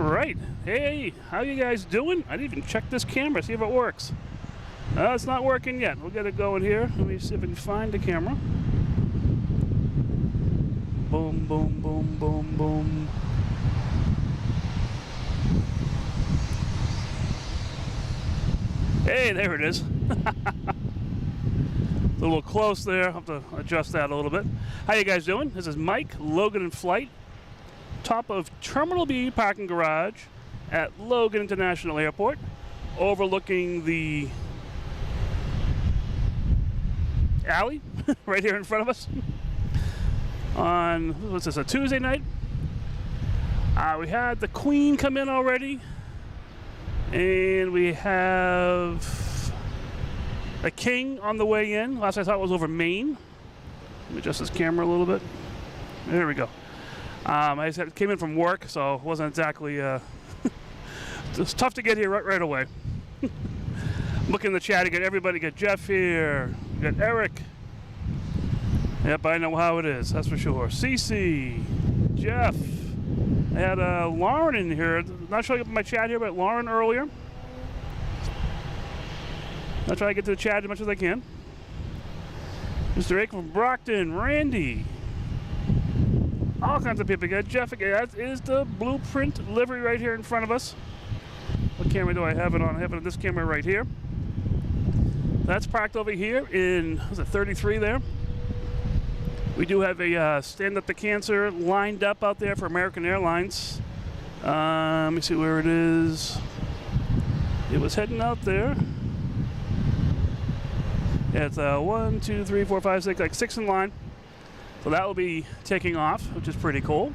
right. Hey, how you guys doing? I didn't even check this camera, see if it works. It's not working yet. We'll get it going here. Let me see if I can find the camera. Boom, boom, boom, boom, boom. Hey, there it is. A little close there. I'll have to adjust that a little bit. How you guys doing? This is Mike, Logan in flight. Top of Terminal B parking garage at Logan International Airport, overlooking the alley right here in front of us. On, what's this, a Tuesday night? We had the Queen come in already, and we have the King on the way in. Last I thought it was over Maine. Let me adjust this camera a little bit. There we go. I just came in from work, so it wasn't exactly, it's tough to get here right away. Look in the chat, you got everybody, you got Jeff here, you got Eric. Yep, I know how it is, that's for sure. Cece, Jeff. I had Lauren in here, not showing up in my chat here, but Lauren earlier. I'll try to get to the chat as much as I can. Mr. Ake from Brockton, Randy. All kinds of people. Got Jeff again. That is the Blueprint livery right here in front of us. What camera do I have it on? I have it on this camera right here. That's parked over here in, was it 33 there? We do have a Stand Up to Cancer lined up out there for American Airlines. Let me see where it is. It was heading out there. Yeah, it's 1, 2, 3, 4, 5, 6, like 6 in line. So that will be taking off, which is pretty cool.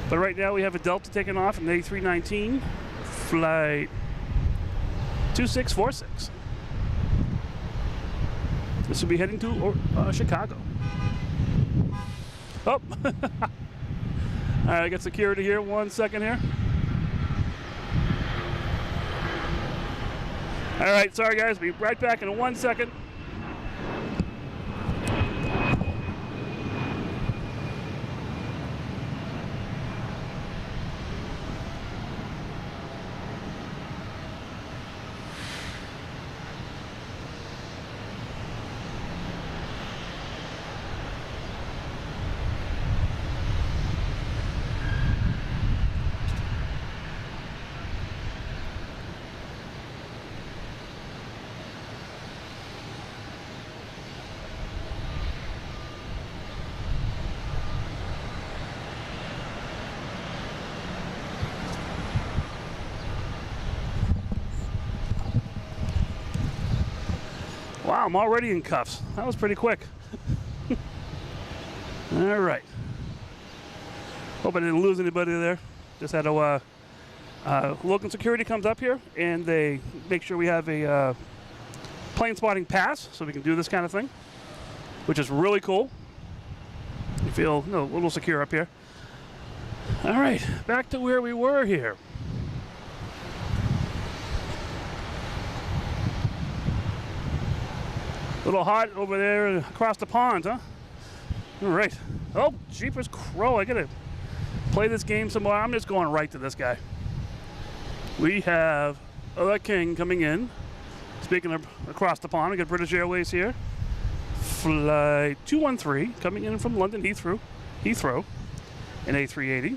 But right now we have a Delta taking off in A319, flight 2646. This will be heading to Chicago. Oh! All right, I got security here. 1 second here. All right, sorry guys, be right back in 1 second. Wow, I'm already in cuffs. That was pretty quick. All right. Hope I didn't lose anybody there. Just had a Logan security comes up here, and they make sure we have a plane spotting pass, so we can do this kind of thing, which is really cool. You feel a little secure up here. All right, back to where we were here. A little hot over there across the pond, huh? All right. Oh, jeepers crow. I gotta play this game some more. I'm just going right to this guy. We have the King coming in. Speaking of across the pond, we got British Airways here. Flight 213 coming in from London Heathrow, in A380.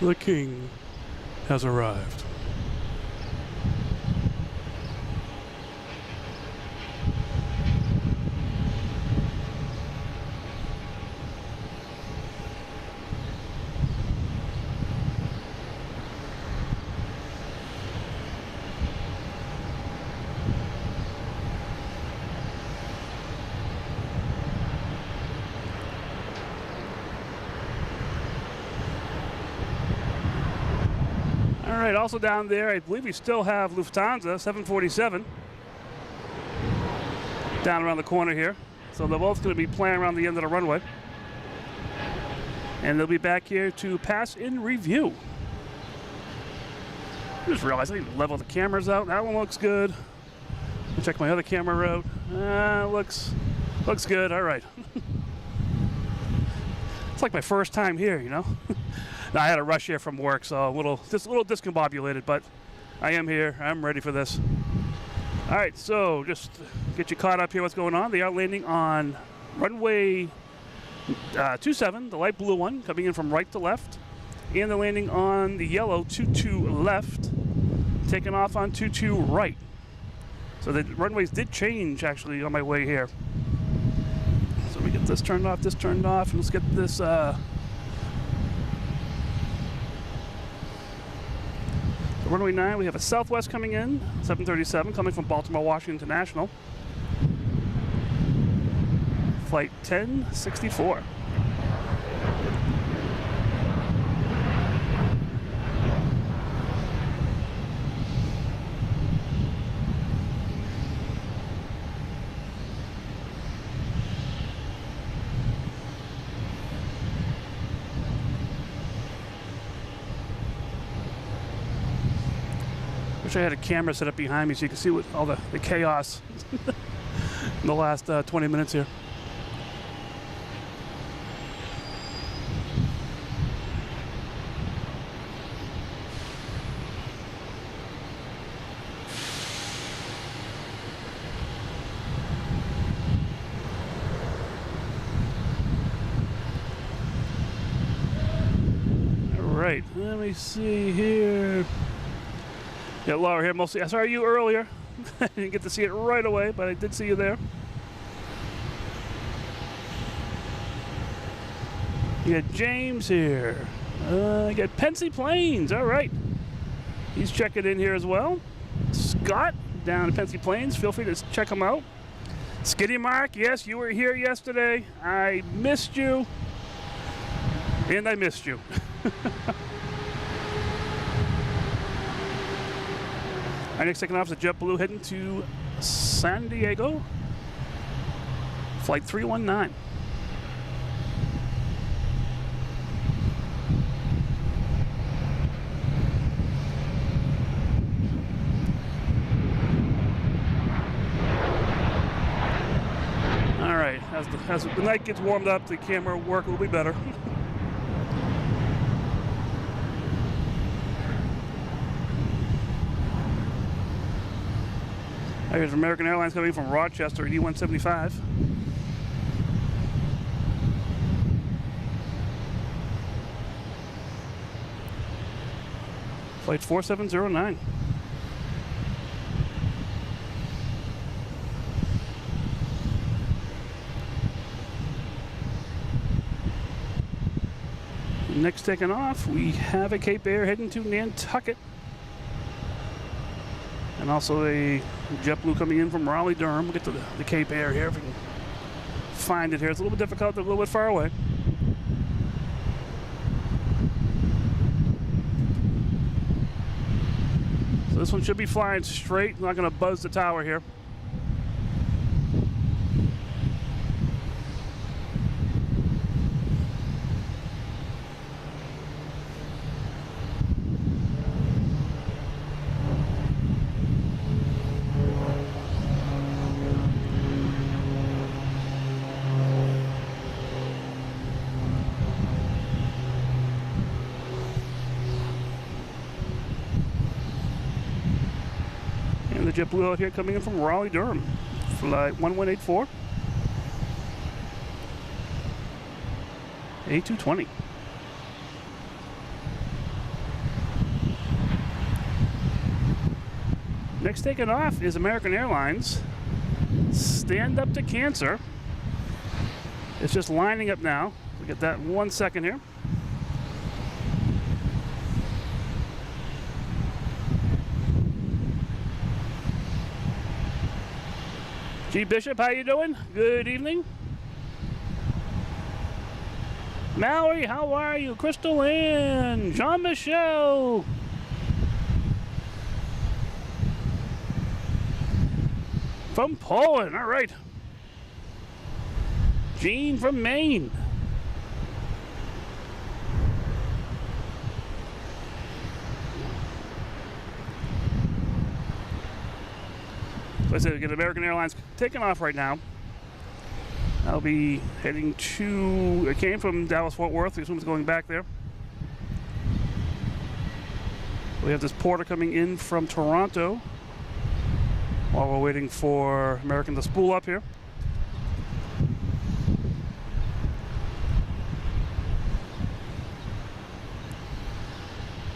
The King has arrived. right, also down there, I believe we still have Lufthansa 747 down around the corner here. So they're both going to be playing around the end of the runway. And they'll be back here to pass in review. I just realized I need to level the cameras out. That one looks good. I'll check my other camera out. Looks good. All right. It's like my first time here, you know. Now, I had a rush here from work, so a little discombobulated, but I am here. I'm ready for this. All right, so just get you caught up here. What's going on? They are landing on runway 27, the light blue one, coming in from right to left, and they're landing on the yellow 22 left, taking off on 22 right. So the runways did change actually on my way here. So we get this turned off, and let's get this. Runway 9, we have a Southwest coming in, 737, coming from Baltimore, Washington International. Flight 1064. Wish I had a camera set up behind me so you can see what all the chaos in the last 20 minutes here. All right, let me see here. Yeah, Laura here mostly. I saw you earlier. I didn't get to see it right away, but I did see you there. You got James here. You got Pensy Plains. All right. He's checking in here as well. Scott down at Pensy Plains. Feel free to check him out. Skitty Mark, yes, you were here yesterday. I missed you. And I missed you. Our next taking off is a JetBlue heading to San Diego. Flight 319. All right, as the night gets warmed up, the camera work will be better. Here's American Airlines coming from Rochester at E175. Flight 4709. Next taking off, we have a Cape Air heading to Nantucket. And also a JetBlue coming in from Raleigh-Durham. We'll get to the Cape Air here if we can find it here. It's a little bit difficult, a little bit far away. So this one should be flying straight. Not going to buzz the tower here. The JetBlue out here coming in from Raleigh-Durham. Flight 1184. A220. Next taking off is American Airlines. Stand Up to Cancer. It's just lining up now. We get that in 1 second here. G. Bishop, how you doing? Good evening. Mallory, how are you? Crystal Ann, Jean-Michel. from Poland. All right. Gene from Maine. Let's say we get American Airlines taking off right now. I'll be heading to, it came from Dallas Fort Worth. I assume it's going back there. We have this porter coming in from Toronto while we're waiting for American to spool up here.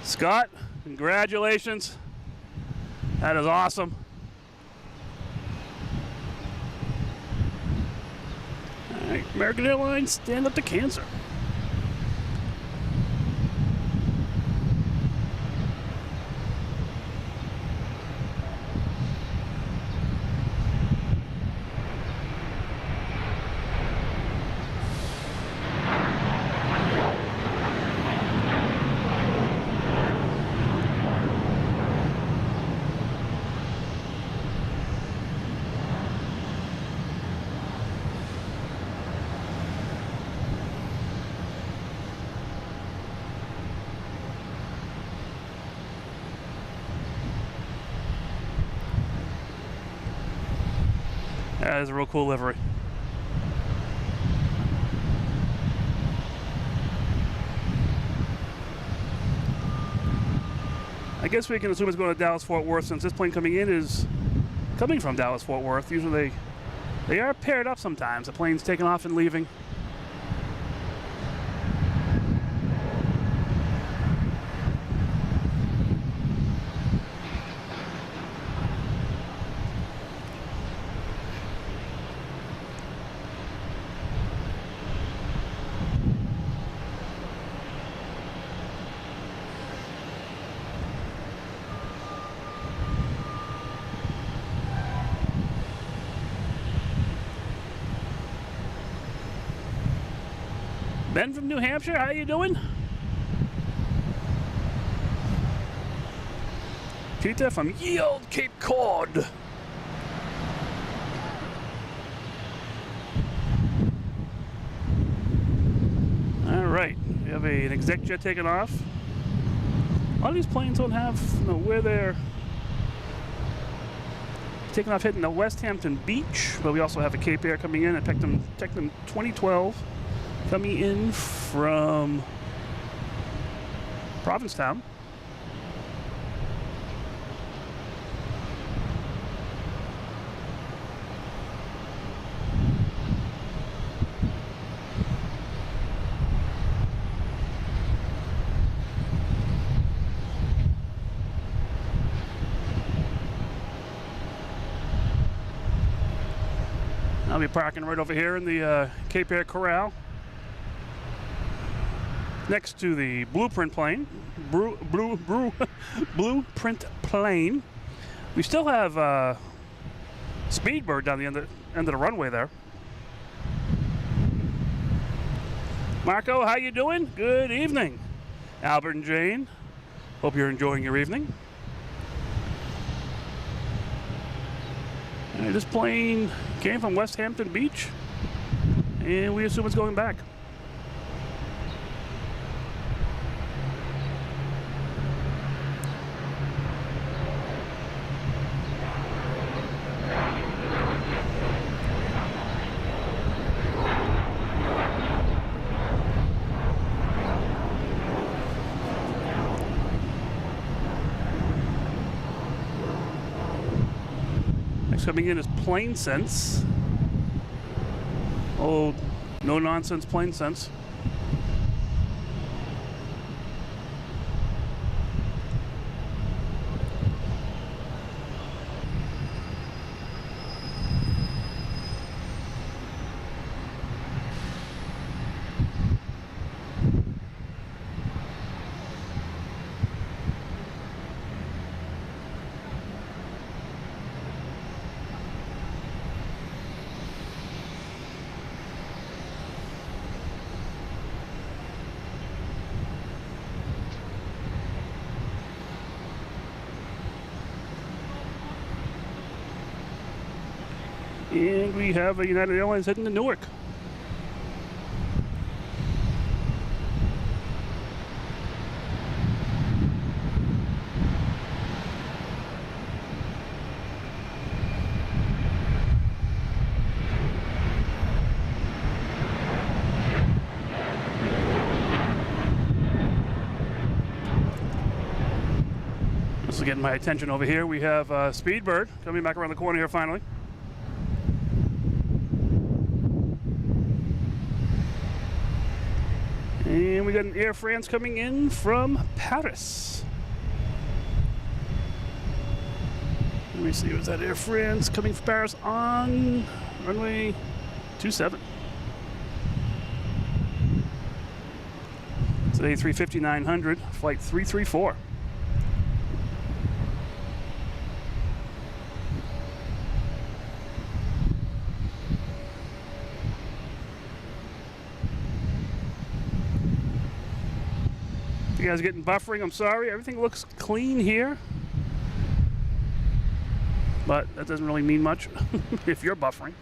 Scott, congratulations. That is awesome. All right, American Airlines, stand up to cancer. That is a real cool livery. I guess we can assume it's going to Dallas Fort Worth since this plane coming in is coming from Dallas Fort Worth. Usually they are paired up sometimes. The plane's taking off and leaving. Ben from New Hampshire, how you doing? Peter from Yield, Cape Cod. All right, we have an exec jet taking off. A lot of these planes don't have, where they're taking off, hitting the West Hampton Beach, but we also have a Cape Air coming in at Tectum 2012. Coming in from Provincetown. I'll be parking right over here in the Cape Air Corral, next to the blueprint plane, blueprint plane. We still have Speedbird down the end of the runway there. Marco, how you doing? Good evening. Albert and Jane, hope you're enjoying your evening. And this plane came from West Hampton Beach, and we assume it's going back. Coming in is Plane Sense. Oh, no nonsense Plane Sense. And we have a United Airlines heading to Newark. This is getting my attention over here. We have Speedbird coming back around the corner here finally. And we got an Air France coming in from Paris. Let me see, was that Air France coming from Paris on runway 27? Today 350-900, flight 334. You guys getting buffering? I'm sorry. Everything looks clean here, but that doesn't really mean much if you're buffering.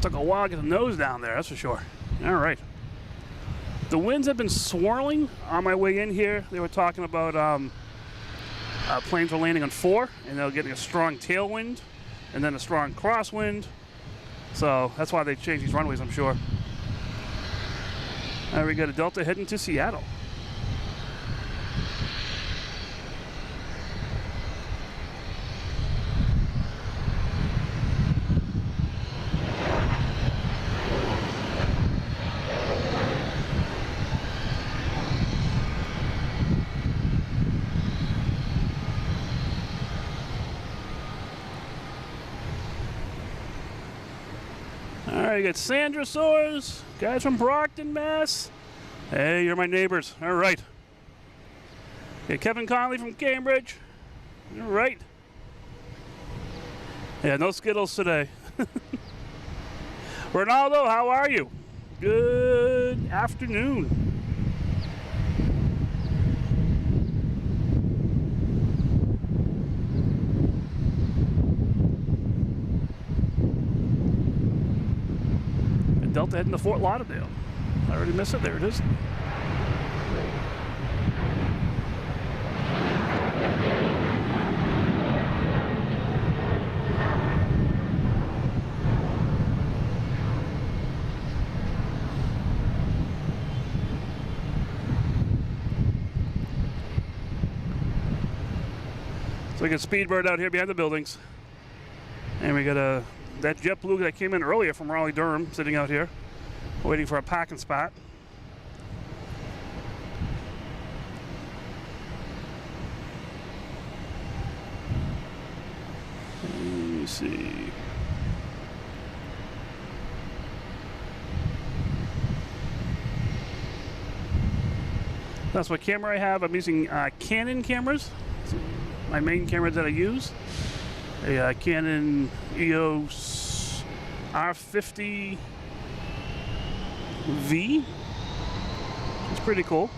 Took a while to get the nose down there, that's for sure. All right. The winds have been swirling on my way in here. They were talking about planes were landing on 4, and they were getting a strong tailwind, and then a strong crosswind. So that's why they changed these runways, I'm sure. All right, we got a Delta heading to Seattle. All right, you got Sandra Soares, guys from Brockton, Mass. Hey, you're my neighbors. All right. Yeah, Kevin Conley from Cambridge. All right. Yeah, no Skittles today. Ronaldo, how are you? Good afternoon. Delta heading to Fort Lauderdale. I already missed it. There it is. So we got Speedbird out here behind the buildings. And we got that JetBlue that came in earlier from Raleigh-Durham sitting out here, waiting for a parking spot. Let me see. That's what camera I have. I'm using Canon cameras. My main cameras that I use. A Canon EOS R50V. It's pretty cool.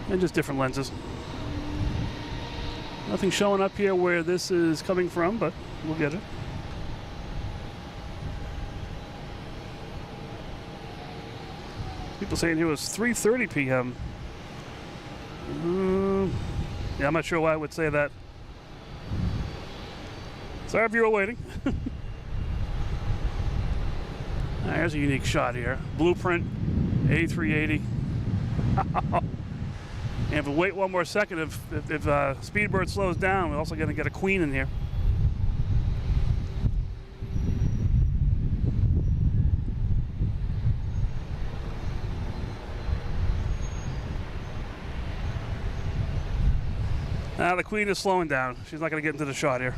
And just different lenses. Nothing showing up here where this is coming from, but we'll get it. People saying here was 3:30 p.m. Yeah, I'm not sure why I would say that. Sorry if you were waiting. There's a unique shot here. Blueprint A380. And if we wait one more second, if Speedbird slows down, we're also going to get a Queen in here. The Queen is slowing down. She's not going to get into the shot here.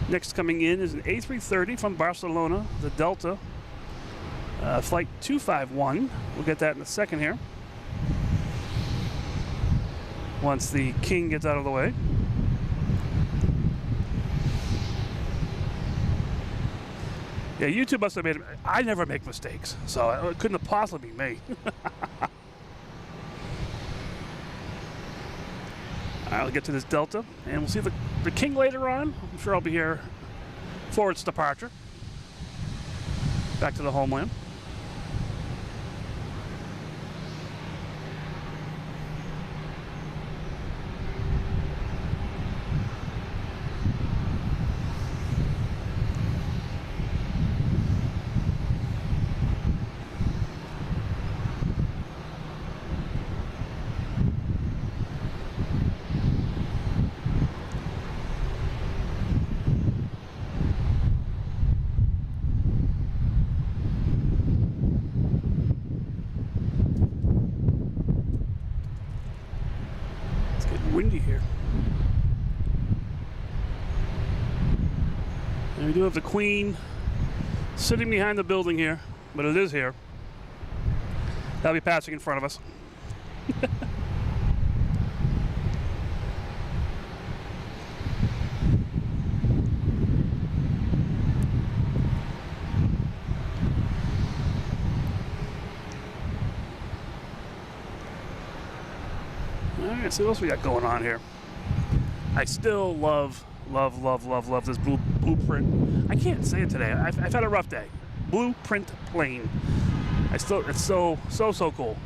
Next coming in is an A330 from Barcelona, the Delta, flight 251. We'll get that in a second here, once the King gets out of the way. Yeah, YouTube must have made it. I never make mistakes, so it couldn't have possibly been me. I'll get to this Delta, and we'll see the King later on. I'm sure I'll be here for its departure back to the homeland. Windy here. And we do have the Queen sitting behind the building here, but it is here. That'll be passing in front of us. Alright, so what else we got going on here? I still love this blueprint. I can't say it today. I've had a rough day. Blueprint plane. It's so cool.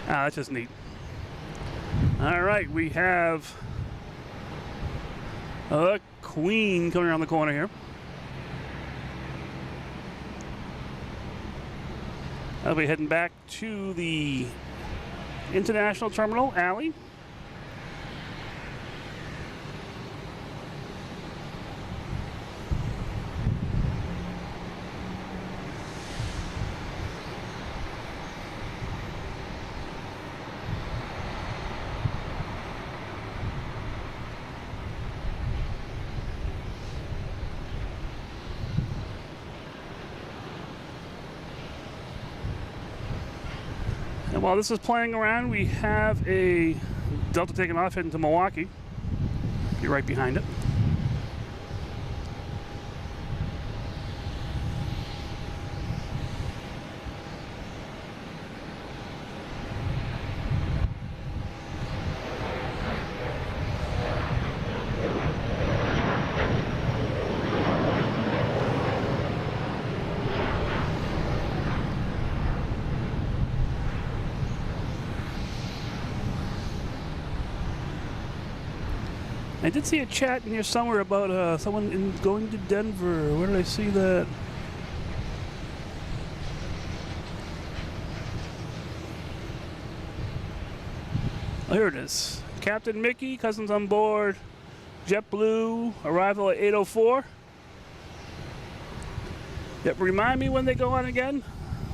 That's just neat. All right, we have a Queen coming around the corner here. I'll be heading back to the International Terminal alley. And while this is playing around, we have a Delta taking off heading to Milwaukee. Be right behind it. I did see a chat in here somewhere about someone going to Denver. Where did I see that? Oh, here it is. Captain Mickey, cousins on board. JetBlue, arrival at 8:04. Yep, remind me when they go on again,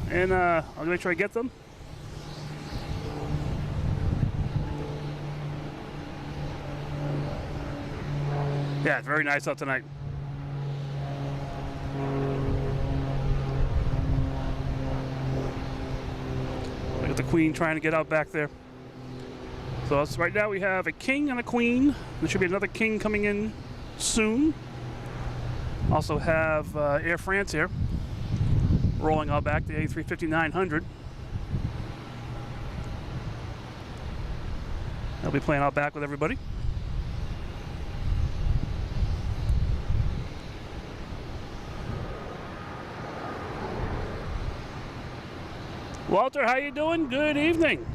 and I'll make sure I get them. Yeah, it's very nice out tonight. Look at the Queen trying to get out back there. So right now we have a King and a Queen. There should be another King coming in soon. Also have Air France here, rolling out back the A350-900. They'll be playing out back with everybody. Walter, how you doing? Good evening.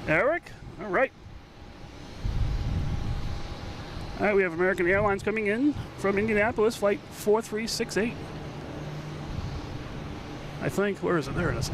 Eric? All right. All right, we have American Airlines coming in from Indianapolis, flight 4368. I think. Where is it? There it is.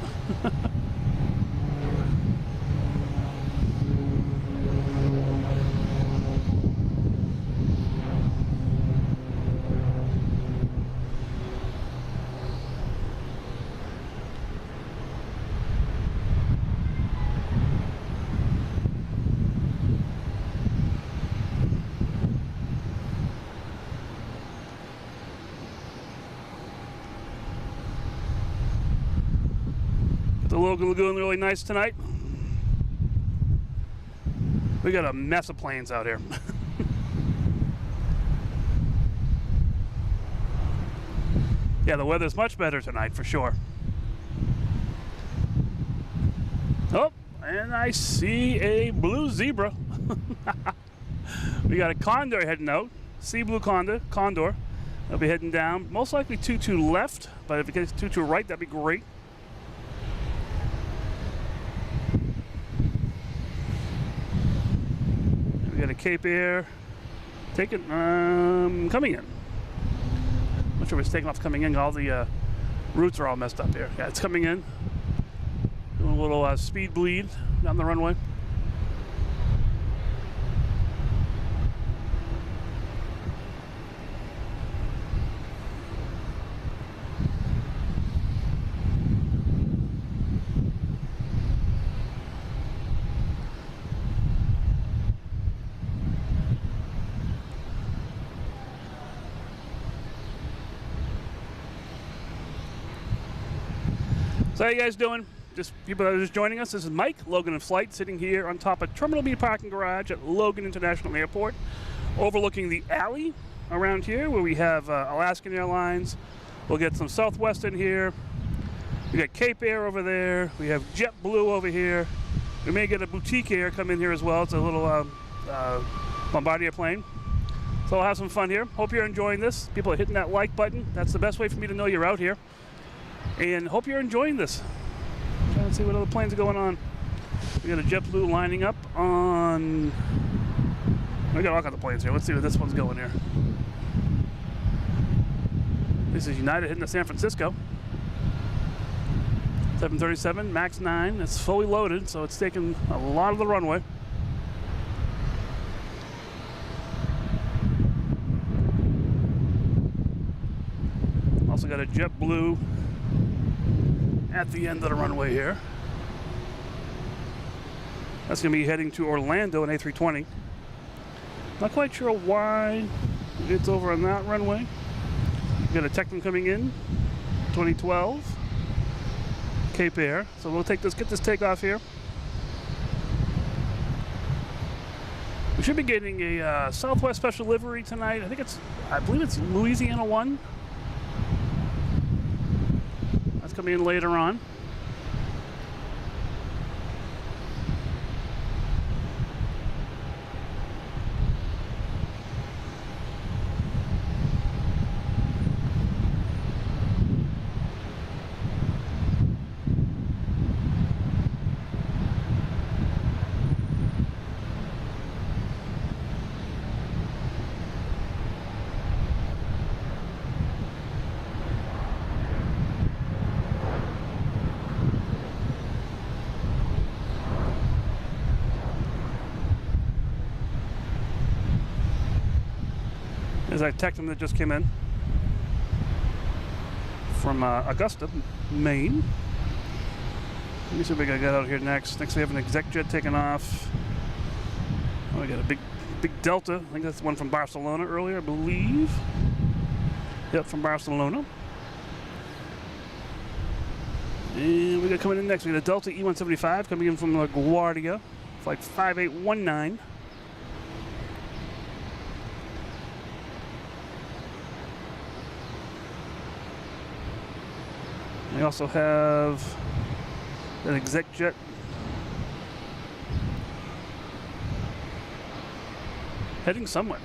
The Logan Lagoon really nice tonight. We got a mess of planes out here. Yeah, the weather's much better tonight for sure. Oh, and I see a blue zebra. We got a condor heading out. Sea blue condor. They'll be heading down. Most likely 2-2 left, but if it gets 2-2 right, that'd be great. We got a Cape Air coming in. Not sure if it's taking off coming in. All the routes are all messed up here. Yeah, it's coming in. Doing a little speed bleed down the runway. So how you guys doing? Just people that are just joining us. This is Mike, loganinflight, sitting here on top of Terminal B parking garage at Logan International Airport, overlooking the alley around here where we have Alaskan Airlines. We'll get some Southwest in here. We got Cape Air over there. We have JetBlue over here. We may get a Boutique Air come in here as well. It's a little Bombardier plane. So we'll have some fun here. Hope you're enjoying this. People are hitting that like button. That's the best way for me to know you're out here. And hope you're enjoying this. Trying to see what other planes are going on. We got a JetBlue lining up on... We got all kinds of planes here. Let's see where this one's going here. This is United heading to San Francisco. 737 MAX 9. It's fully loaded, so it's taking a lot of the runway. Also got a JetBlue at the end of the runway here. That's going to be heading to Orlando in A320. Not quite sure why it's over on that runway. We got a Tectum coming in, 2012, Cape Air. So we'll get this takeoff here. We should be getting a Southwest special livery tonight. I believe it's Louisiana 1. Coming in later on. There's that Tectum that just came in from Augusta, Maine. Let me see what we got out here next. Next we have an exec jet taking off. Oh, we got a big Delta. I think that's the one from Barcelona earlier, I believe. Yep, from Barcelona. And we got coming in next. We got a Delta E-175 coming in from LaGuardia, flight 5819. We also have an exec jet heading somewhere.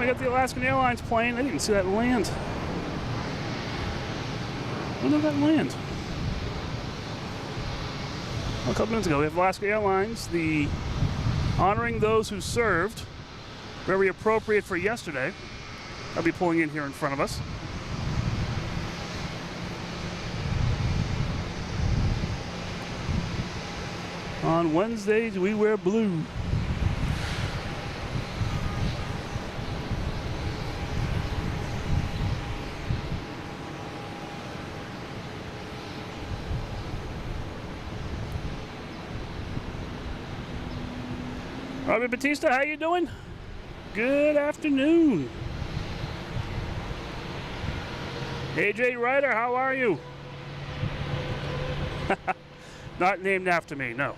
we got the Alaskan Airlines plane. I didn't even see that land. When did that land? Well, a couple minutes ago. We have Alaska Airlines, the honoring those who served. Very appropriate for yesterday. I'll be pulling in here in front of us. On Wednesdays, we wear blue. Robert Batista, how you doing? Good afternoon. AJ Ryder, how are you? Not named after me, no.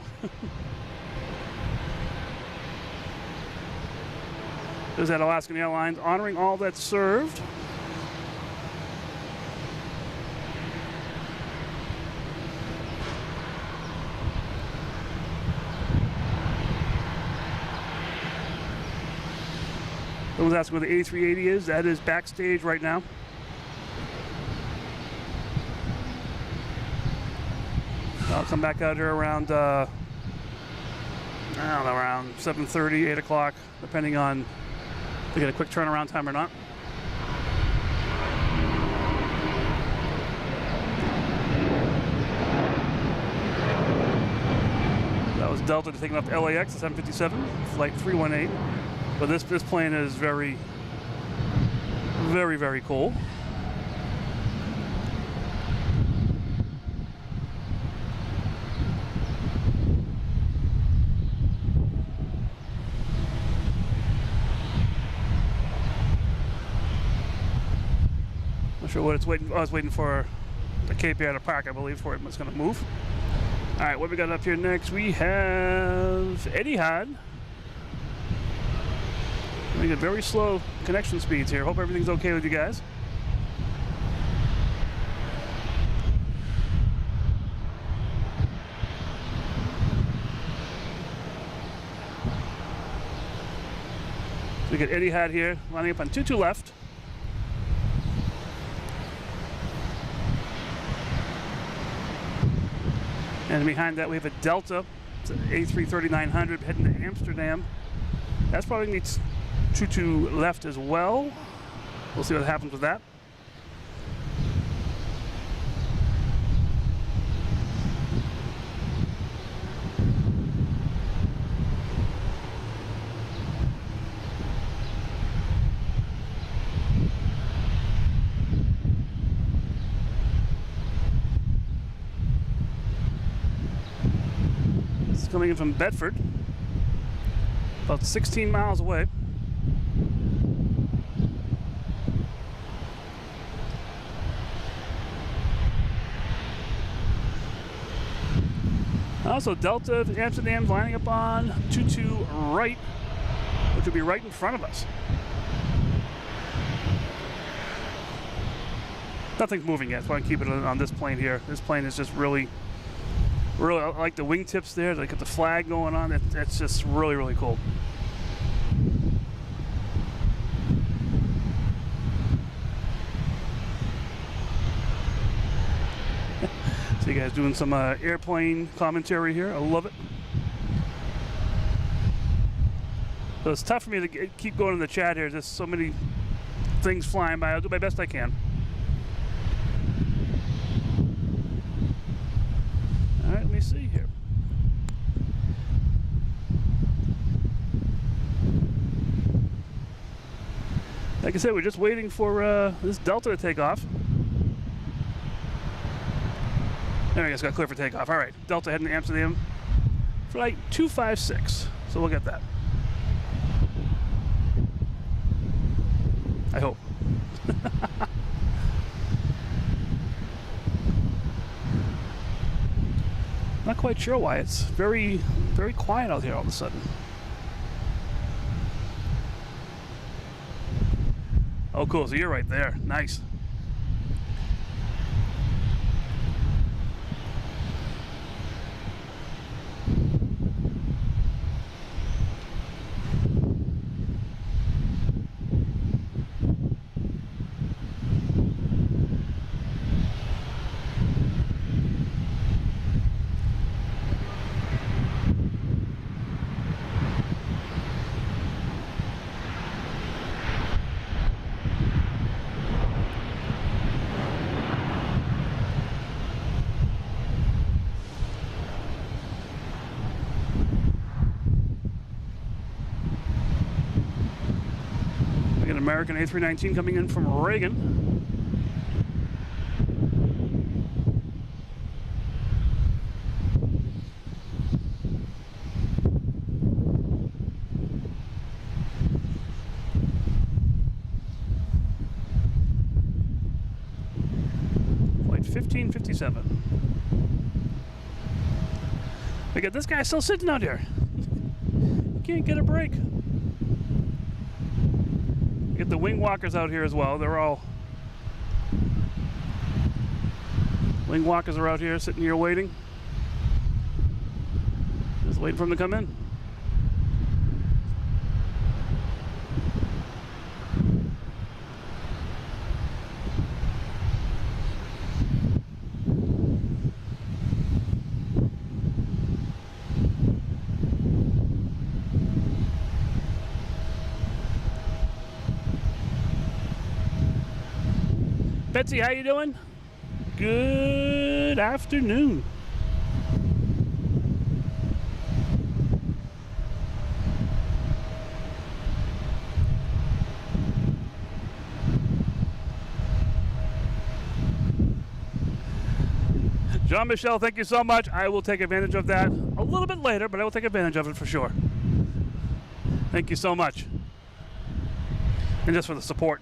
There's that Alaskan Airlines honoring all that served. Someone's asking where the A380 is. That is backstage right now. I'll come back out here around, I don't know, around 7:30, 8 o'clock, depending on if we get a quick turnaround time or not. That was Delta taking off LAX at 757, flight 318. But this plane is very, very, very cool. Not sure what it's waiting. I was waiting for the KPI to park, I believe, for it was going to move. All right, what we got up here next? We have Etihad. We get very slow connection speeds here. Hope everything's okay with you guys. So we get Etihad here, lining up on 22 left. And behind that we have a Delta. It's an A330-900 heading to Amsterdam. That's probably needs 22 left as well. We'll see what happens with that. This is coming in from Bedford, about 16 miles away. Also, Delta Amsterdam lining up on 22 right, which will be right in front of us. Nothing's moving yet, so I can keep it on this plane here. This plane is just really, really, I like the wingtips there. They got the flag going on. It's just really, really cool. So you guys doing some airplane commentary here. I love it. So it's tough for me to keep going in the chat here. There's so many things flying by. I'll do my best I can. All right, let me see here. Like I said, we're just waiting for this Delta to take off. There we go, it's got clear for takeoff. All right, Delta heading to Amsterdam. Flight 256, so we'll get that. I hope. Not quite sure why. It's very, very quiet out here all of a sudden. Oh, cool. So you're right there. Nice. American A319 coming in from Reagan. Flight 1557. Look at this guy still sitting out here. Can't get a break. Get the wing walkers out here as well. They're all wing walkers are out here sitting here waiting. Just waiting for them to come in. Betsy, how you doing? Good afternoon. Jean-Michel, thank you so much. I will take advantage of that a little bit later, but I will take advantage of it for sure. Thank you so much. And just for the support.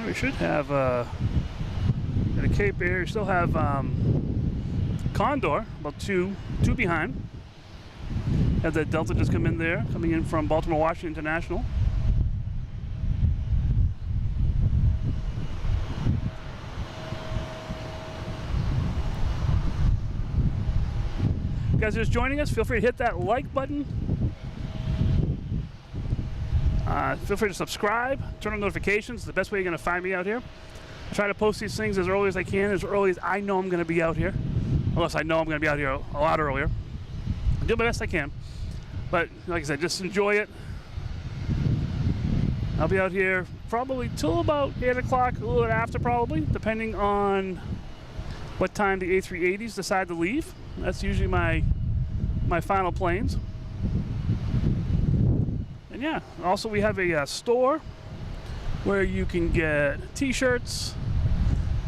We should have at a Cape Air. You still have Condor, about two behind. Have that Delta just come in there, coming in from Baltimore Washington International. You guys are just joining us, feel free to hit that like button. Feel free to subscribe, turn on notifications. The best way you're going to find me out here. I try to post these things as early as I can, as early as I know I'm going to be out here. Unless I know I'm going to be out here a lot earlier. I do my best I can. But like I said, just enjoy it. I'll be out here probably till about 8 o'clock, a little bit after probably, depending on what time the A380s decide to leave. That's usually my final planes. And yeah, also we have a store where you can get t-shirts.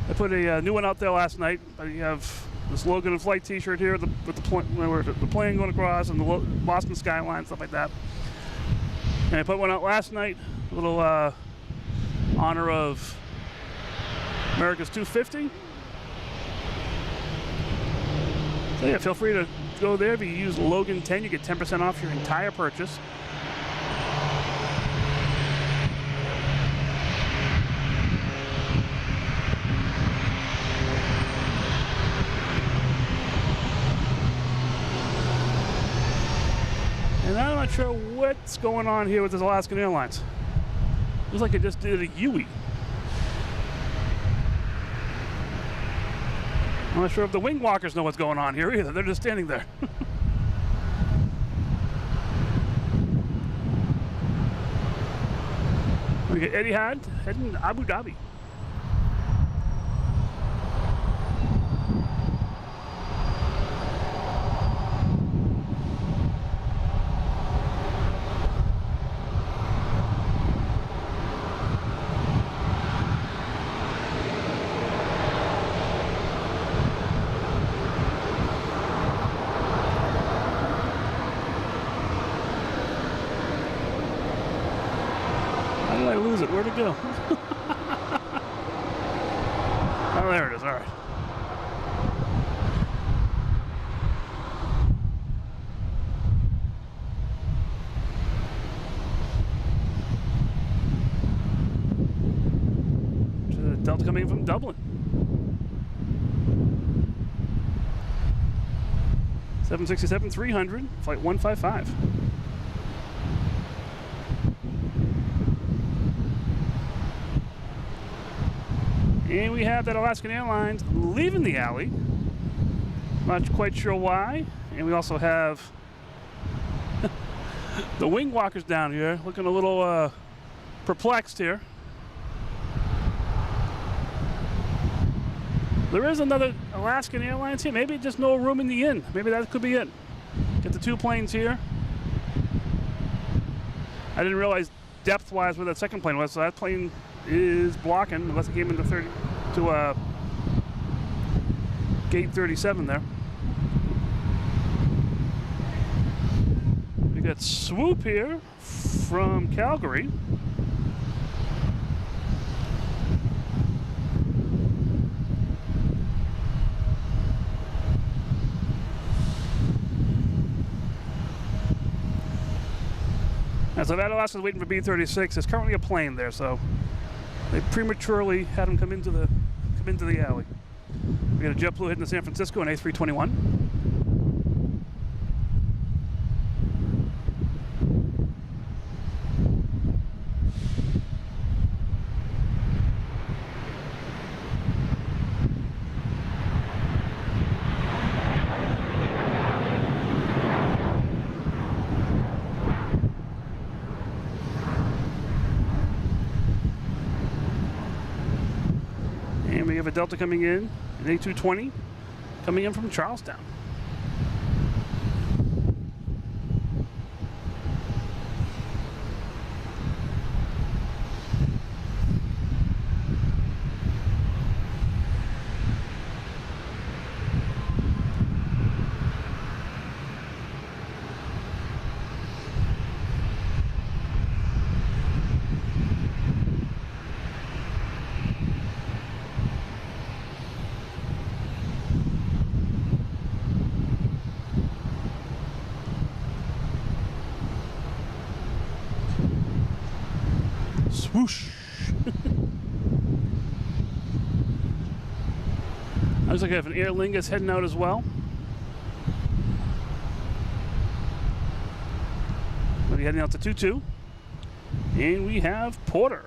I put a new one out there last night. You have this Loganinflight t-shirt here with the plane going across and the Boston skyline, stuff like that. And I put one out last night, a little honor of America's 250. So yeah, feel free to go there. If you use Logan 10, you get 10% off your entire purchase. And I'm not sure what's going on here with this Alaskan Airlines. Looks like it just did a Yui. I'm not sure if the wing walkers know what's going on here either. They're just standing there. We got Etihad heading to Abu Dhabi. Where'd it go? Oh, there it is. All right. Delta coming in from Dublin. 767-300, flight 155. And we have that Alaskan Airlines leaving the alley. Not quite sure why. And we also have the wing walkers down here looking a little perplexed here. There is another Alaskan Airlines here. Maybe just no room in the inn. Maybe that could be it. Get the 2 planes here. I didn't realize depth-wise where that second plane was, so that plane is blocking unless it came into gate 37 there. We got Swoop here from Calgary. And so that Alaska's waiting for B-36. There's currently a plane there, so they prematurely had him come into the alley. We got a JetBlue heading to San Francisco, an A321. And we have a Delta coming in, an A220, coming in from Charlestown. Swoosh. Looks like I have an Aer Lingus heading out as well. We'll be heading out to 22. And we have Porter.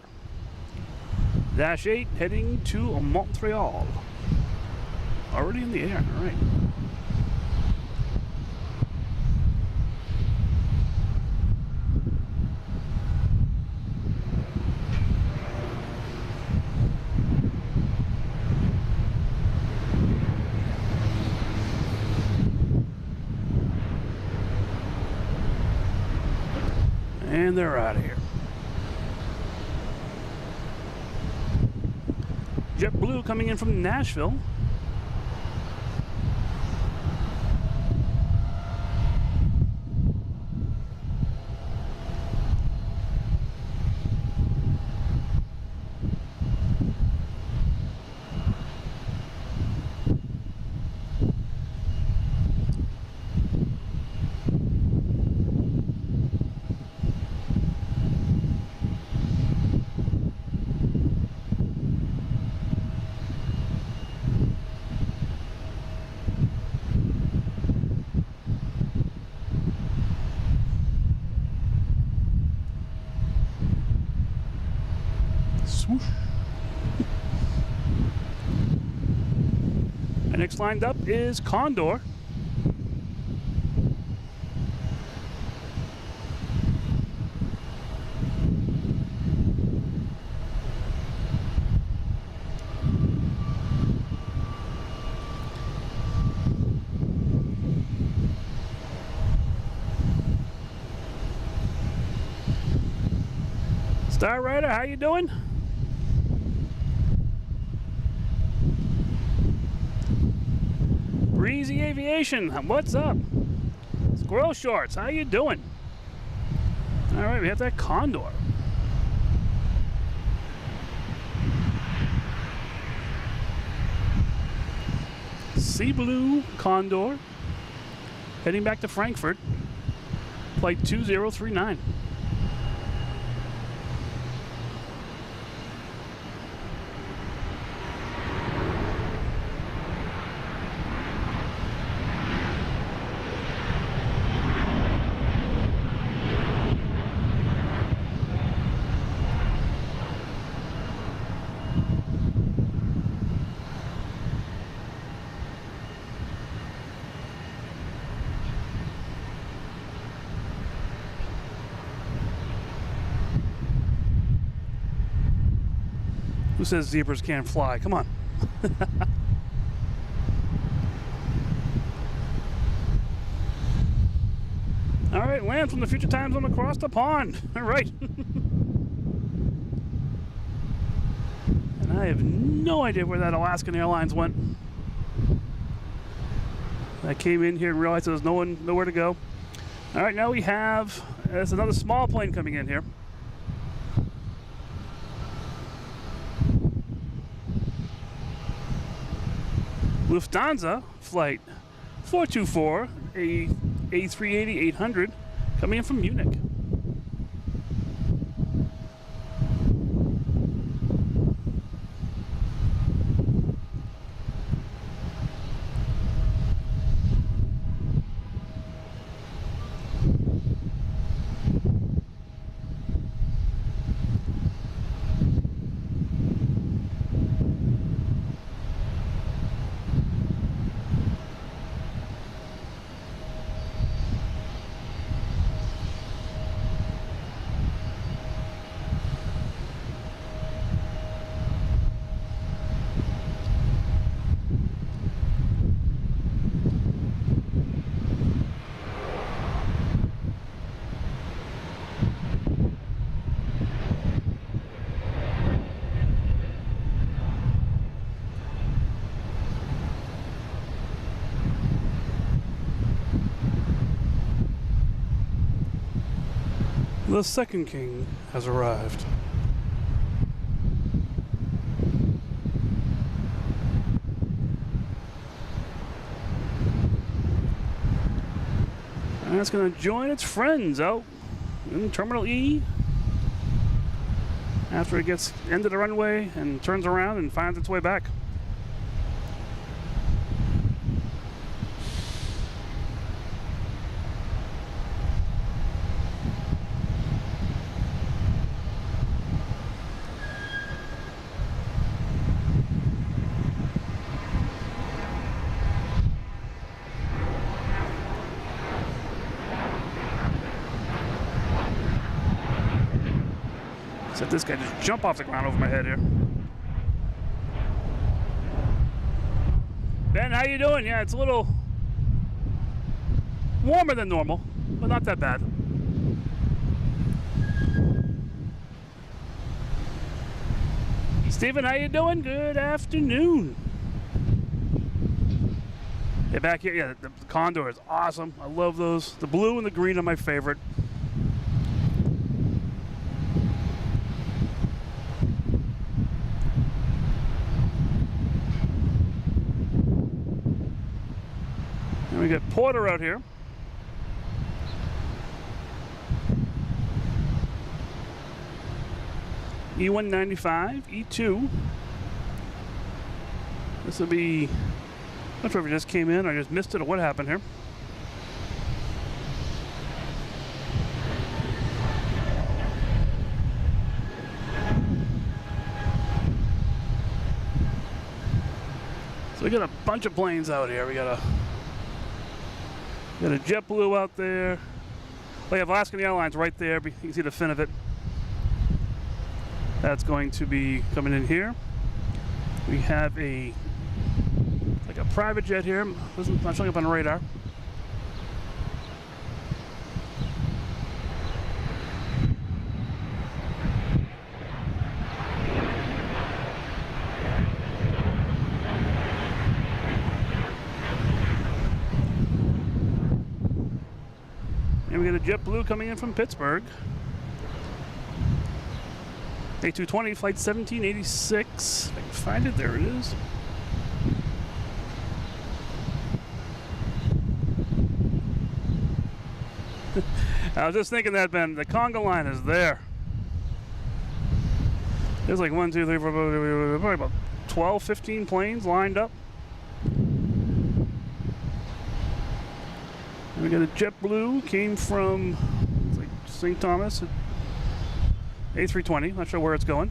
Dash 8 heading to Montreal. Already in the air, all right. And they're out of here. JetBlue coming in from Nashville. Swoosh. And next lined up is Condor. Star Rider, how you doing? Breezy Aviation, what's up? Squirrel Shorts, how you doing? All right, we have that Condor. Sea Blue Condor, heading back to Frankfurt, flight 2039. Who says zebras can't fly? Come on. All right, land from the future time zone across the pond. All right. And I have no idea where that Alaskan Airlines went. I came in here and realized there was nowhere to go. All right, now we have, there's another small plane coming in here. Lufthansa flight 424, a A380-800 coming in from Munich. The second king has arrived. And it's going to join its friends out in Terminal E after it gets into the runway and turns around and finds its way back. Let this guy just jump off the ground over my head here. Ben, how you doing? Yeah, it's a little warmer than normal, but not that bad. Steven, how you doing? Good afternoon. Yeah, back here, yeah, the Condor is awesome. I love those. The blue and the green are my favorite. We got Porter out here. E195, E2. This will be, I'm not sure if it just came in or I just missed it or what happened here. So we got a bunch of planes out here. We got a JetBlue out there. We have Alaskan Airlines right there. You can see the fin of it. That's going to be coming in here. We have like a private jet here. Not showing up on the radar. And we got a JetBlue coming in from Pittsburgh. A220, flight 1786. If I can find it, there it is. I was just thinking that, Ben, the conga line is there. There's like 1, 2, 3, 4, probably about 12, 15 planes lined up. And we got a JetBlue, came from like St. Thomas, A320, not sure where it's going.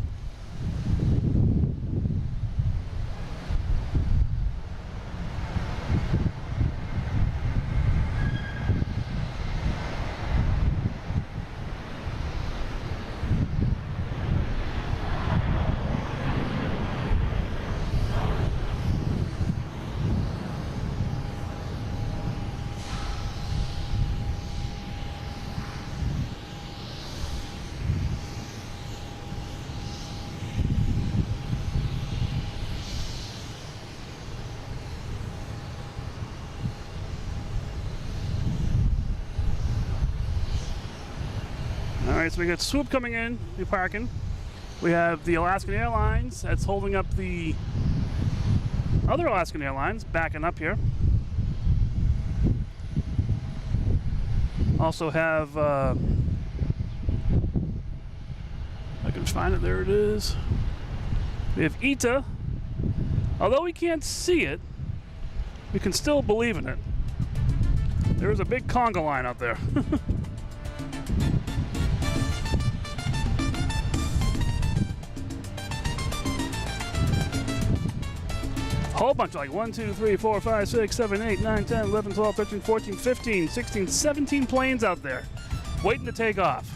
Alright, so we got Swoop coming in, we parking. We have the Alaskan Airlines that's holding up the other Alaskan Airlines, backing up here. Also have, I can find it, there it is. We have ITA. Although we can't see it, we can still believe in it. There's a big conga line out there. Whole bunch, like 1, 2, 3, 4, 5, 6, 7, 8, 9, 10, 11, 12, 13, 14, 15, 16, 17 planes out there waiting to take off.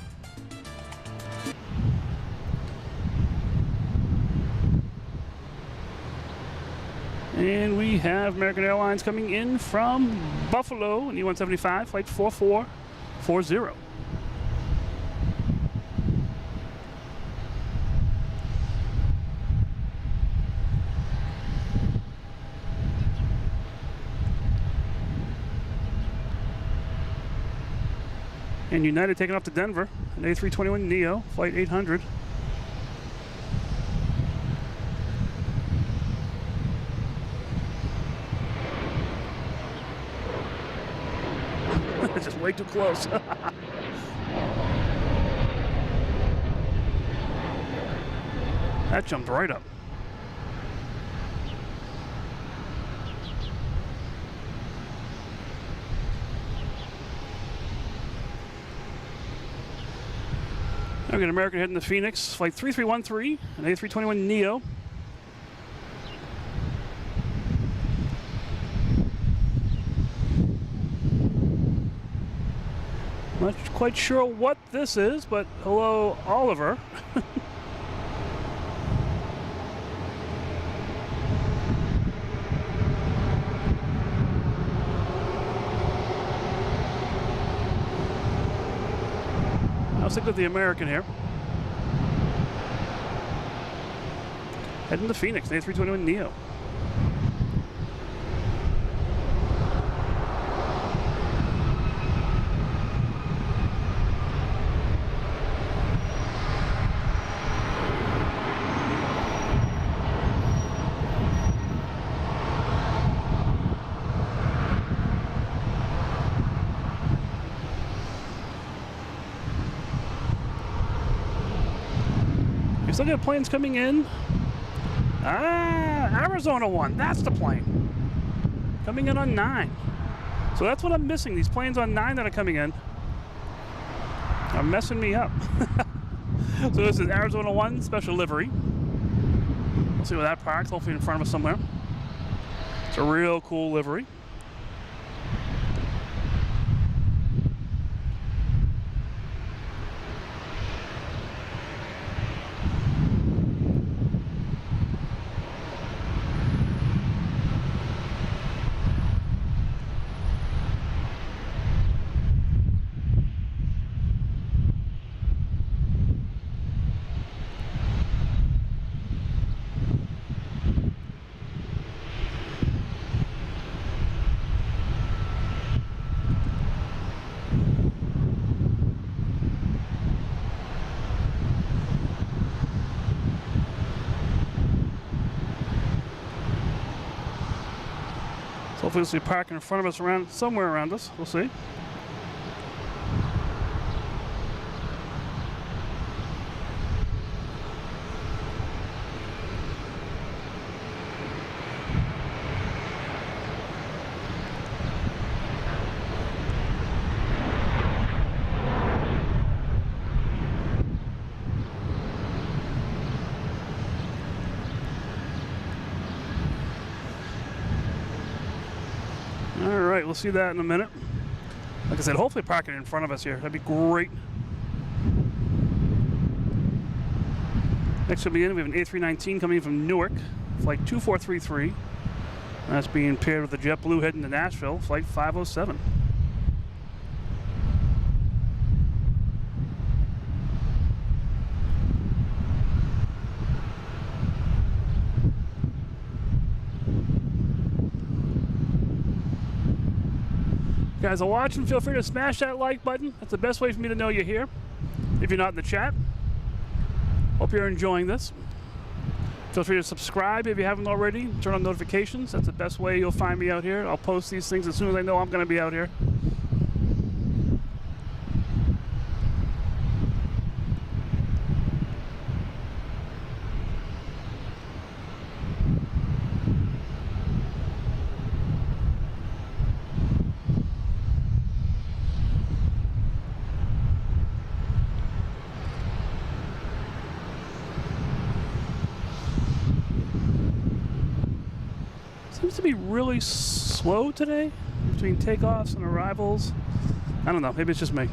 And we have American Airlines coming in from Buffalo in E-175, flight 4440. And United taking off to Denver, an A321neo, flight 800. Just way too close. That jumped right up. Now we got American heading to Phoenix, flight 3313, an A321neo. Not quite sure what this is, but hello, Oliver. I'll stick with the American here. Heading to Phoenix, an A321neo. Still got planes coming in. Arizona one. That's the plane. Coming in on 9. So that's what I'm missing. These planes on 9 that are coming in are messing me up. So this is Arizona 1 special livery. We'll see where that parks. Hopefully in front of us somewhere. It's a real cool livery. Hopefully we'll see parking in front of us, around somewhere around us. We'll see. Alright, we'll see that in a minute. Like I said, hopefully parking in front of us here. That'd be great. Next coming in, we have an A319 coming in from Newark, flight 2433. That's being paired with the JetBlue heading to Nashville, flight 507. If you guys are watching, feel free to smash that like button. That's the best way for me to know you're here. If if you're not in the chat. Hope you're enjoying this. Feel free to subscribe if you haven't already. Turn on notifications. That's the best way you'll find me out here. I'll post these things as soon as I know I'm going to be out here. Seems to be really slow today between takeoffs and arrivals. I don't know, maybe it's just me.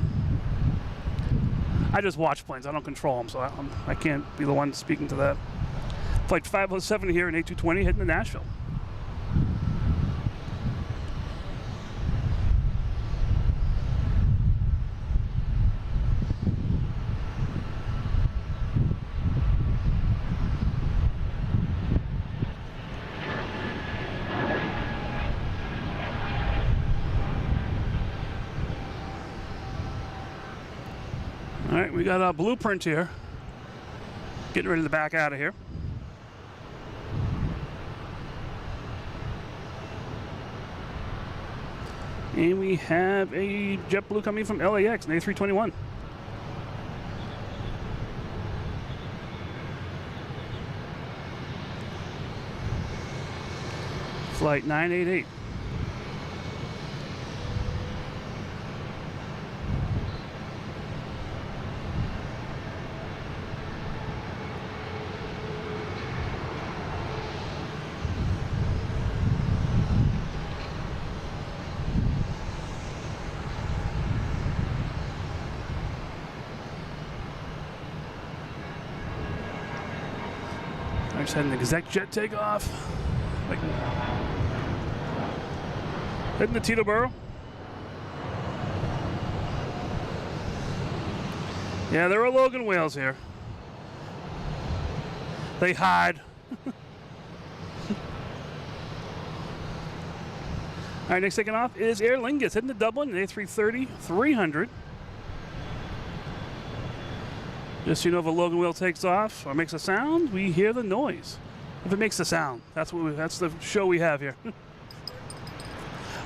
I just watch planes, I don't control them, so I can't be the one speaking to that. Flight 507 here in A220 heading to Nashville. All right, we got a blueprint here. Getting ready to back out of here. And we have a JetBlue coming from LAX, an A321. Flight 988. I just had an exec jet takeoff. Heading to Teterboro. Yeah, there are Logan whales here. They hide. All right, next taking off is Aer Lingus, heading to Dublin, an A330-300. Just so you know, if a Logan wheel takes off or makes a sound, we hear the noise. If it makes a sound, that's the show we have here.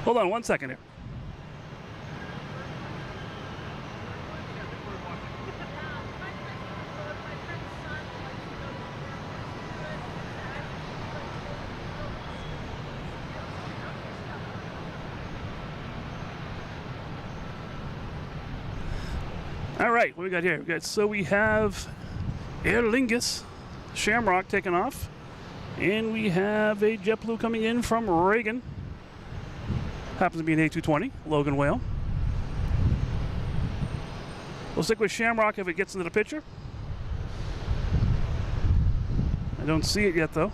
Hold on 1 second here. All right, what we got here? We have Aer Lingus, Shamrock taking off, and we have a JetBlue coming in from Reagan. Happens to be an A220, Logan whale. We'll stick with Shamrock if it gets into the picture. I don't see it yet, though.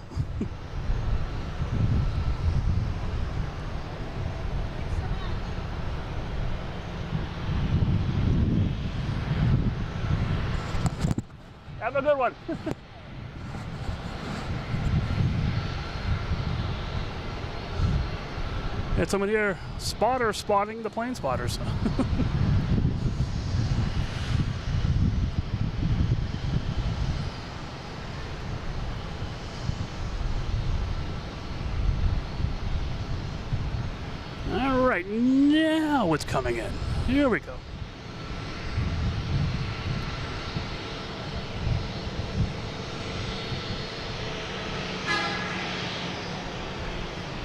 Have a good one. Had someone here spotting the plane spotters. All right, now it's coming in. Here we go.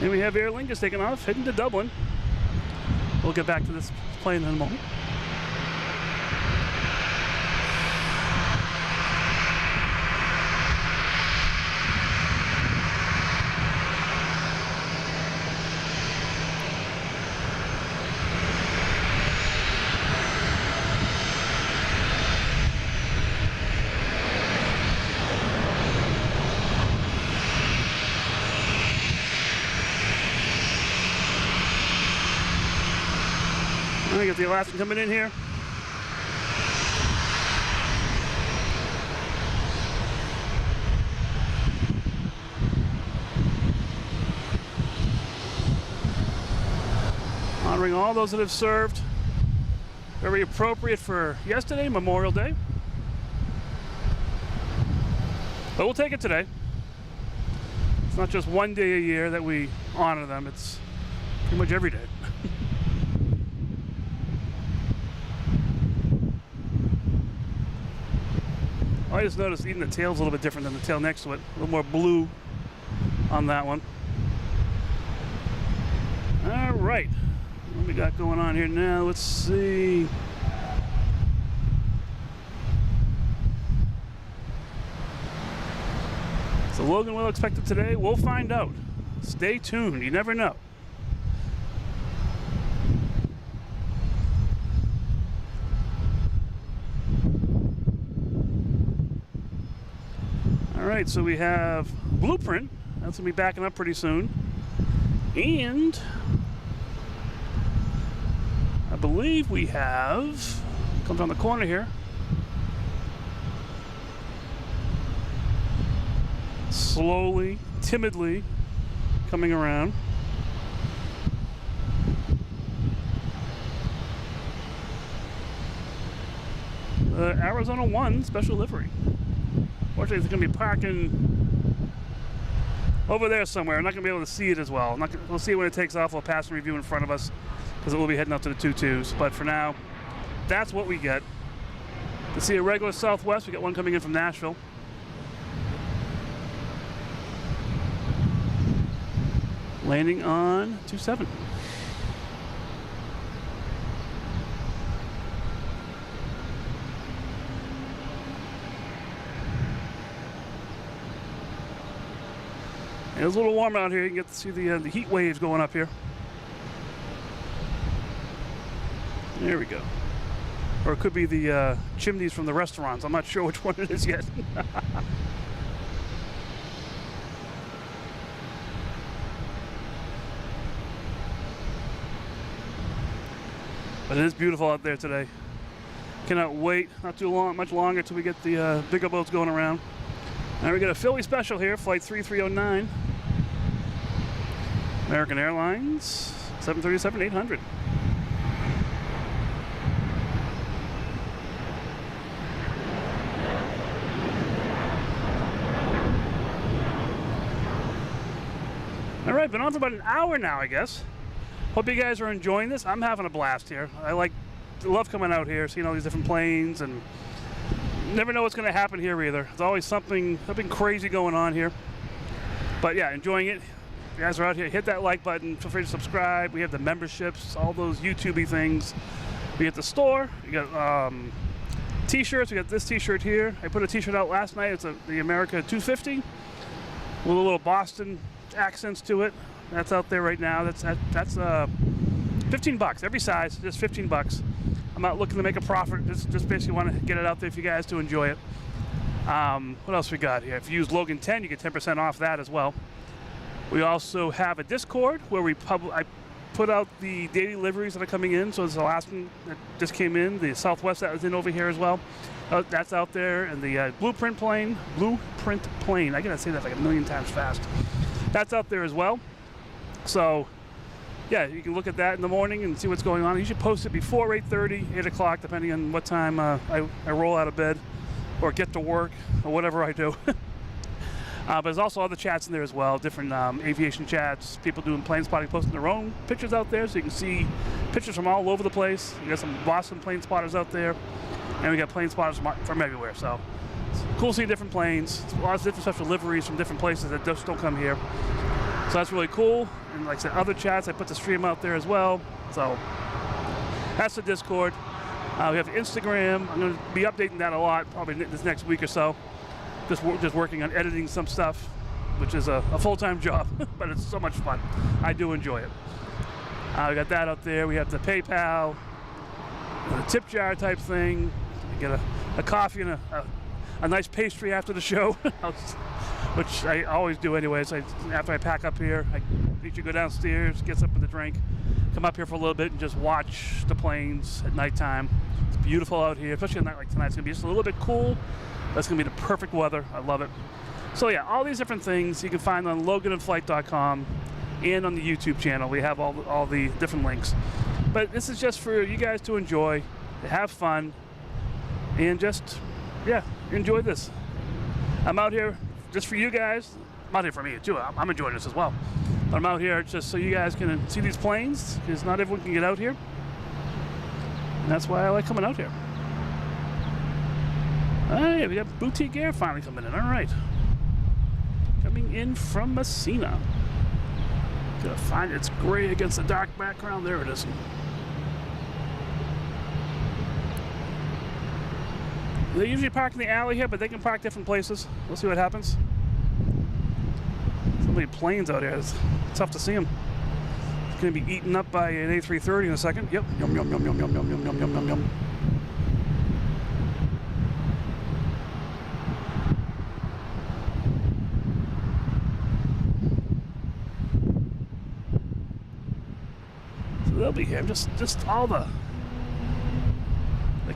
And we have Aer Lingus taking off, heading to Dublin. We'll get back to this plane in a moment. I got the Alaskan coming in here. Honoring all those that have served. Very appropriate for yesterday, Memorial Day. But we'll take it today. It's not just one day a year that we honor them, it's pretty much every day. I just noticed even the tail's a little bit different than the tail next to it. A little more blue on that one. All right, what we got going on here now? Let's see. So Logan will expect it today. We'll find out. Stay tuned. You never know. All right, so we have Blueprint. That's gonna be backing up pretty soon. And I believe we have, comes on the corner here, slowly, timidly coming around. Arizona 1 special livery. Fortunately, it's going to be parking over there somewhere. I'm not going to be able to see it as well. We'll see it when it takes off. We'll pass and review in front of us because it will be heading up to the 2-2s. But for now, that's what we get. To see a regular Southwest, we got one coming in from Nashville. Landing on 27. It's a little warm out here. You can get to see the heat waves going up here. There we go. Or it could be the chimneys from the restaurants. I'm not sure which one it is yet. But it is beautiful out there today. Cannot wait. Not too long, much longer till we get the bigger boats going around. Now we got a Philly special here, flight 3309. American Airlines, 737-800. All right, been on for about an hour now, I guess. Hope you guys are enjoying this. I'm having a blast here. I love coming out here, seeing all these different planes, and never know what's going to happen here either. There's always something crazy going on here. But yeah, enjoying it. If you guys are out here, hit that like button. Feel free to subscribe. We have the memberships, all those YouTube-y things. We got the store. We got t-shirts. We got this t-shirt here. I put a t-shirt out last night. It's the America 250 with a little Boston accents to it. That's out there right now. That's $15 every size, just $15. I'm not looking to make a profit. Just basically want to get it out there for you guys to enjoy it. What else we got here? If you use Logan 10, you get 10% off that as well. We also have a Discord where I put out the daily liveries that are coming in. So there's the last one that just came in, the Southwest that was in over here as well. That's out there, and the Blueprint plane. I gotta say that like a million times fast. That's out there as well. So yeah, you can look at that in the morning and see what's going on. You should post it before 8:30, 8 o'clock, depending on what time I roll out of bed or get to work or whatever I do. But there's also other chats in there as well, different aviation chats, people doing plane spotting, posting their own pictures out there, so you can see pictures from all over the place. You got some Boston plane spotters out there, and we got plane spotters from everywhere. So it's cool seeing different planes. It's lots of different special liveries from different places that just don't come here. So that's really cool. And like I said, other chats, I put the stream out there as well. So that's the Discord. We have Instagram. I'm going to be updating that a lot, probably this next week or so. Just working on editing some stuff, which is a full-time job, but it's so much fun. I do enjoy it. We got that up there. We have the PayPal, the tip jar type thing. You get a coffee and a nice pastry after the show, which I always do anyway. So after I pack up here, I usually go downstairs, get something to drink, come up here for a little bit and just watch the planes at nighttime. It's beautiful out here, especially a night like tonight. It's gonna be just a little bit cool. That's gonna be the perfect weather. I love it. So yeah, all these different things you can find on loganinflight.com and on the YouTube channel. We have all the different links. But this is just for you guys to enjoy, to have fun, and just, yeah, enjoy this. I'm out here just for you guys. I'm out here for me too. I'm enjoying this as well. But I'm out here just so you guys can see these planes, because not everyone can get out here. And that's why I like coming out here. Oh yeah, we got Boutique Air finally coming in. All right. Coming in from Messina. Gotta find it's gray against the dark background. There it is. They usually park in the alley here, but they can park different places. We'll see what happens. So many planes out here. It's tough to see them. It's gonna be eaten up by an A330 in a second. Yep. Yum yum yum yum yum yum yum yum yum yum yum. So they'll be here. Just all the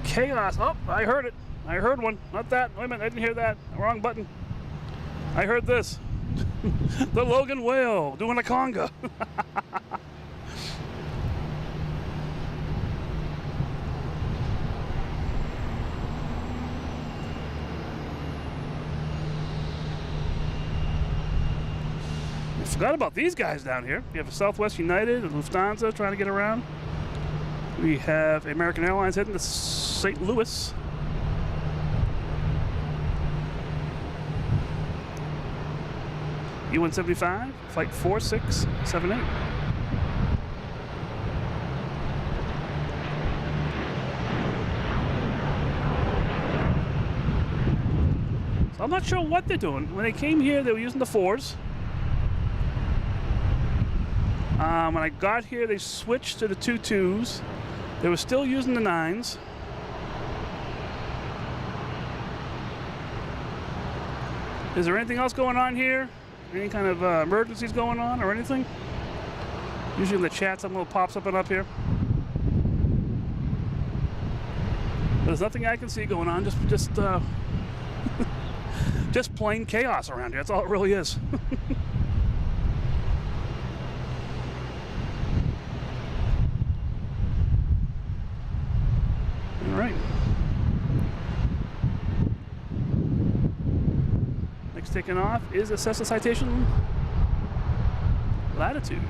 chaos. Oh, I heard it. I heard one. Not that. Wait a minute. I didn't hear that. Wrong button. I heard this. The Logan whale doing a conga. I forgot about these guys down here. We have a Southwest United and Lufthansa trying to get around. We have American Airlines heading to St. Louis. U-175, flight 4678. So I'm not sure what they're doing. When they came here, they were using the 4s. When I got here, they switched to the 2.2s. They were still using the 9s. Is there anything else going on here? Any kind of emergencies going on or anything? Usually in the chat, something little pops up and up here. There's nothing I can see going on. Just plain chaos around here. That's all it really is. All right. Next taken off is assess the citation latitude.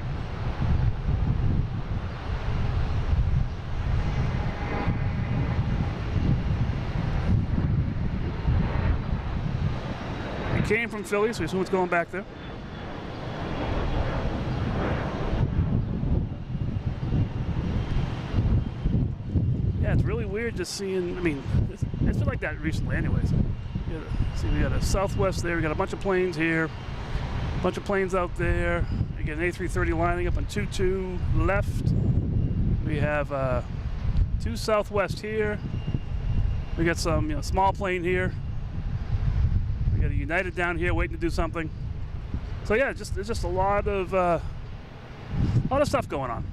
It came from Philly, so we assume it's going back there. Yeah, it's really weird just seeing, I mean, it's been like that recently anyways. See, we got a Southwest there, we got a bunch of planes here, a bunch of planes out there. We got an A330 lining up on 2-2 left. We have 2 Southwest here. We got some small plane here. We got a United down here waiting to do something. So yeah, it's just a lot of stuff going on.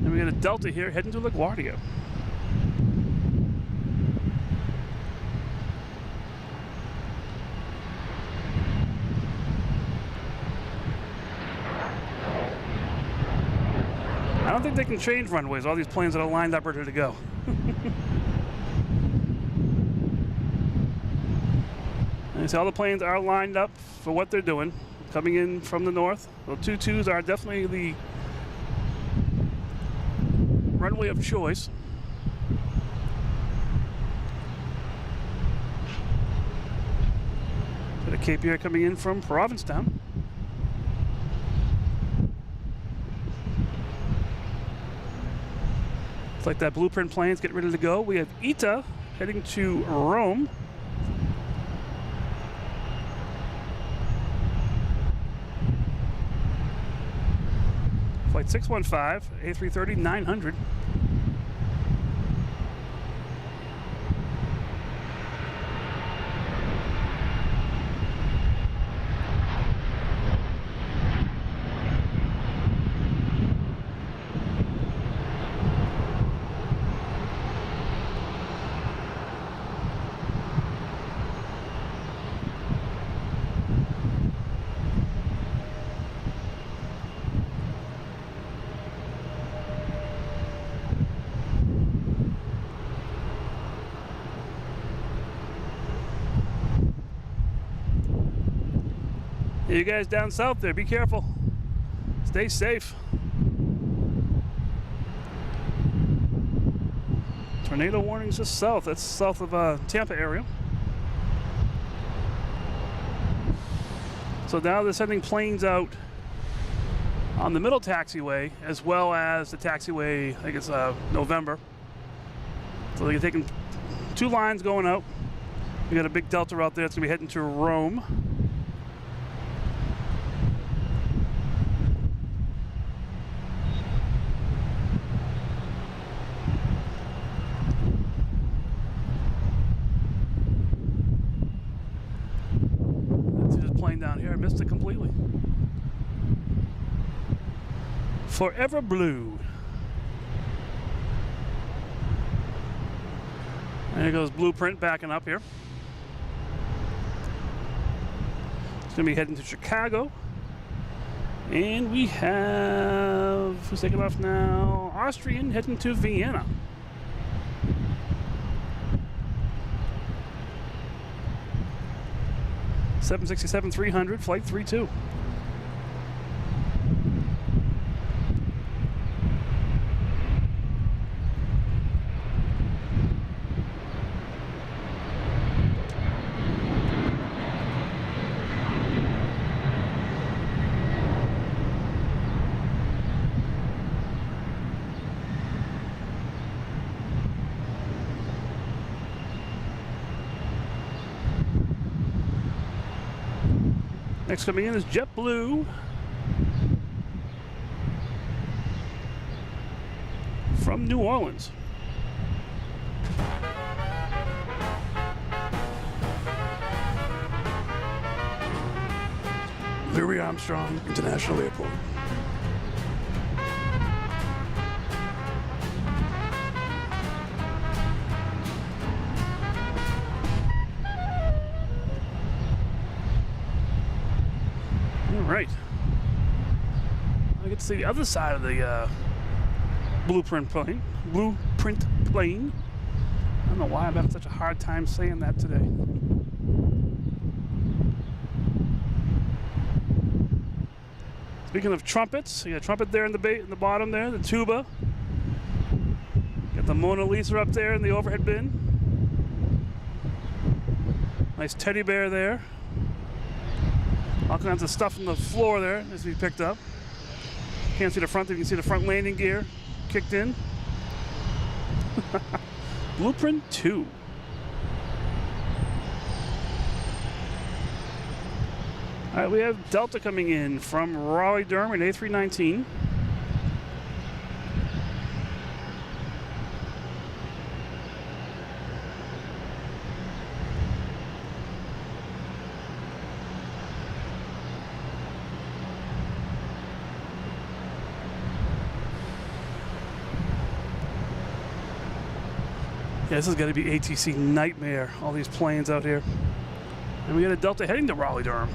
And we got a Delta here heading to LaGuardia. I don't think they can change runways. All these planes that are lined up are ready to go. And so all the planes are lined up for what they're doing, coming in from the north. The 2-2s are definitely the runway of choice. Got a Cape Air coming in from Provincetown. It's like that blueprint plane's getting ready to go. We have ITA heading to Rome. Flight 615, A330-900. You guys down south there, be careful. Stay safe. Tornado warnings just south. That's south of Tampa area. So now they're sending planes out on the middle taxiway as well as the taxiway, I think it's November. So they're taking 2 lines going out. We got a big Delta out there. It's gonna be heading to Rome. Let's see this plane down here. I missed it completely. Forever Blue. There goes Blueprint backing up here. It's going to be heading to Chicago. And we have, who's taking off now? Austrian heading to Vienna. (767-300), flight 32. Next coming in is JetBlue from New Orleans. Louis Armstrong International Airport. Right. I get to see the other side of the blueprint plane. I don't know why I'm having such a hard time saying that today. Speaking of trumpets, you got a trumpet there in the bottom there, the tuba. Got the Mona Lisa up there in the overhead bin. Nice teddy bear there. All kinds of stuff on the floor there needs to be picked up. Can't see the front, you can see the front landing gear kicked in. Blueprint 2. All right, we have Delta coming in from Raleigh-Durham in A319. Yeah, this has got to be ATC nightmare, all these planes out here. And we got a Delta heading to Raleigh-Durham.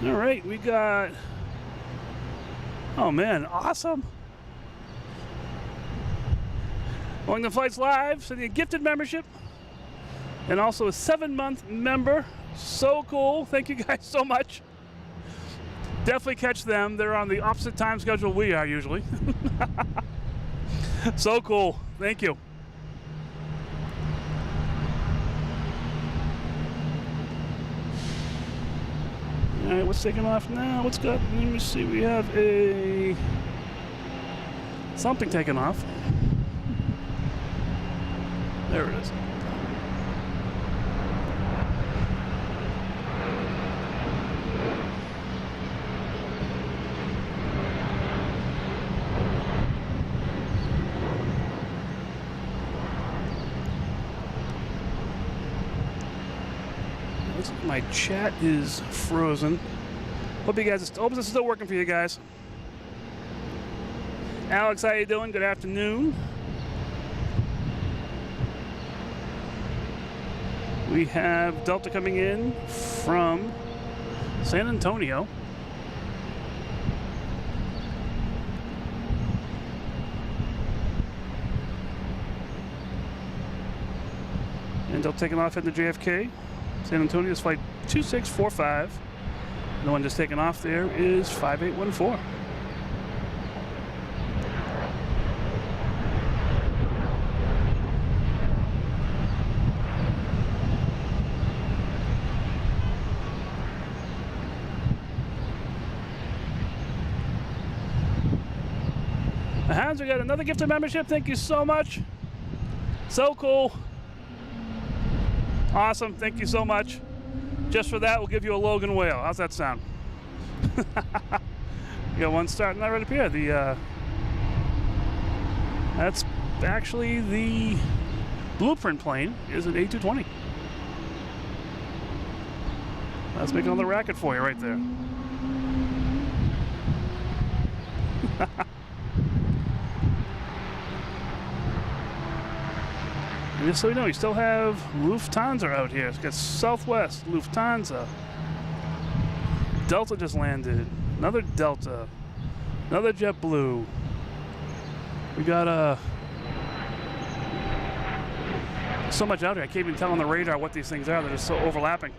All right, we got, oh man, awesome. Loganinflight's live, sending a gifted membership and also a 7-month member. So cool. Thank you guys so much. Definitely catch them. They're on the opposite time schedule we are usually. So cool. Thank you. All right, what's taking off now? What's got, let me see, we have a, something taking off. There it is. Looks like my chat is frozen. Hope this is still working for you guys. Alex, how you doing? Good afternoon. We have Delta coming in from San Antonio. And Delta taking off heading to JFK. San Antonio's flight 2645. The one just taking off there is 5814. Hans, we got another gift of membership. Thank you so much. So cool. Awesome. Thank you so much. Just for that, we'll give you a Logan whale. How's that sound? You got one starting right up here. That's actually the blueprint plane. Is an A220. That's making all the racket for you right there. And just so you know, you still have Lufthansa out here. It's got Southwest, Lufthansa. Delta just landed. Another Delta. Another JetBlue. We got so much out here. I can't even tell on the radar what these things are. They're just so overlapping.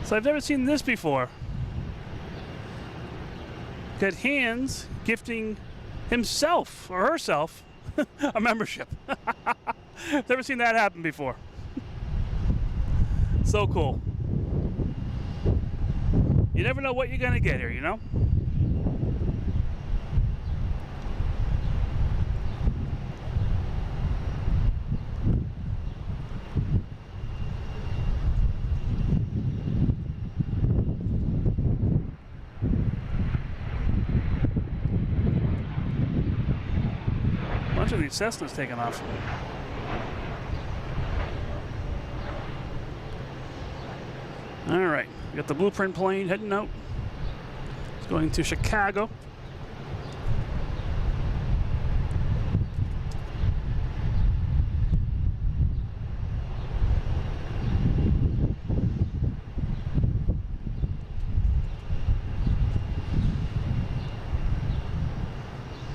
So I've never seen this before. Got Hans gifting himself or herself a membership. Never seen that happen before. So cool. You never know what you're gonna get here, you know? Bunch of these Cessnas taking off. All right, we got the blueprint plane heading out. It's going to Chicago.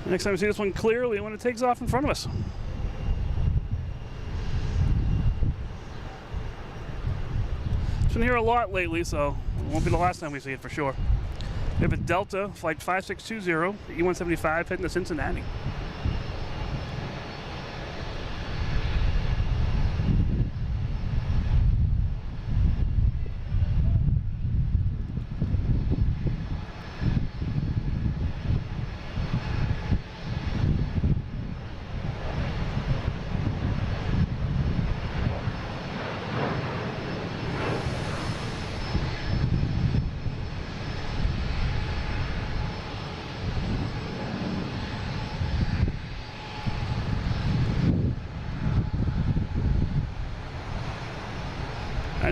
Next time we see this one clearly when it takes off in front of us. It's been here a lot lately, so it won't be the last time we see it for sure. We have a Delta, flight 5620, E-175 heading to Cincinnati.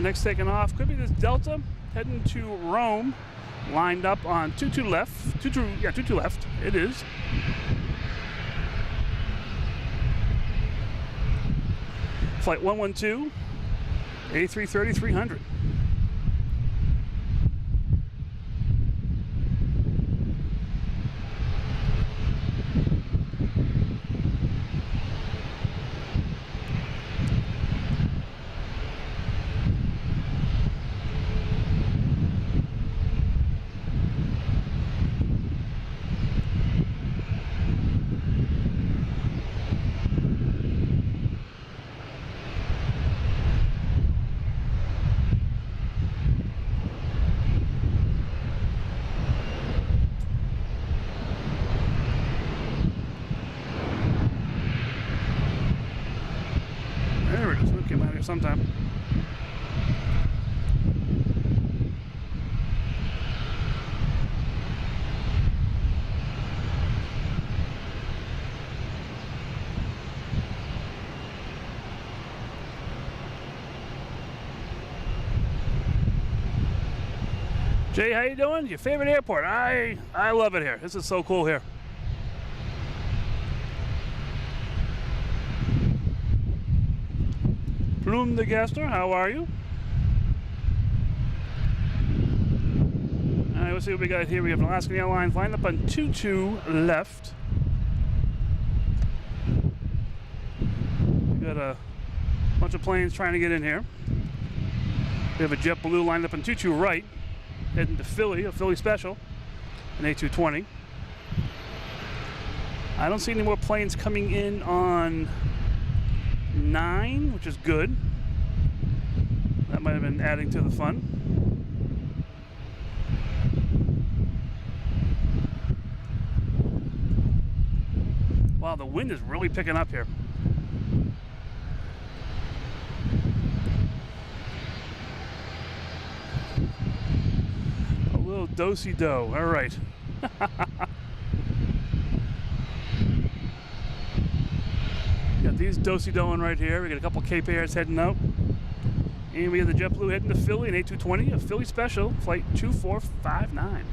Next taking off could be this Delta heading to Rome, lined up on 22 left. 22 left. It is. Flight 112, A330-300. Sometime. Jay, how you doing? Your favorite airport? I love it here. This is so cool here. Bloom the Gaster, how are you? All right, let's see what we got here. We have Alaska Airlines lined up on 22 left. We got a bunch of planes trying to get in here. We have a JetBlue lined up on 22 right, heading to Philly, a Philly special, an A220. I don't see any more planes coming in on 9, which is good. That might have been adding to the fun. Wow, the wind is really picking up here. A little do-si-do, all right. Got these do-si-doing right here. We got a couple Cape Airs heading out. And we have the JetBlue heading to Philly, an A220, a Philly special, flight 2459.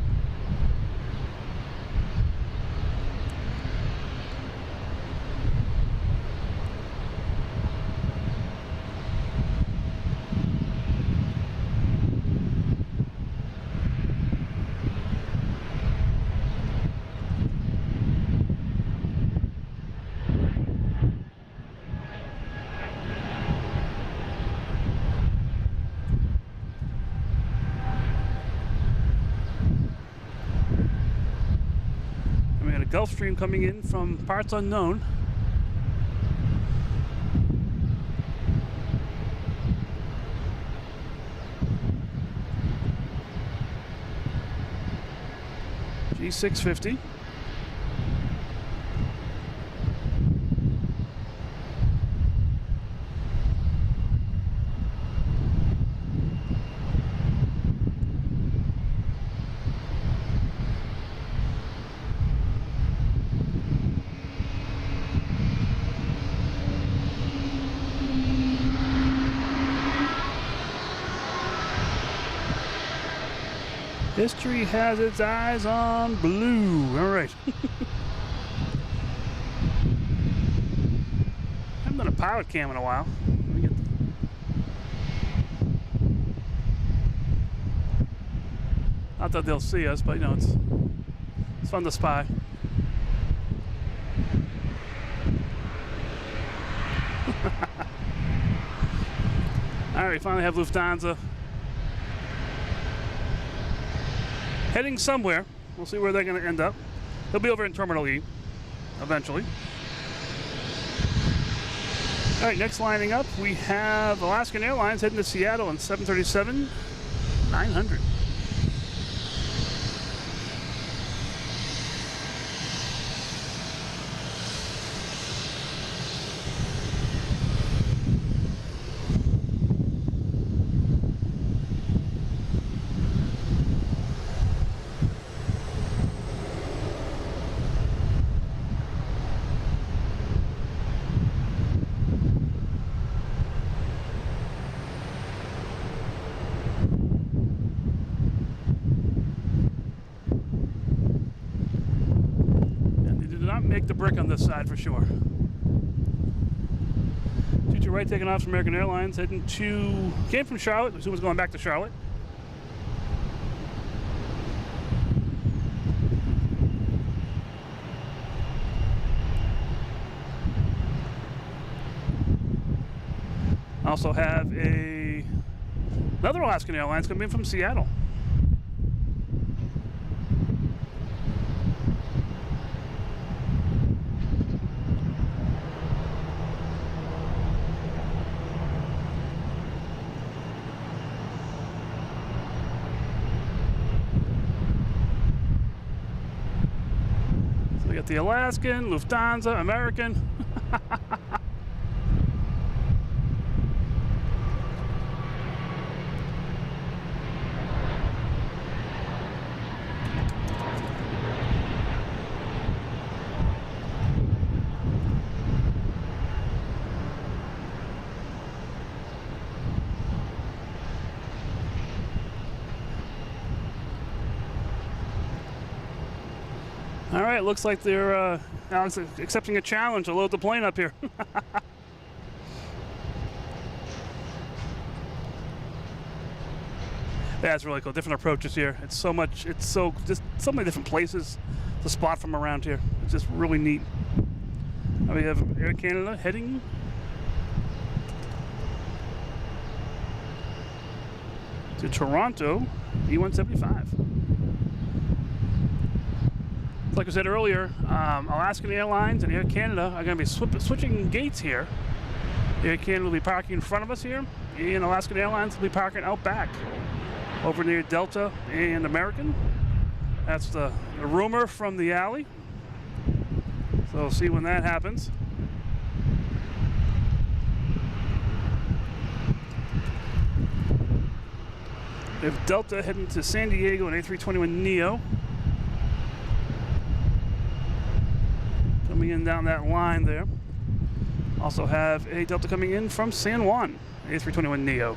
Gulfstream coming in from parts unknown. G650. History has its eyes on blue. All right. Haven't done a pilot cam in a while. Let me get not that they'll see us, but you know, it's fun to spy. All right, we finally have Lufthansa heading somewhere. We'll see where they're going to end up. They'll be over in Terminal E eventually. All right, next lining up, we have Alaskan Airlines heading to Seattle on 737-900. Make the brick on this side for sure. 22 right taking off from American Airlines, heading came from Charlotte, assume it's going back to Charlotte. Also have another Alaskan Airlines coming in from Seattle. We got the Alaskan, Lufthansa, American. All right, looks like they're now accepting a challenge to load the plane up here. Yeah, it's really cool. Different approaches here. It's so much. It's just so many different places to spot from around here. It's just really neat. Now we have Air Canada heading to Toronto, E175. Like I said earlier, Alaskan Airlines and Air Canada are going to be switching gates here. Air Canada will be parking in front of us here, and Alaskan Airlines will be parking out back, over near Delta and American. That's the rumor from the alley. So we'll see when that happens. We have Delta heading to San Diego and A321neo. Coming in down that line there. Also have a Delta coming in from San Juan, A321neo,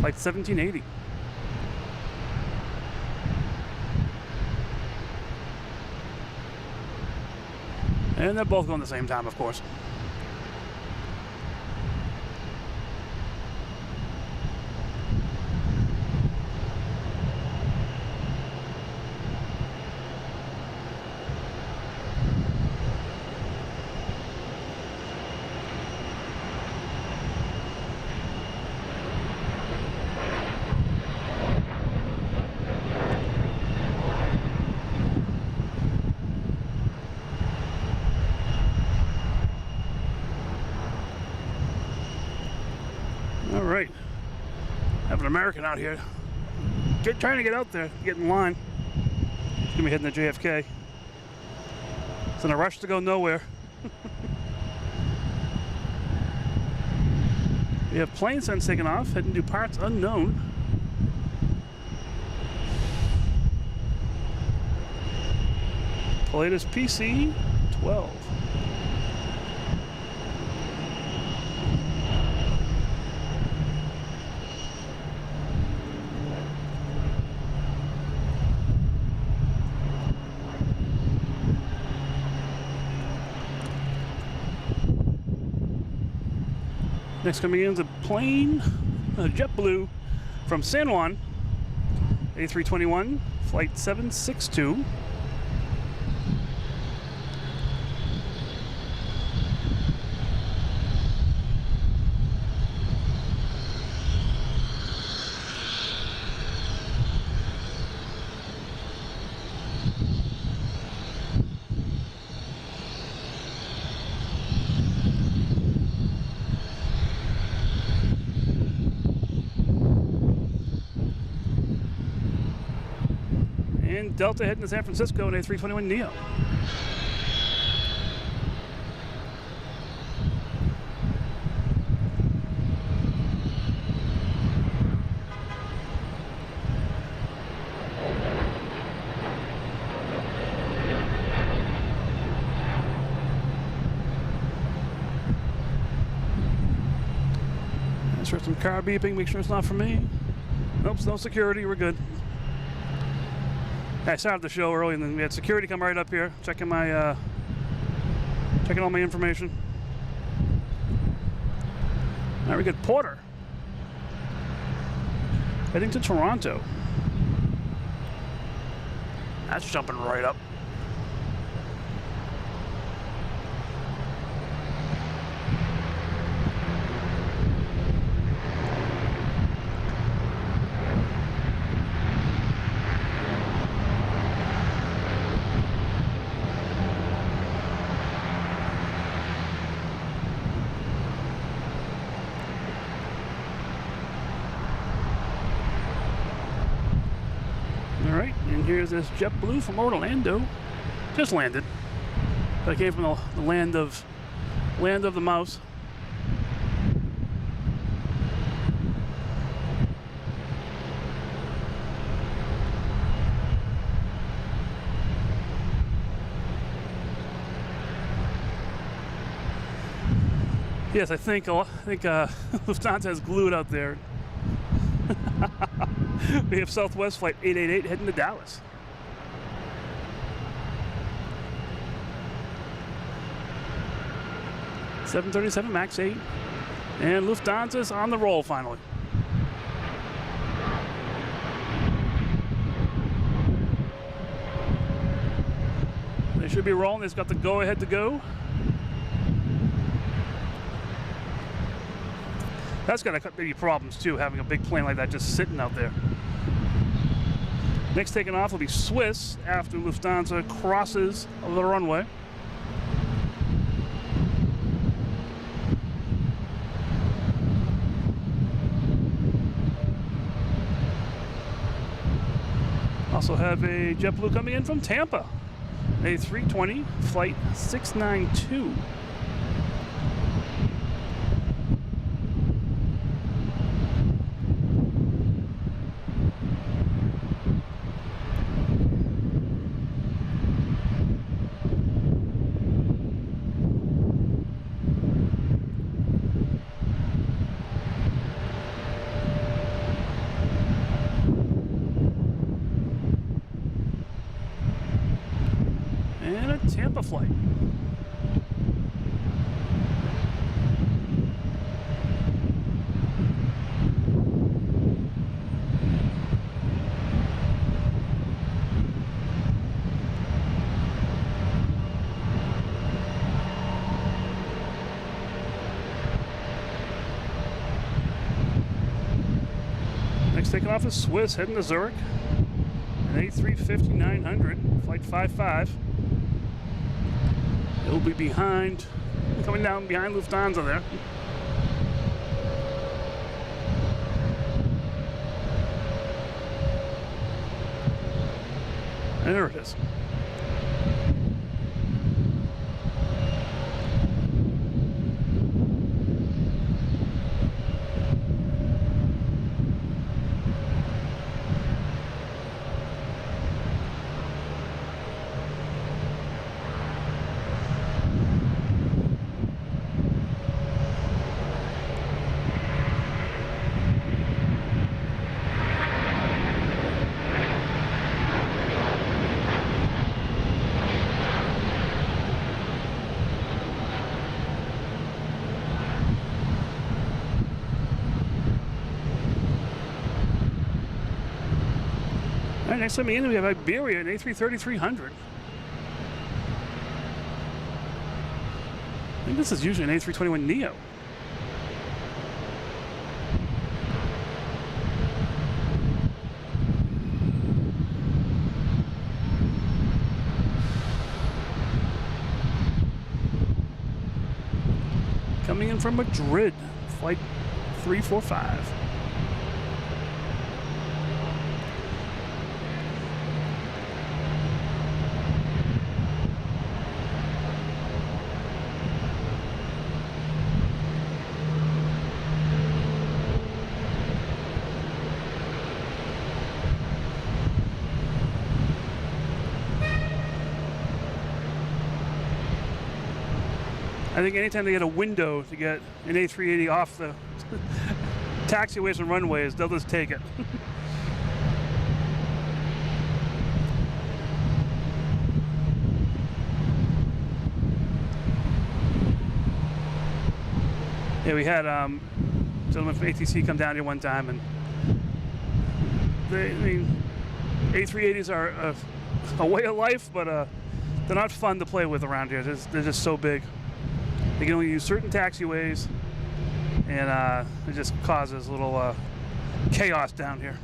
flight 1780. And they're both going at the same time, of course. All right, have an American out here. Trying to get out there, get in line. He's gonna be heading to JFK. It's in a rush to go nowhere. We have plane sense taking off, heading to parts unknown. The latest PC-12. Next coming in is a plane, a JetBlue from San Juan, A321, flight 762. And Delta heading to San Francisco in A321neo. Let's hear some car beeping, make sure it's not for me. Nope, no security, we're good. I started the show early, and then we had security come right up here, checking my, checking all my information. Now we got Porter heading to Toronto. That's jumping right up. Alright, and here's this JetBlue from Orlando. Just landed. But I came from the land of the mouse. Yes, I think Lufthansa has glued out there. We have Southwest flight 888 heading to Dallas. 737 MAX 8. And Lufthansa's on the roll finally. They should be rolling. They've got the go-ahead to go. That's got to maybe problems too, having a big plane like that just sitting out there. Next taking off will be Swiss after Lufthansa crosses the runway. Also have a JetBlue coming in from Tampa, a 320 flight 692. Tampa flight. Next taking off is Swiss heading to Zurich, an A350-900, flight 55. It'll be behind, coming down behind Lufthansa there. And there it is. All right, next coming in we have Iberia, an A330-300. I think this is usually an A321neo. Coming in from Madrid, flight 345. I think anytime they get a window to get an A380 off the taxiways and runways, they'll just take it. Yeah, we had a gentleman from ATC come down here one time, and A380s are a way of life, but they're not fun to play with around here. They're just so big. They can only use certain taxiways, and it just causes a little chaos down here.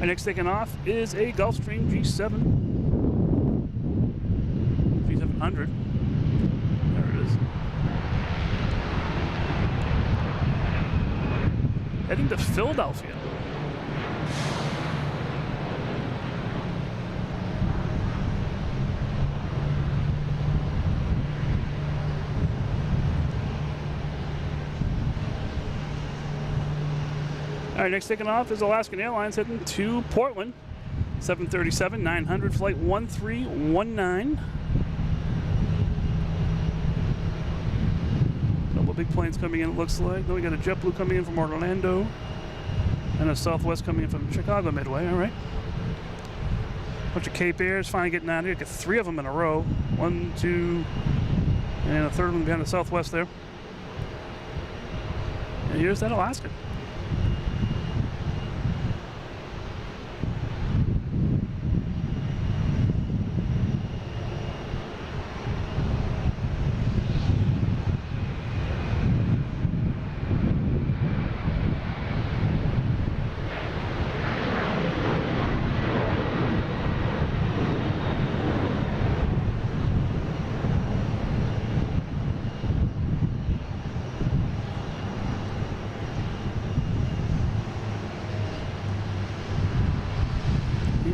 Our next taking off is a Gulfstream G7, G700. There it is. Heading to Philadelphia. All right, next taking off is Alaskan Airlines heading to Portland, 737-900 flight 1319. Couple big planes coming in, it looks like. Then we got a JetBlue coming in from Orlando, and a Southwest coming in from Chicago Midway. All right. Bunch of Cape Airs finally getting out of here. Got 3 of them in a row. 1, 2, And a third one behind the Southwest there. And here's that Alaska.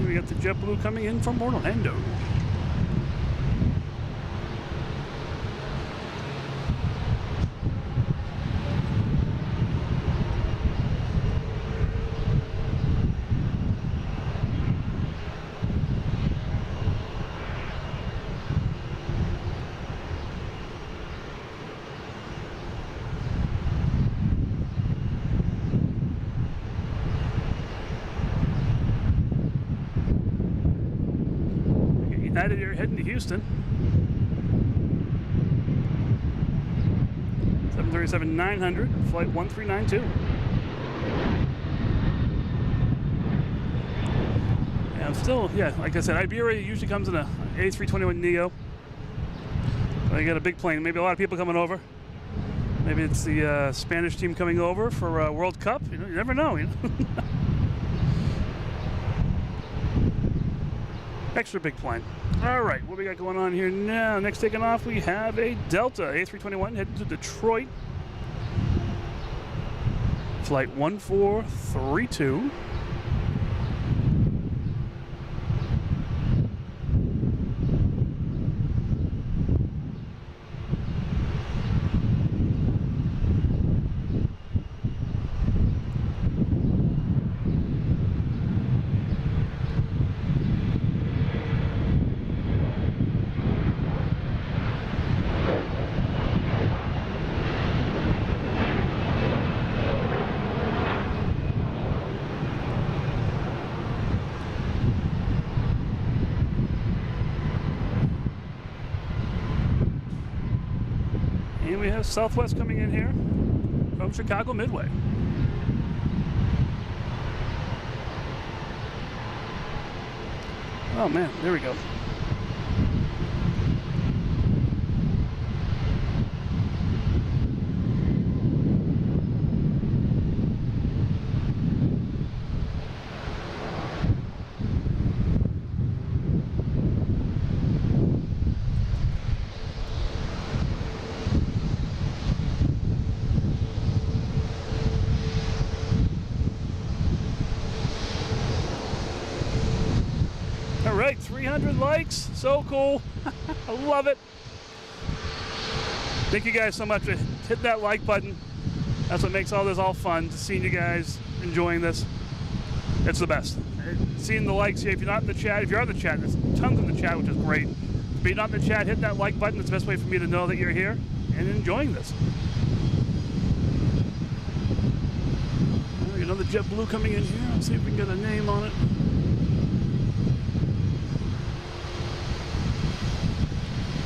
We got the JetBlue coming in from Orlando. United Air heading to Houston. 737-900, flight 1392. Yeah, I'm still, like I said, Iberia usually comes in a A321neo. I got a big plane, maybe a lot of people coming over. Maybe it's the Spanish team coming over for World Cup. You never know. Extra big plane. All right, what we got going on here now? Next taking off, we have a Delta A321 heading to Detroit. Flight 1432. And we have Southwest coming in here from Chicago Midway. Oh man, there we go. All right, 300 likes, so cool. I love it. Thank you guys so much. Hit that like button. That's what makes all this all fun, seeing you guys enjoying this. It's the best. Seeing the likes here, if you're not in the chat, if you're on the chat, there's tons in the chat, which is great. If you're not in the chat, hit that like button. It's the best way for me to know that you're here and enjoying this. All right, another JetBlue coming in here. Let's see if we can get a name on it.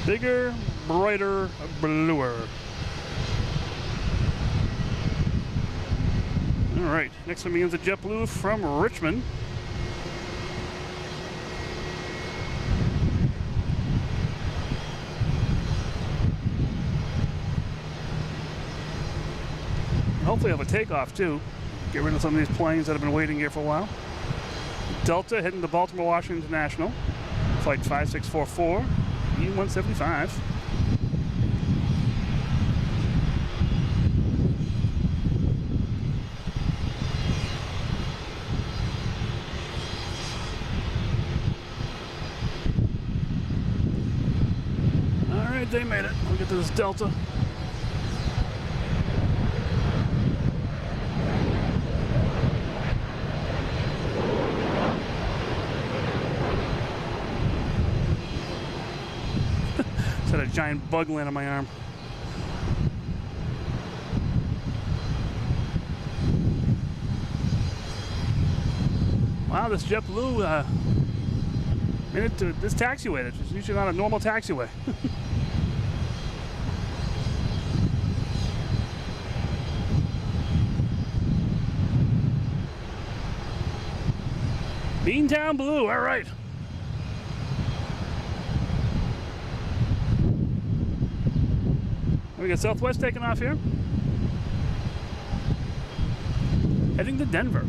Bigger, brighter, bluer. All right, next one begins a JetBlue from Richmond. Hopefully have a takeoff too. Get rid of some of these planes that have been waiting here for a while. Delta heading to Baltimore, Washington International. Flight 5644. E175. All right, they made it. We'll get to this Delta. Had a giant bug land on my arm. Wow, this JetBlue made it to this taxiway. It's usually not a normal taxiway. Beantown Blue, all right. We got Southwest taking off here. Heading to Denver.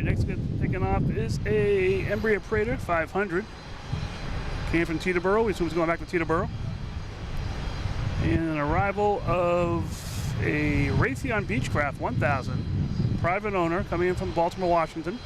Next taking off is a Embraer Praetor 500. Came from Teterboro. We assume it's going back to Teterboro. And an arrival of a Raytheon Beechcraft 1000, private owner, coming in from Baltimore, Washington.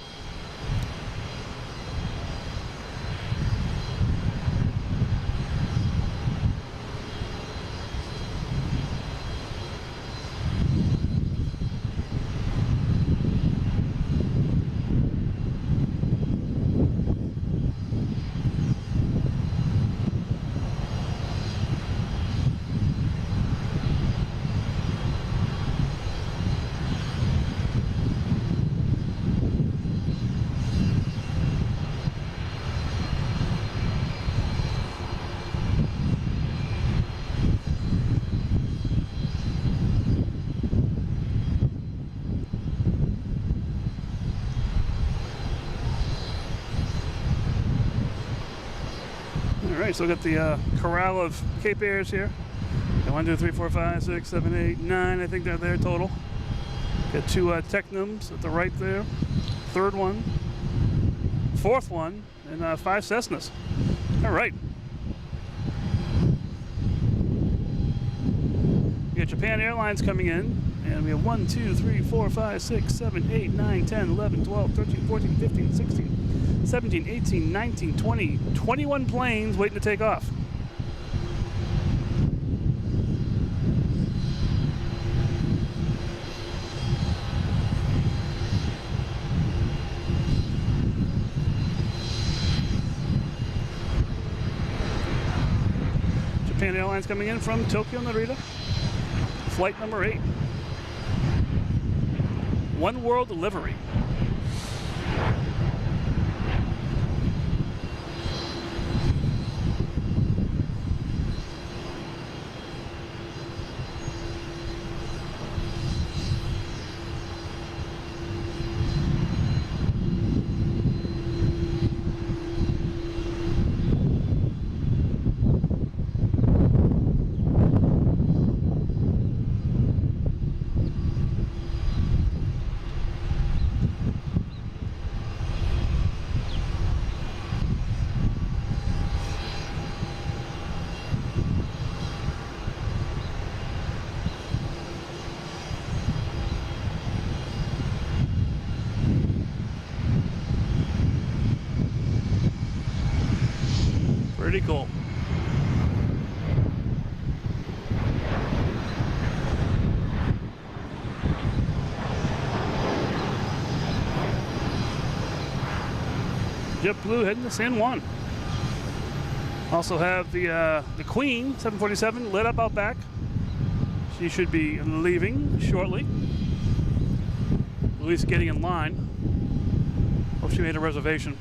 Alright, so we got the corral of Cape Airs here. 1, 2, 3, 4, 5, 6, 7, 8, 9. I think they're there total. Got 2 Technums at the right there. 3rd one. 4th one. And 5 Cessnas. Alright. We got Japan Airlines coming in. And we have 1, 2, 3, 4, 5, 6, 7, 8, 9, 10, 11, 12, 13, 14, 15, 16. 17, 18, 19, 20, 21 planes waiting to take off. Japan Airlines coming in from Tokyo Narita. Flight number 8. One World Delivery. Pretty cool. JetBlue heading to San Juan. Also have the Queen 747 lit up out back. She should be leaving shortly. At least getting in line. Hope she made a reservation.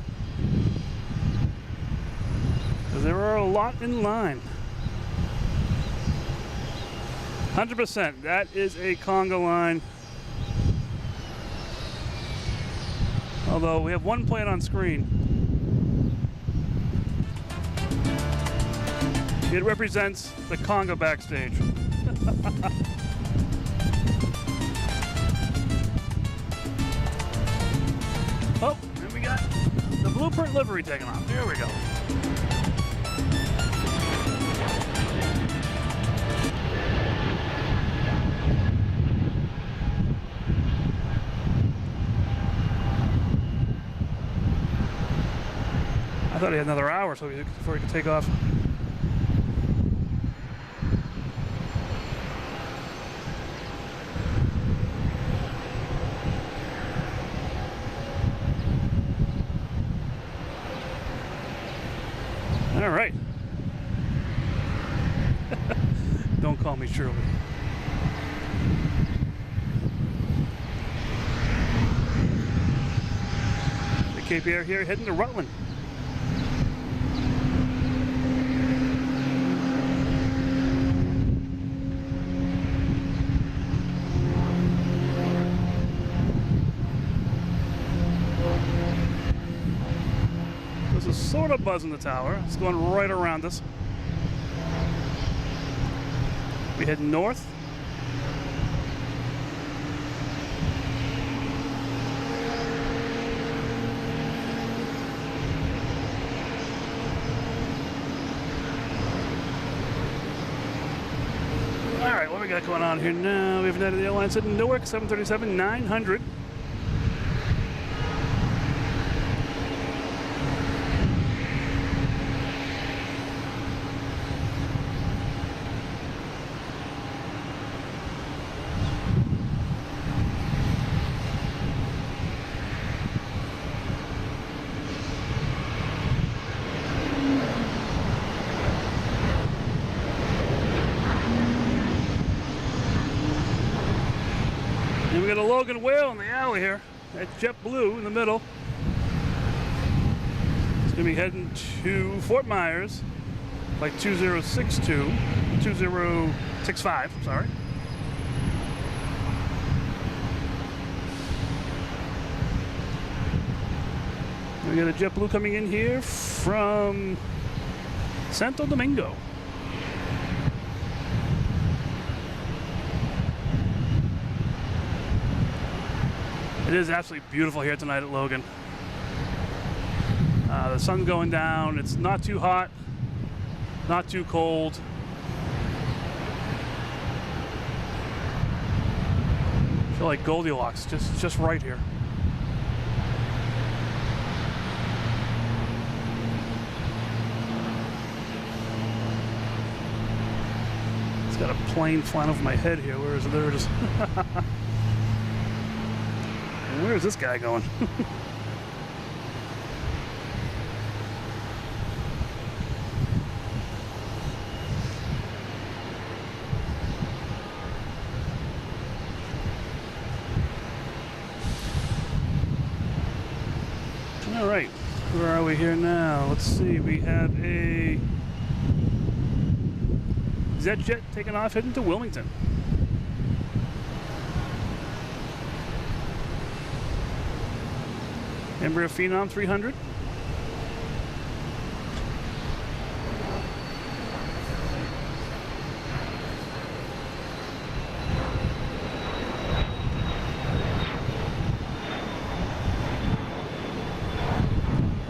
There are a lot in line. 100%. That is a conga line. Although we have one plane on screen. It represents the conga backstage. Oh, and we got the Blueprint livery taking off. There we go. I thought he had another hour so before he could take off. Cape Air here, heading to Rutland. There's a sort of buzz in the tower. It's going right around us. We head north. All right, what we got going on here now? We have United Airlines at Newark, 737-900. And we got a Logan whale in the alley here. That's JetBlue in the middle. It's going to be heading to Fort Myers, like 2065, I'm sorry. We got a JetBlue coming in here from Santo Domingo. It is absolutely beautiful here tonight at Logan. The sun's going down. It's not too hot, not too cold. I feel like Goldilocks, just right here. It's got a plane flying over my head here. Where is it? There it is. Where is this guy going? All right, where are we here now? Let's see, we have a jet taking off heading to Wilmington. Embraer Phenom 300.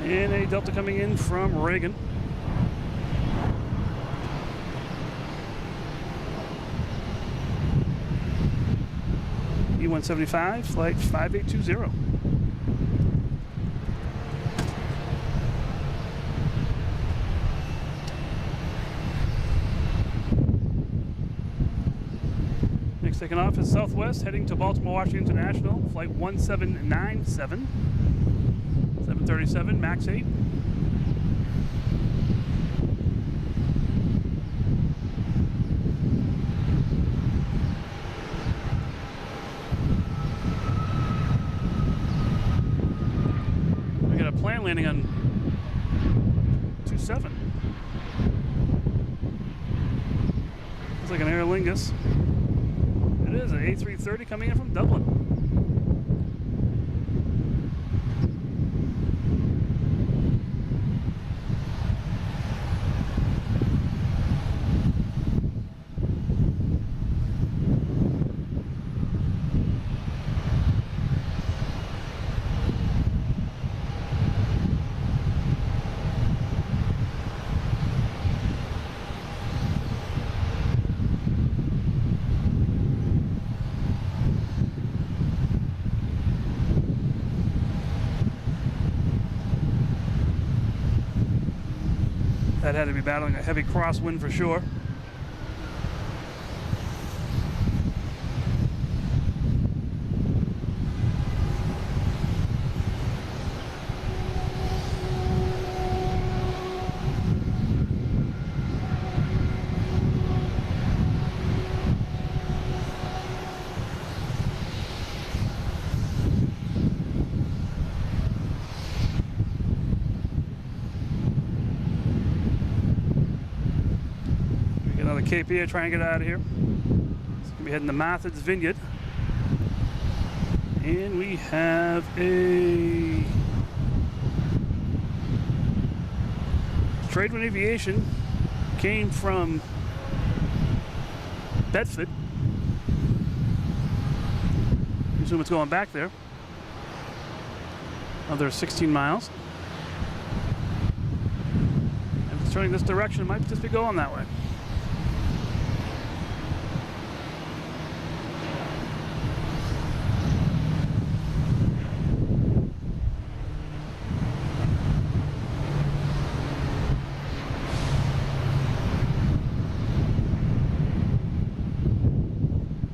And a Delta coming in from Reagan. E175, flight 5820. Next taking off is Southwest, heading to Baltimore, Washington International, flight 1797, 737, MAX 8. We got a plane landing on 27. Looks like an Aer Lingus. It is an A330 coming in from Dublin. That had to be battling a heavy crosswind for sure. KPA trying to get out of here. So we'll be heading to Method's Vineyard. And we have a Tradewind Aviation. Came from Bedford. I assume it's going back there. Another 16 miles. And if it's turning this direction, it might just be going that way.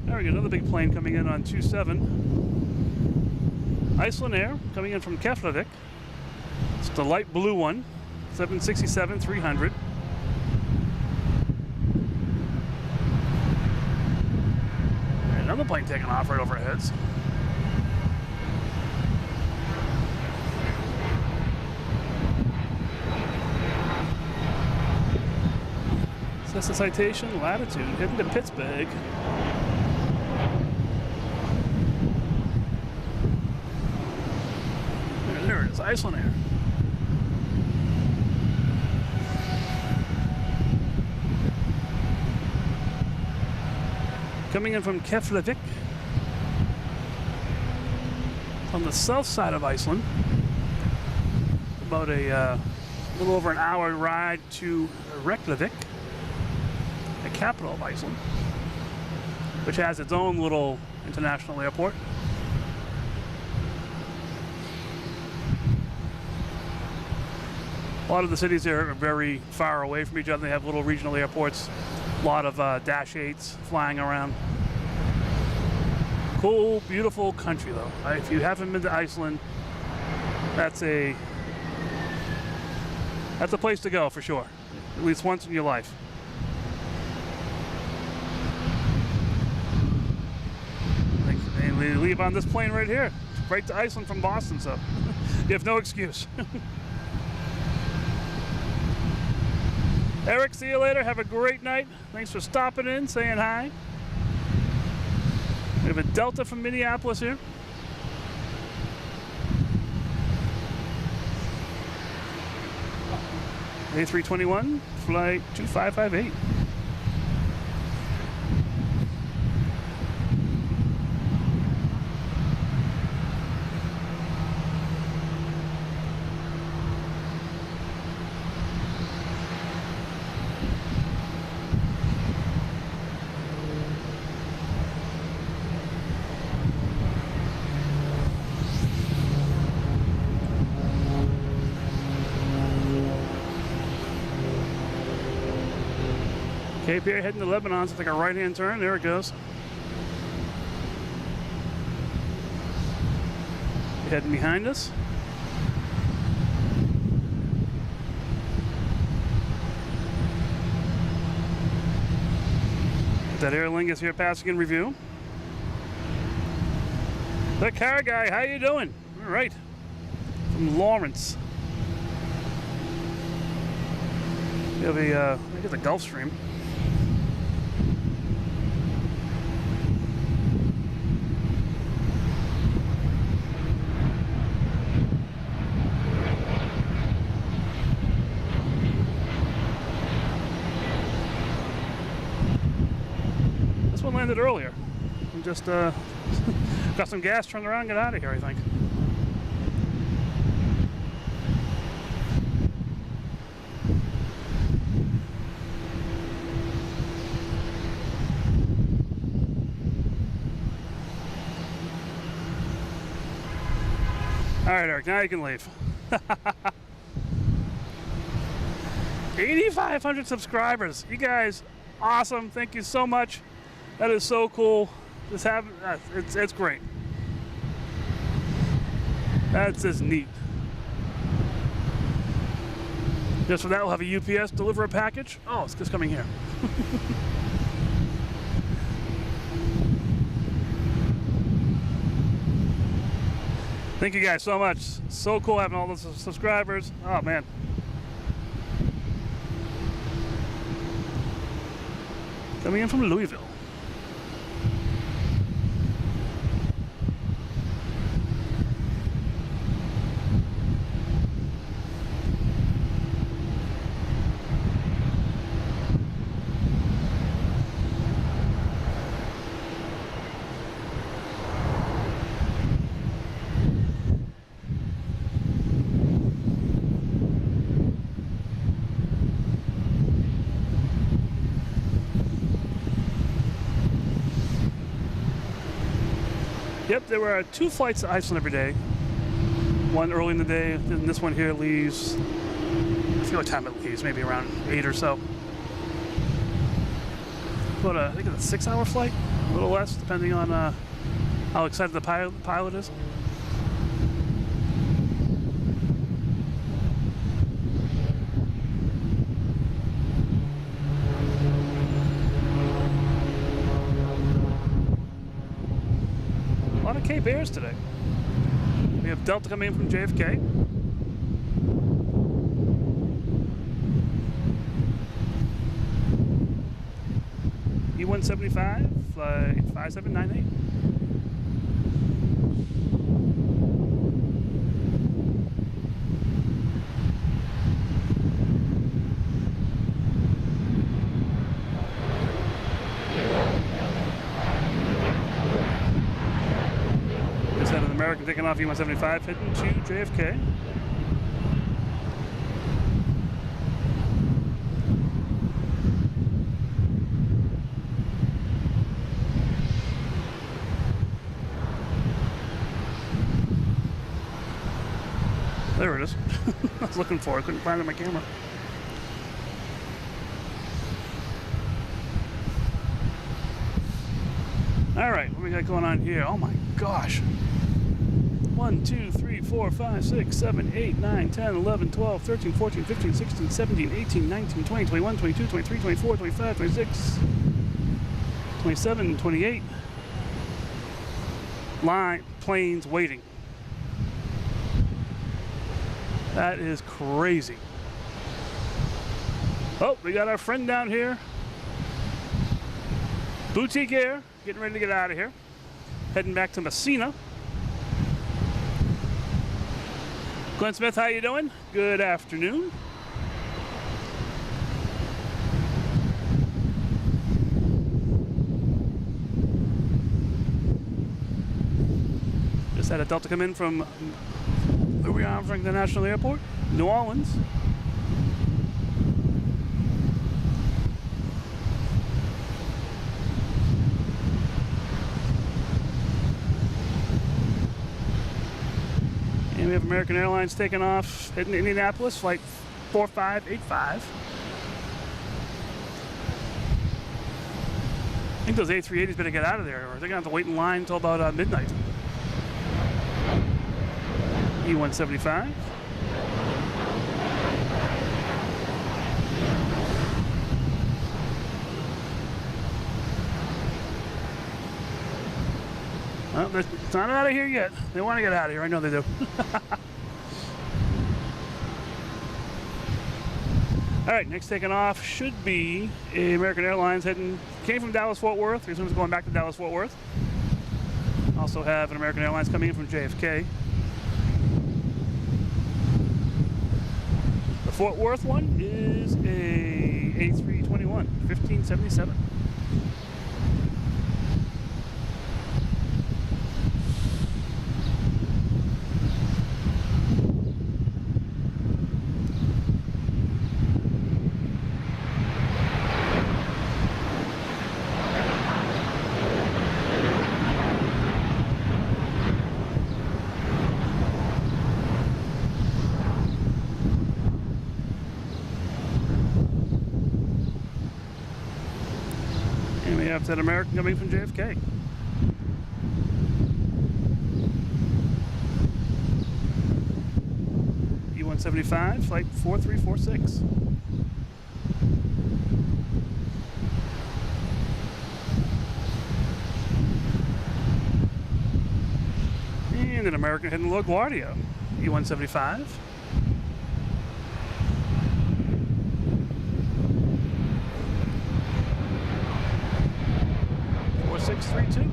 There we go, another big plane coming in on 27. Iceland Air coming in from Keflavik. It's the light blue one, 767-300. Another plane taking off right over our heads. That's the citation, latitude, heading to Pittsburgh. There it is, Iceland Air. Coming in from Keflavik. On the south side of Iceland. About a little over an hour ride to Reykjavik, the capital of Iceland, which has its own little international airport. A lot of the cities here are very far away from each other. They have little regional airports. A lot of Dash 8s flying around. Cool, beautiful country though. If you haven't been to Iceland, that's a place to go for sure. At least once in your life. And we leave on this plane right here, right to Iceland from Boston, so you have no excuse. Eric, see you later. Have a great night. Thanks for stopping in, saying hi. We have a Delta from Minneapolis here. A321, flight 2558. KPA heading to Lebanon, so take a right-hand turn. There it goes. Heading behind us. That Aer Lingus here passing in review. The car guy, how you doing? All right. From Lawrence. We have a, I think it's a Gulfstream. This one landed earlier. I'm just got some gas, turned around, get out of here, I think. All right, Eric, now you can leave. 8,500 subscribers. You guys, awesome. Thank you so much. That is so cool. Just have it's great. That's just neat. Just for that, we'll have a UPS deliver a package. Oh, it's just coming here. Thank you guys so much. So cool having all those subscribers. Oh, man. coming in from Louisville. Yep, there were 2 flights to Iceland every day. One early in the day, and this one here leaves, I forget what time it leaves, maybe around 8 or so. But I think it's a 6-hour flight, a little less, depending on how excited the pilot is. A lot of KBOS today. We have Delta coming in from JFK. E-175, flight 5798. American taking off E-175, heading to JFK. There it is. I was looking for it, couldn't find it on my camera. All right, what we got going on here? Oh my gosh. 1, 2, 3, 4, 5, 6, 7, 8, 9, 10, 11, 12, 13, 14, 15, 16, 17, 18, 19, 20, 21, 22, 23, 24, 25, 26, 27, 28. Planes waiting. That is crazy. Oh, we got our friend down here. Boutique Air, getting ready to get out of here. Heading back to Messina. Glenn Smith, how you doing? Good afternoon. Just had a Delta come in from Louis Armstrong International Airport, New Orleans. And we have American Airlines taking off, heading to Indianapolis, flight 4585. I think those A380s better get out of there, or they're going to have to wait in line until about midnight. E-175. Well, it's not out of here yet. They want to get out of here. I know they do. All right, next taking off should be American Airlines came from Dallas-Fort Worth. Here's going back to Dallas-Fort Worth. Also have an American Airlines coming in from JFK. The Fort Worth one is a A321, 1577. We have that American coming from JFK. E-175, flight 4346. And an American heading to LaGuardia, E-175. 632.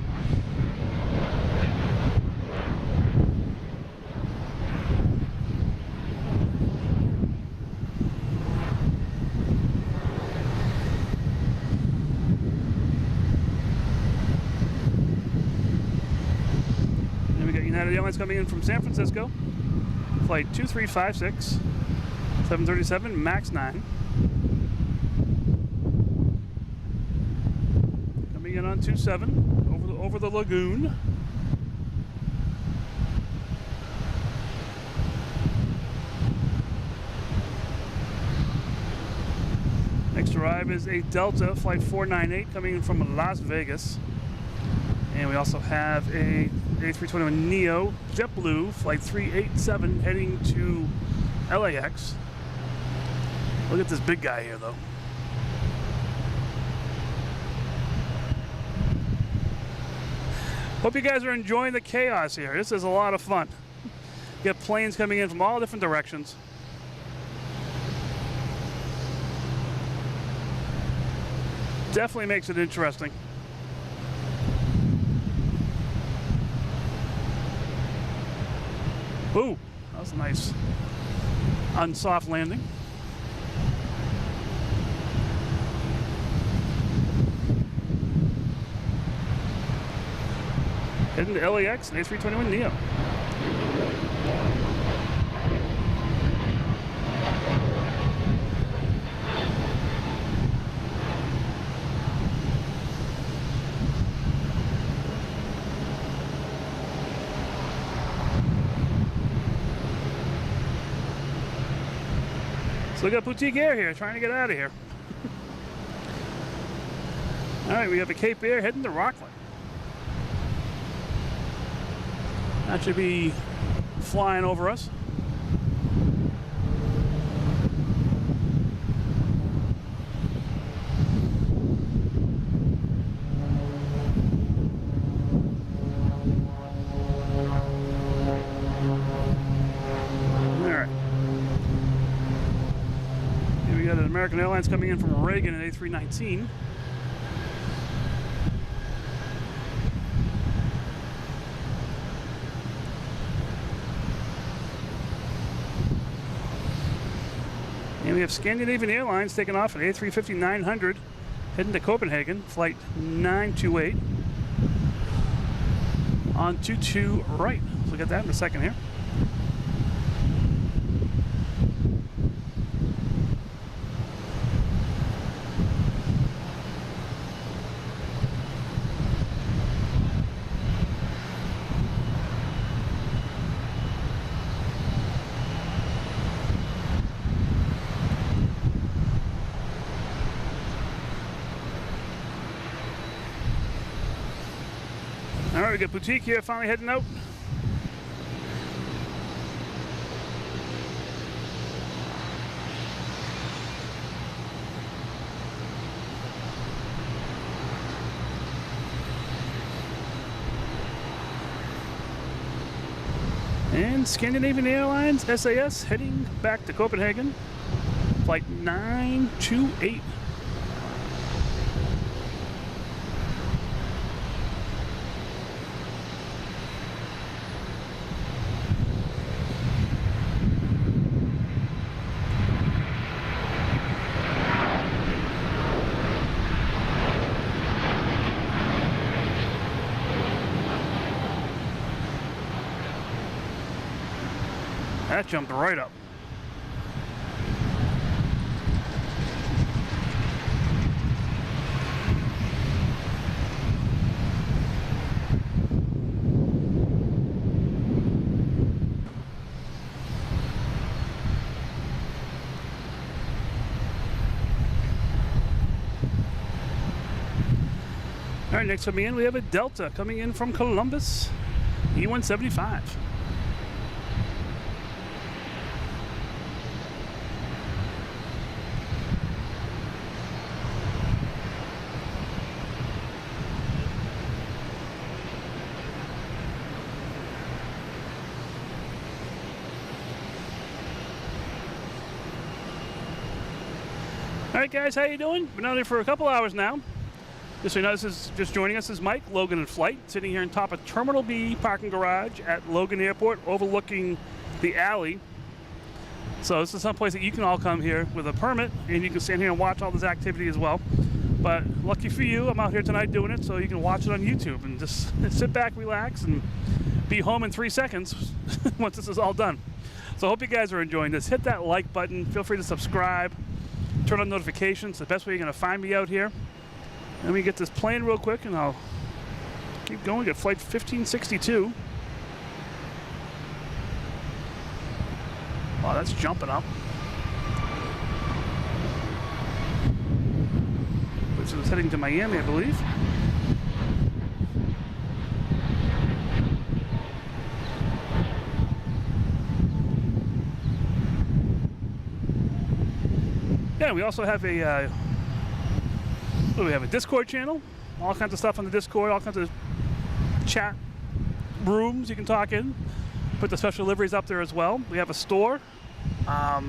Then we got United Airlines coming in from San Francisco. Flight 2356, 737 MAX 9. Coming in on 27 over the lagoon. Next arrive is a Delta Flight 498 coming in from Las Vegas. And we also have a A321neo JetBlue Flight 387 heading to LAX. Look at this big guy here, though. Hope you guys are enjoying the chaos here. This is a lot of fun. You got planes coming in from all different directions. Definitely makes it interesting. Ooh, that was a nice unsoft landing. Heading to LAX and A321neo. So we got Boutique Air here, trying to get out of here. All right, we have a Cape Air heading to Rockland. That should be flying over us. American Airlines coming in from Reagan at A319. And we have Scandinavian Airlines taking off at A350-900 heading to Copenhagen, flight 928 on 22 right. So we'll get that in a second here. All right, we got Boutique here finally heading out. And Scandinavian Airlines, SAS, heading back to Copenhagen, flight 928. That jumped right up. All right, next coming in, we have a Delta coming in from Columbus, E175. All right, guys, how you doing? Been out here for a couple hours now. Just so you know, this is just joining us is Mike, Logan in Flight, sitting here on top of Terminal B parking garage at Logan Airport, overlooking the alley. So this is some place that you can all come here with a permit, and you can stand here and watch all this activity as well. But lucky for you, I'm out here tonight doing it, so you can watch it on YouTube and just sit back, relax, and be home in 3 seconds once this is all done. So I hope you guys are enjoying this. Hit that like button. Feel free to subscribe. Turn on notifications. The best way you're going to find me out here. Let me get this plane real quick, and I'll keep going at flight 1562. Wow, that's jumping up. This is heading to Miami, I believe. Yeah, we also have a we have a Discord channel, all kinds of stuff on the Discord, all kinds of chat rooms you can talk in. Put the special deliveries up there as well. We have a store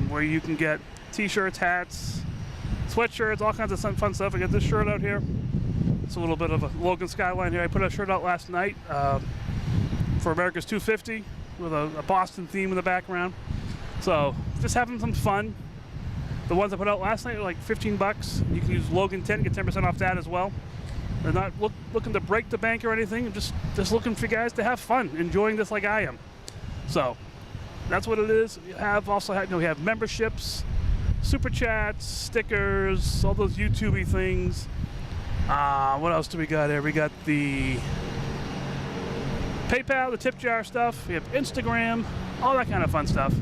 where you can get t-shirts, hats, sweatshirts, all kinds of fun stuff. I got this shirt out here. It's a little bit of a Logan skyline here. I put a shirt out last night for America's 250 with a Boston theme in the background. So just having some fun. The ones I put out last night are like 15 bucks. You can use Logan 10, get 10% off that as well. They're not looking to break the bank or anything. Just looking for you guys to have fun, enjoying this like I am. So that's what it is. We have we have memberships, super chats, stickers, all those YouTube-y things. What else do we got here? We got the PayPal, the tip jar stuff. We have Instagram, all that kind of fun stuff.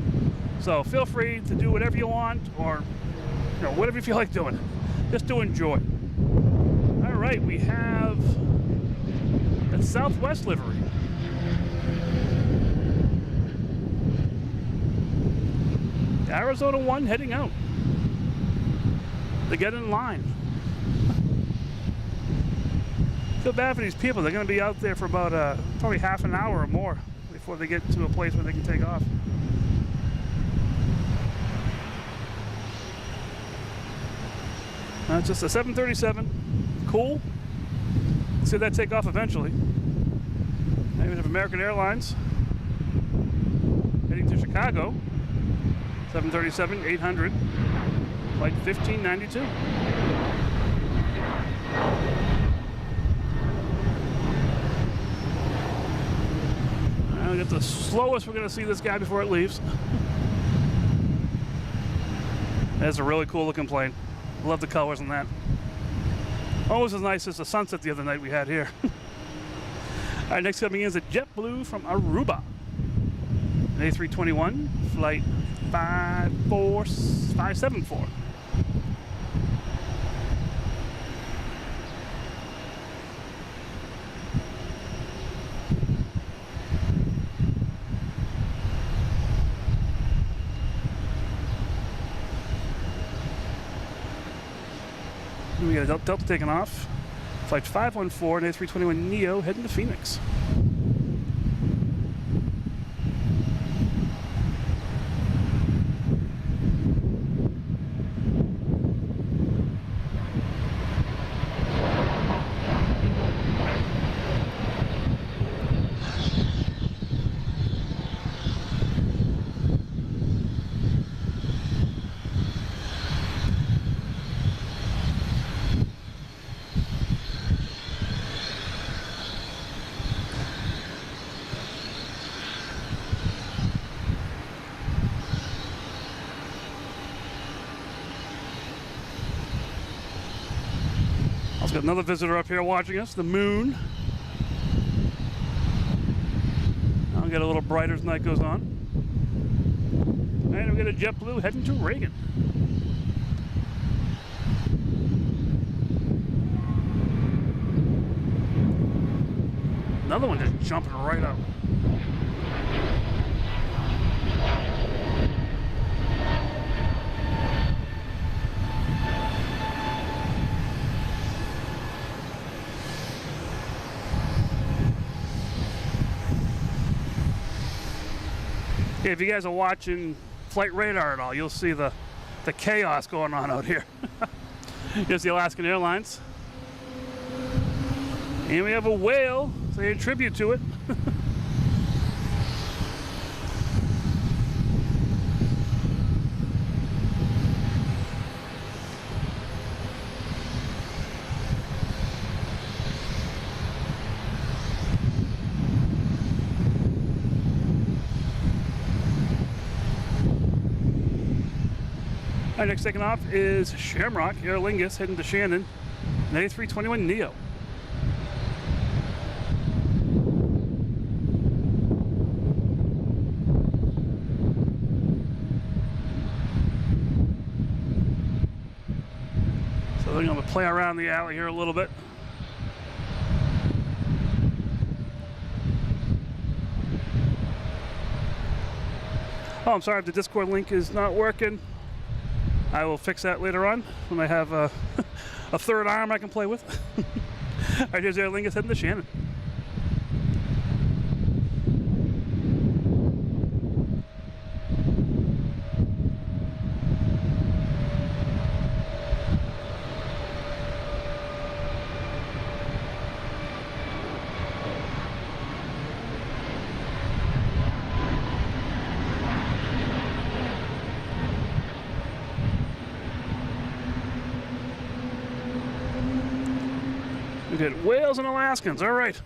So feel free to do whatever you want, or whatever you feel like doing. Just to enjoy. All right, we have a Southwest livery. Arizona 1 heading out to get in line. Feel bad for these people. They're going to be out there for about probably half an hour or more before they get to a place where they can take off. It's just a 737. Cool. See that take off eventually. Now we have American Airlines heading to Chicago. 737-800, flight 1592. Now we got the slowest we're going to see this guy before it leaves. That's a really cool looking plane. Love the colors on that. Almost as nice as the sunset the other night we had here. All right, next coming in is a JetBlue from Aruba. An A321, flight 574. We got a Delta taking off. Flight 514, an A321 Neo heading to Phoenix. Got another visitor up here watching us, the moon. I'll get a little brighter as the night goes on. And we got a JetBlue heading to Reagan. Another one just jumping right up. Yeah, if you guys are watching Flight Radar at all, you'll see the chaos going on out here. Here's the Alaskan Airlines. And we have a whale, so they tribute to it. Our next taking off is Shamrock, Aer Lingus, heading to Shannon, an A321neo. So I'm going to play around the alley here a little bit. Oh, I'm sorry if the Discord link is not working. I will fix that later on when I have a third arm I can play with. All right, here's Aer Lingus heading to Shannon. We did whales and Alaskans, all right.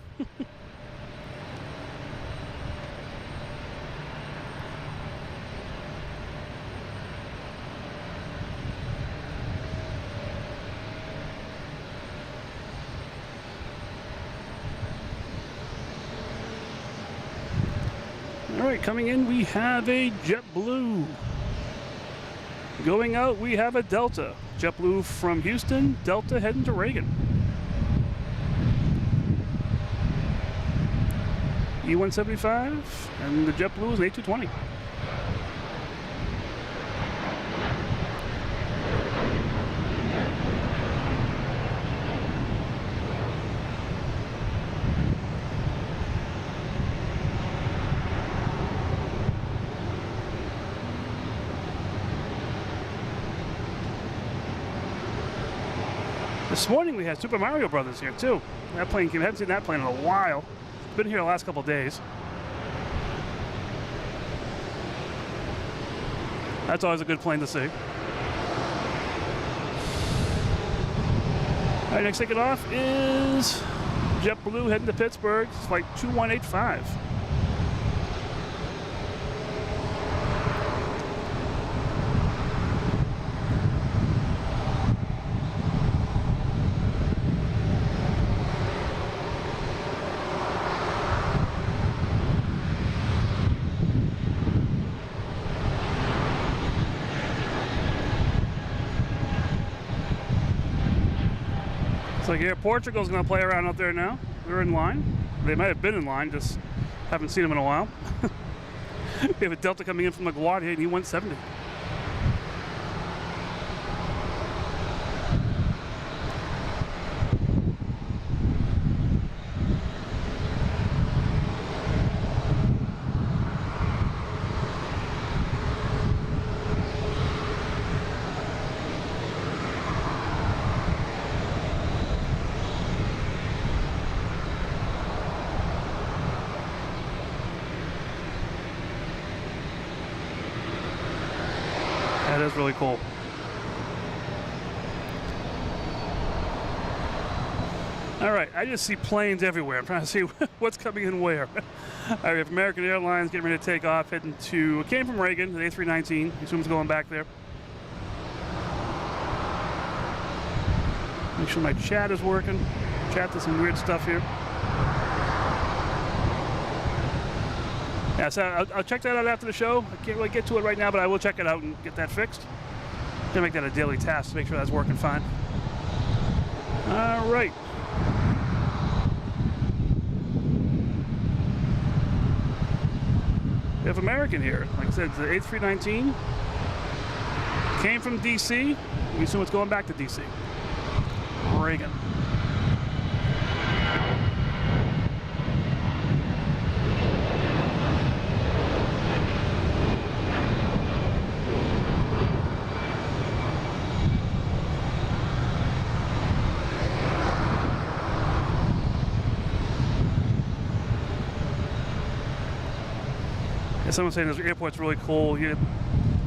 All right, coming in we have a JetBlue. Going out we have a Delta. JetBlue from Houston, Delta heading to Reagan. E175, and the JetBlue is an A220. This morning we had Super Mario Brothers here too. That plane came, I haven't seen that plane in a while. Been here the last couple of days. That's always a good plane to see. All right, next ticket off is JetBlue heading to Pittsburgh. It's flight 2185. So here, Portugal's going to play around up there now. They're in line. They might have been in line, just haven't seen them in a while. We have a Delta coming in from LaGuardia, and E170. That is really cool. All right, I just see planes everywhere. I'm trying to see what's coming in where. All right, we have American Airlines getting ready to take off, heading to, it came from Reagan, the A319. I assume it's going back there. Make sure my chat is working. Chat does some weird stuff here. Yeah, so I'll check that out after the show. I can't really get to it right now, but I will check it out and get that fixed. Gonna make that a daily task to make sure that's working fine. All right. We have American here. Like I said, it's the A319. Came from DC. We assume it's going back to DC. Reagan. Yeah, someone's saying this airport's really cool. You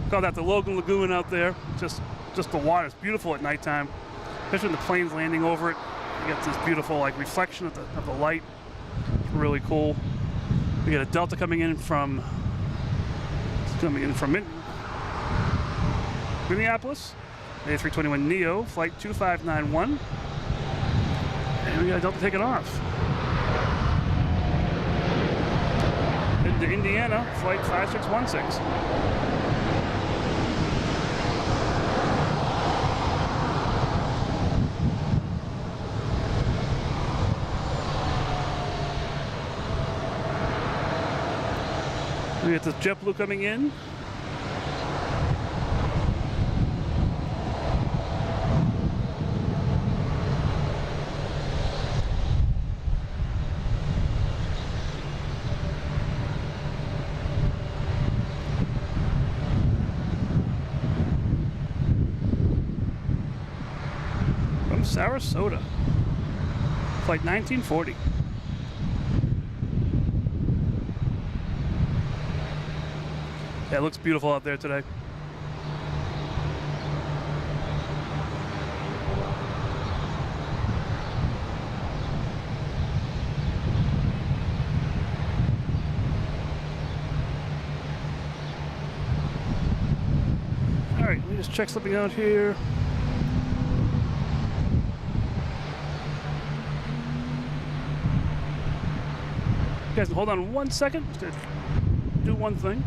call that the Logan Lagoon out there. Just the water. It's beautiful at nighttime, especially when the plane's landing over it. You get this beautiful like reflection of the light. It's really cool. We got a Delta coming in from Minneapolis, A321neo, flight 2591, and we got a Delta taking off. Heading to Indiana, flight 5616. We got this JetBlue coming in. From Sarasota, flight 1940. Yeah, it looks beautiful out there today. All right, let me just check something out here. You guys, hold on 1 second. Just gonna do one thing.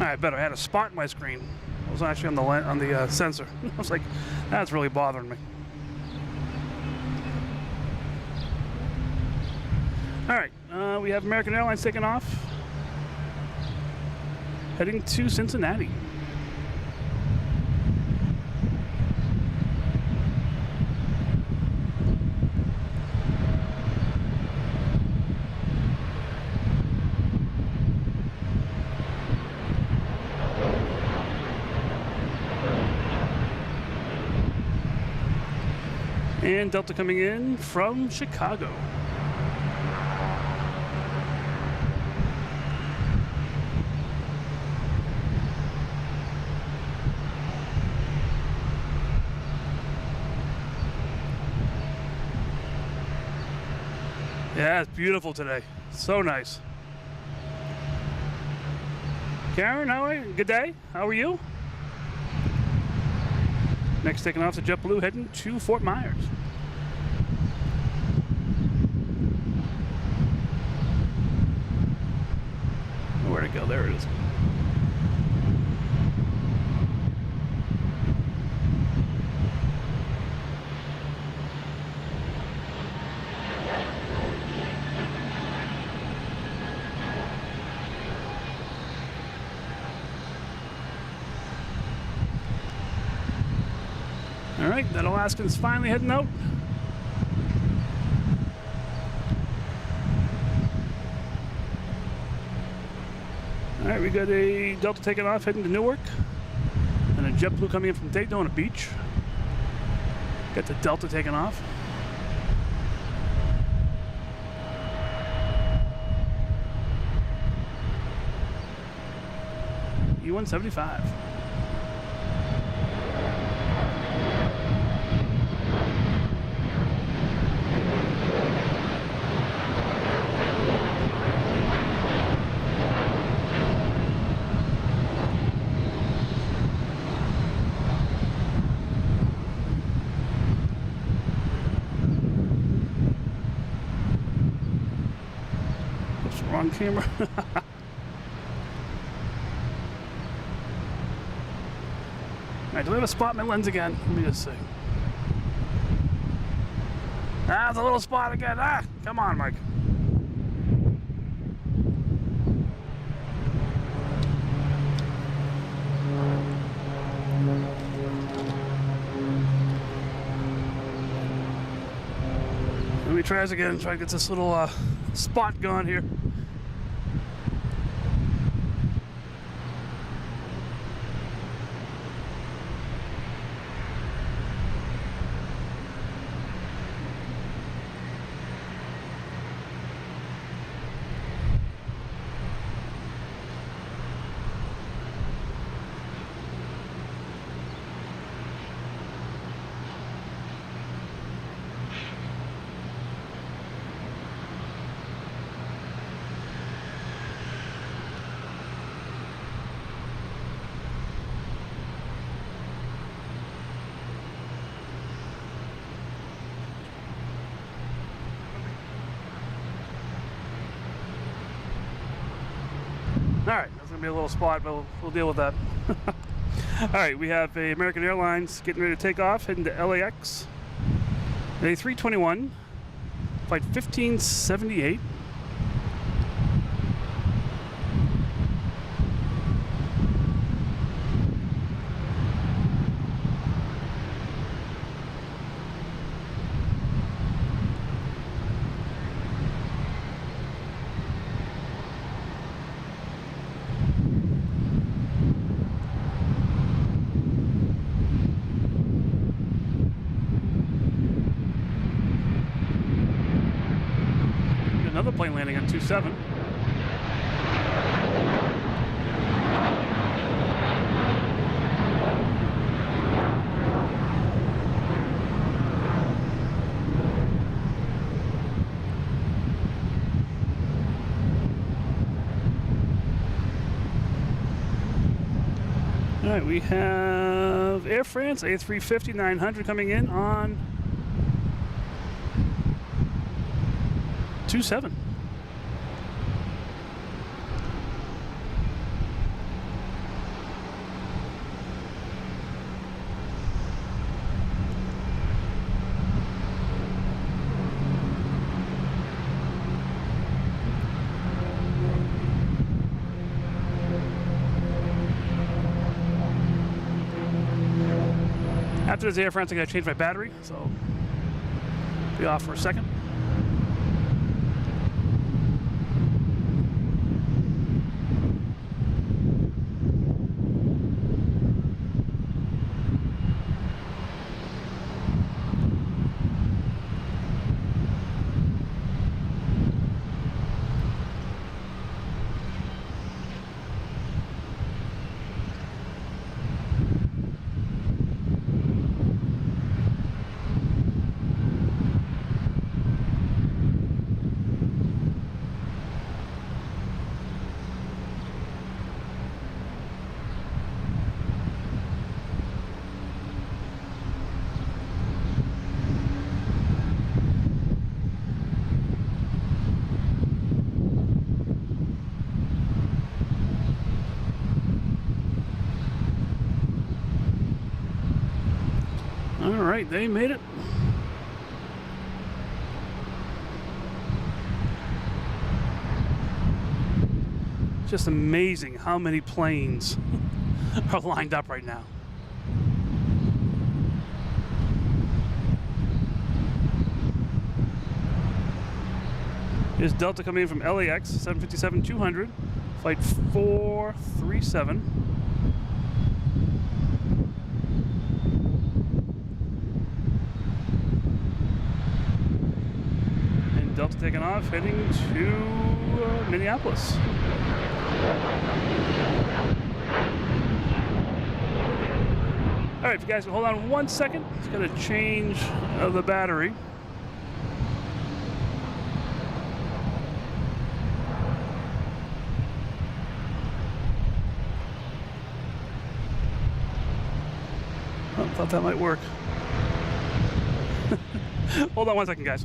I better. I had a spot in my screen. It was actually on the sensor. I was like, that's really bothering me. All right, we have American Airlines taking off, heading to Cincinnati. And Delta coming in from Chicago. Yeah, it's beautiful today. So nice. Karen, how are you? Good day. How are you? Next taking off to JetBlue, heading to Fort Myers. Where'd it go? There it is. All right, that Alaskan's finally heading out. All right, we got a Delta taking off, heading to Newark, and a JetBlue coming in from Daytona Beach. Got the Delta taking off. E-175. Wrong camera. Alright, do we have a spot in my lens again? Let me just see. Ah, it's a little spot again. Ah, come on, Mike. Let me try this again. Try to get this little spot going here. Alright, that's going to be a little spot, but we'll deal with that. Alright, we have a American Airlines getting ready to take off, heading to LAX. A321, flight 1578. Another plane landing on 27. All right, we have Air France A350-900 coming in on 27. After this Air France, I gotta change my battery, so be off for a second. All right, they made it. Just amazing how many planes are lined up right now. Here's Delta coming in from LAX, 757-200, flight 437. Delta taking off, heading to Minneapolis. All right, if you guys can hold on 1 second, it's going to change the battery. Oh, thought that might work. Hold on 1 second, guys.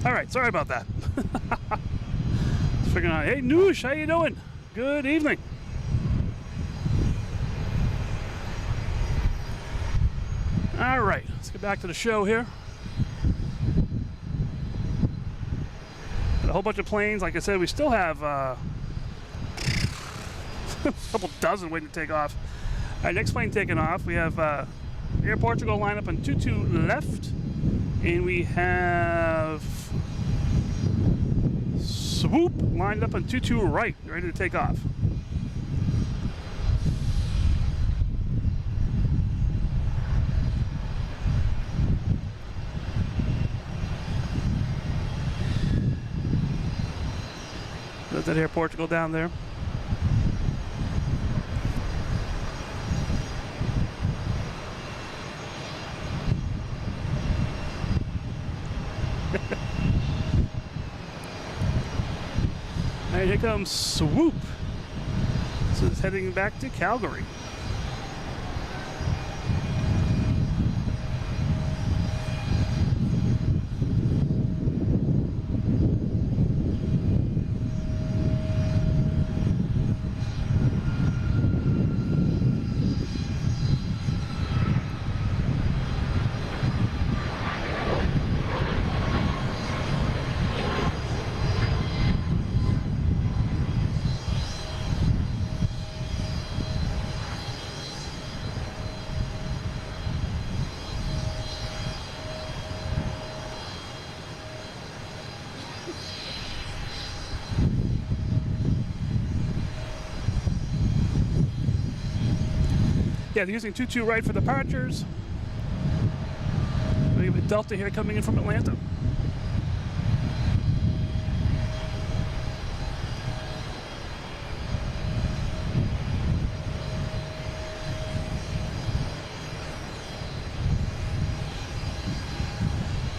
All right, sorry about that. Just figuring out. Hey, Noosh, how you doing? Good evening. All right, let's get back to the show here. Got a whole bunch of planes. Like I said, we still have a couple dozen waiting to take off. All right, next plane taking off. We have Air Portugal line up on 22 left, and we have Swoop lined up on 22 right, ready to take off. Got that Air Portugal down there. All right, here comes Swoop. So it's heading back to Calgary. Yeah, they're using 22 right for departures. We have a Delta here coming in from Atlanta.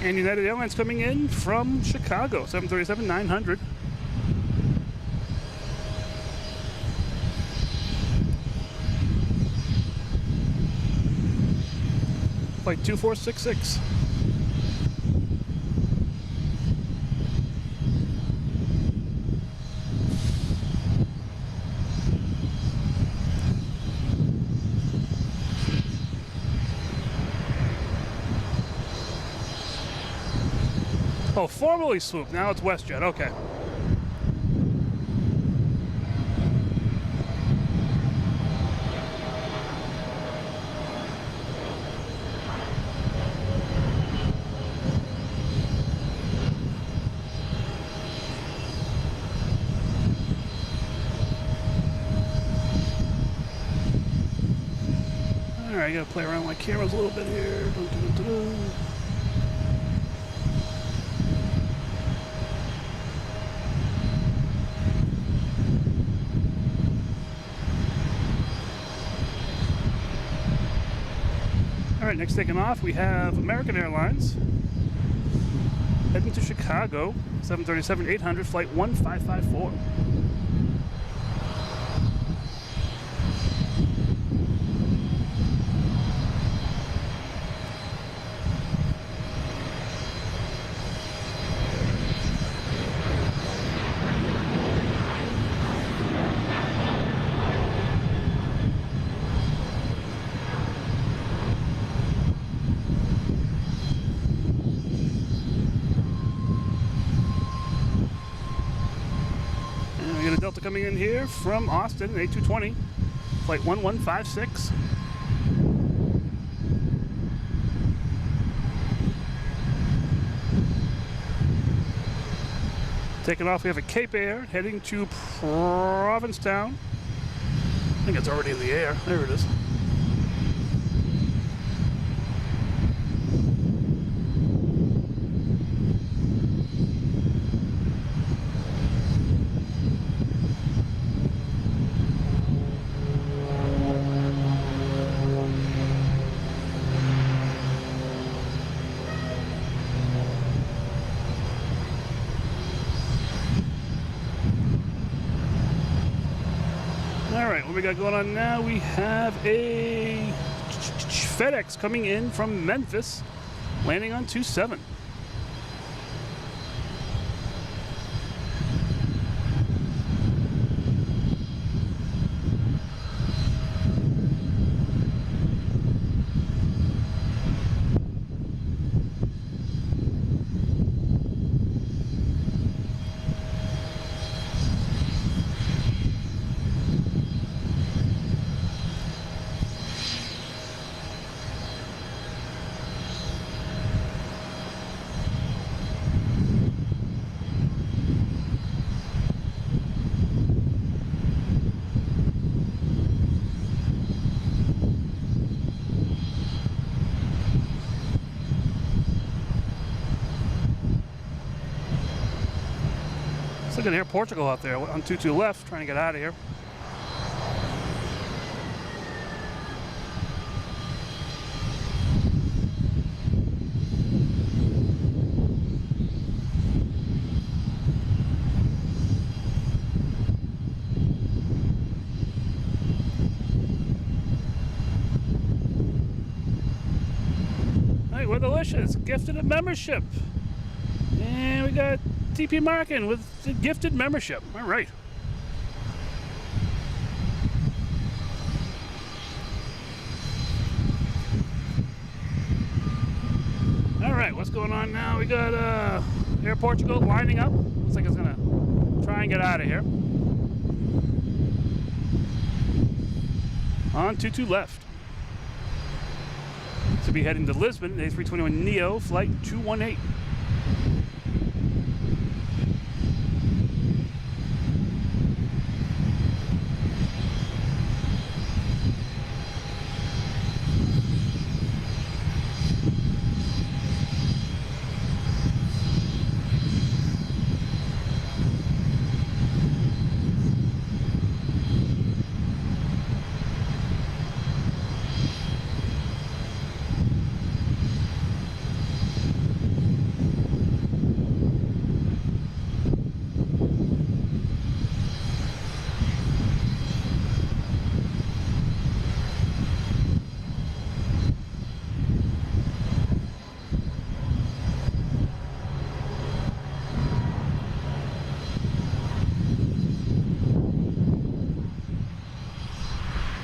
And United Airlines coming in from Chicago, 737-900. Flight 2466. Oh, formerly Swoop, now it's WestJet, okay. Alright, I gotta play around with my cameras a little bit here. Dun, dun, dun, dun. Alright, next taking off, we have American Airlines heading to Chicago, 737-800, flight 1554. We got a Delta coming in here from Austin, A220, flight 1156. Taking off, we have a Cape Air heading to Provincetown. I think it's already in the air. There it is. All right, what we got going on now? We have a FedEx coming in from Memphis, landing on 27. got Air Portugal out there on 22 left, trying to get out of here. Hey, we're delicious. Gifted a membership. And we got TP Markin with the gifted membership. All right. All right, what's going on now? We got Air Portugal lining up. Looks like it's gonna try and get out of here. On 22 left. To be heading to Lisbon, A321neo flight 218.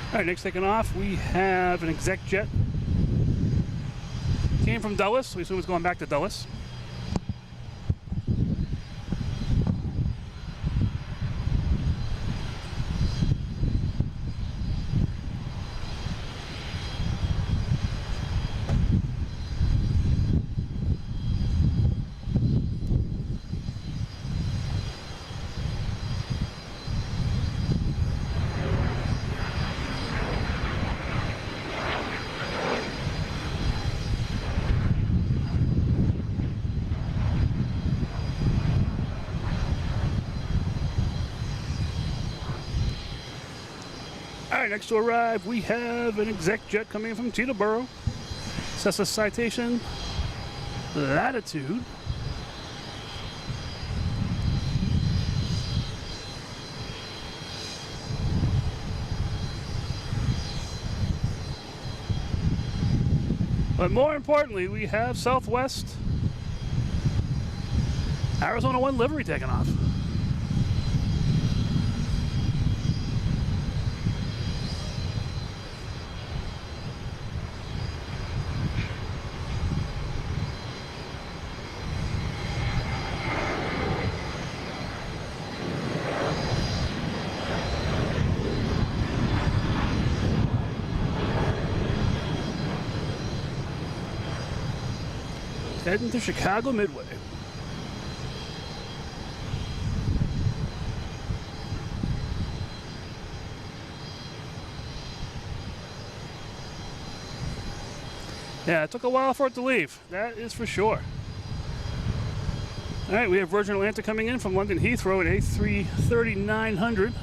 All right, next taking off, we have an exec jet. Came from Dulles, so we assume it's going back to Dulles. All right, next to arrive, we have an exec jet coming in from Teterboro. Cessna Citation Latitude. But more importantly, we have Southwest Arizona 1 livery taking off. Heading to Chicago Midway. Yeah, it took a while for it to leave. That is for sure. All right, we have Virgin Atlantic coming in from London Heathrow at A330-900.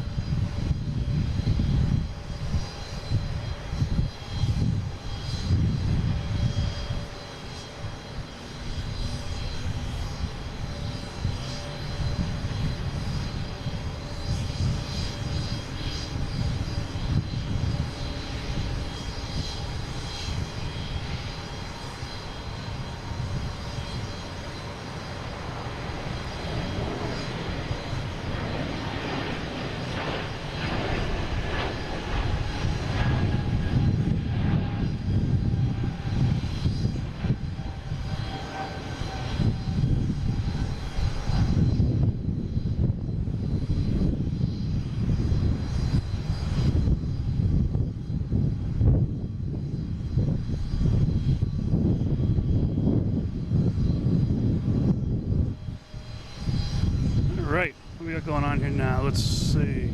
Right, what we got going on here now? Let's see.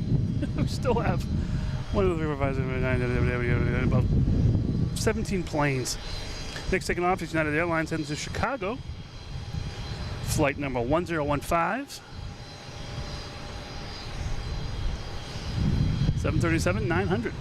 We still have about 17 planes. Next taking off is United Airlines heading to Chicago. Flight number 1015. 737-900.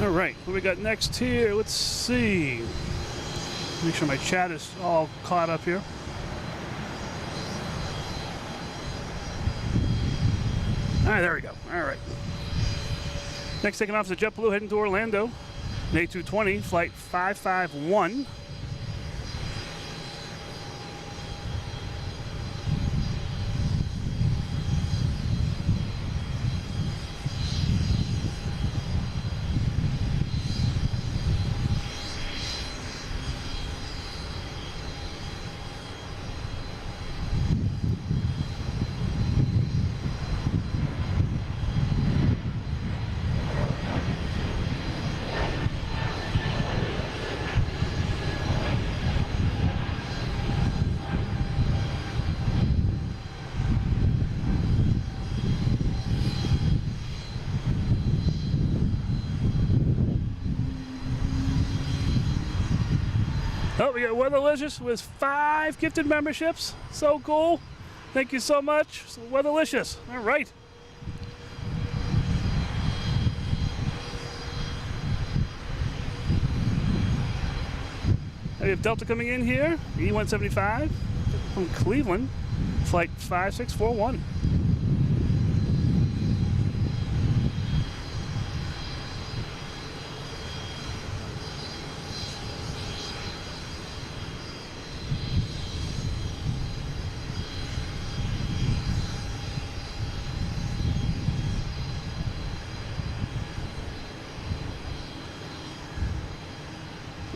All right, what we got next here? Let's see. Make sure my chat is all caught up here. All right, there we go. All right. Next taking off is a JetBlue heading to Orlando. An A220, flight 551. Oh, we got Weatherlicious with 5 gifted memberships. So cool. Thank you so much, Weatherlicious. All right. We have Delta coming in here, E175 from Cleveland, flight 5641.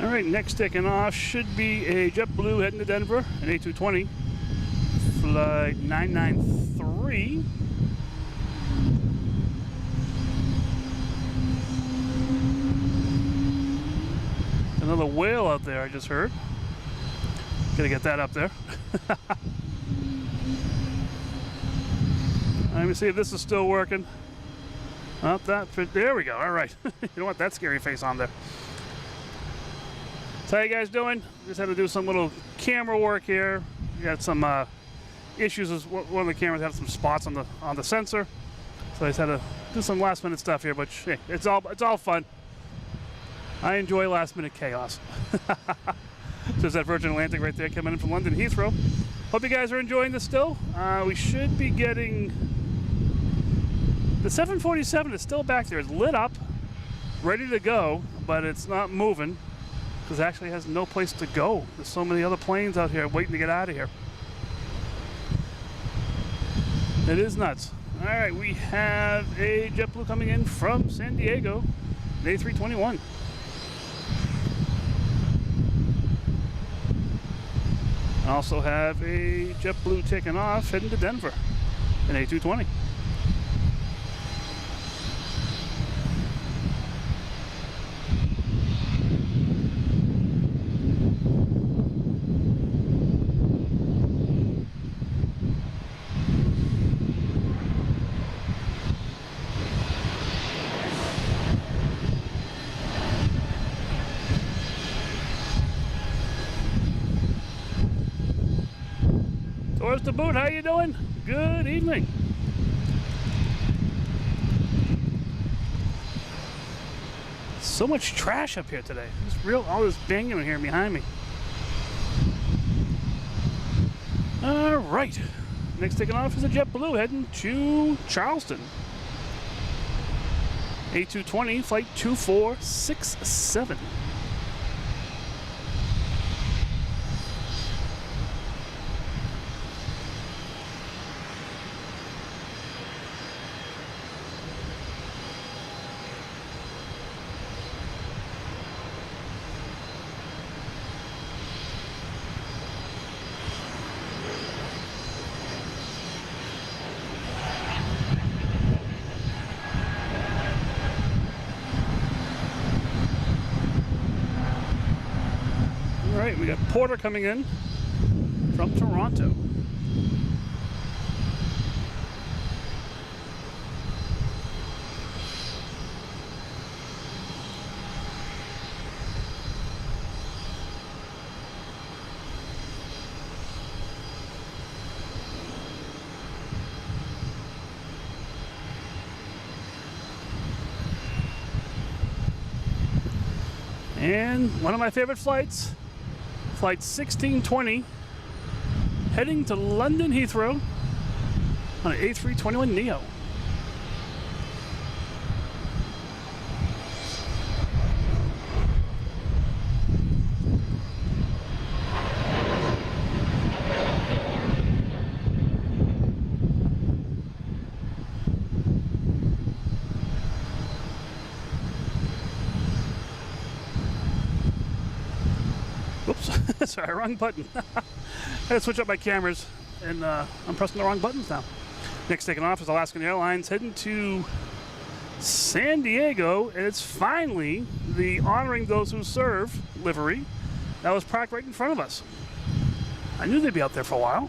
All right, next taking off should be a JetBlue heading to Denver, an A220, flight 993. Another whale out there, I just heard. Gotta get that up there. Let me see if this is still working. Not that, there we go, all right. You don't want that scary face on there. So how you guys doing? Just had to do some little camera work here. We got some issues with one of the cameras had some spots on the sensor. So I just had to do some last minute stuff here, but hey, it's all fun. I enjoy last minute chaos. So there's that Virgin Atlantic right there coming in from London Heathrow. Hope you guys are enjoying this still. We should be getting the 747 is still back there. It's lit up, ready to go, but it's not moving. Because it actually has no place to go. There's so many other planes out here waiting to get out of here. It is nuts. All right, we have a JetBlue coming in from San Diego, an A321. Also have a JetBlue taking off, heading to Denver, an A220. Towards the boot, how you doing? Good evening. So much trash up here today. There's all this banging here behind me. All right. Next taking off is a JetBlue heading to Charleston. A220, flight 2467. right, we got Porter coming in from Toronto. And one of my favorite flights, flight 1620, heading to London Heathrow on an A321neo. Oops, sorry, wrong button. I had to switch up my cameras, and I'm pressing the wrong buttons now. Next taking off is Alaskan Airlines heading to San Diego, and it's finally the Honoring Those Who Serve livery that was parked right in front of us. I knew they'd be out there for a while.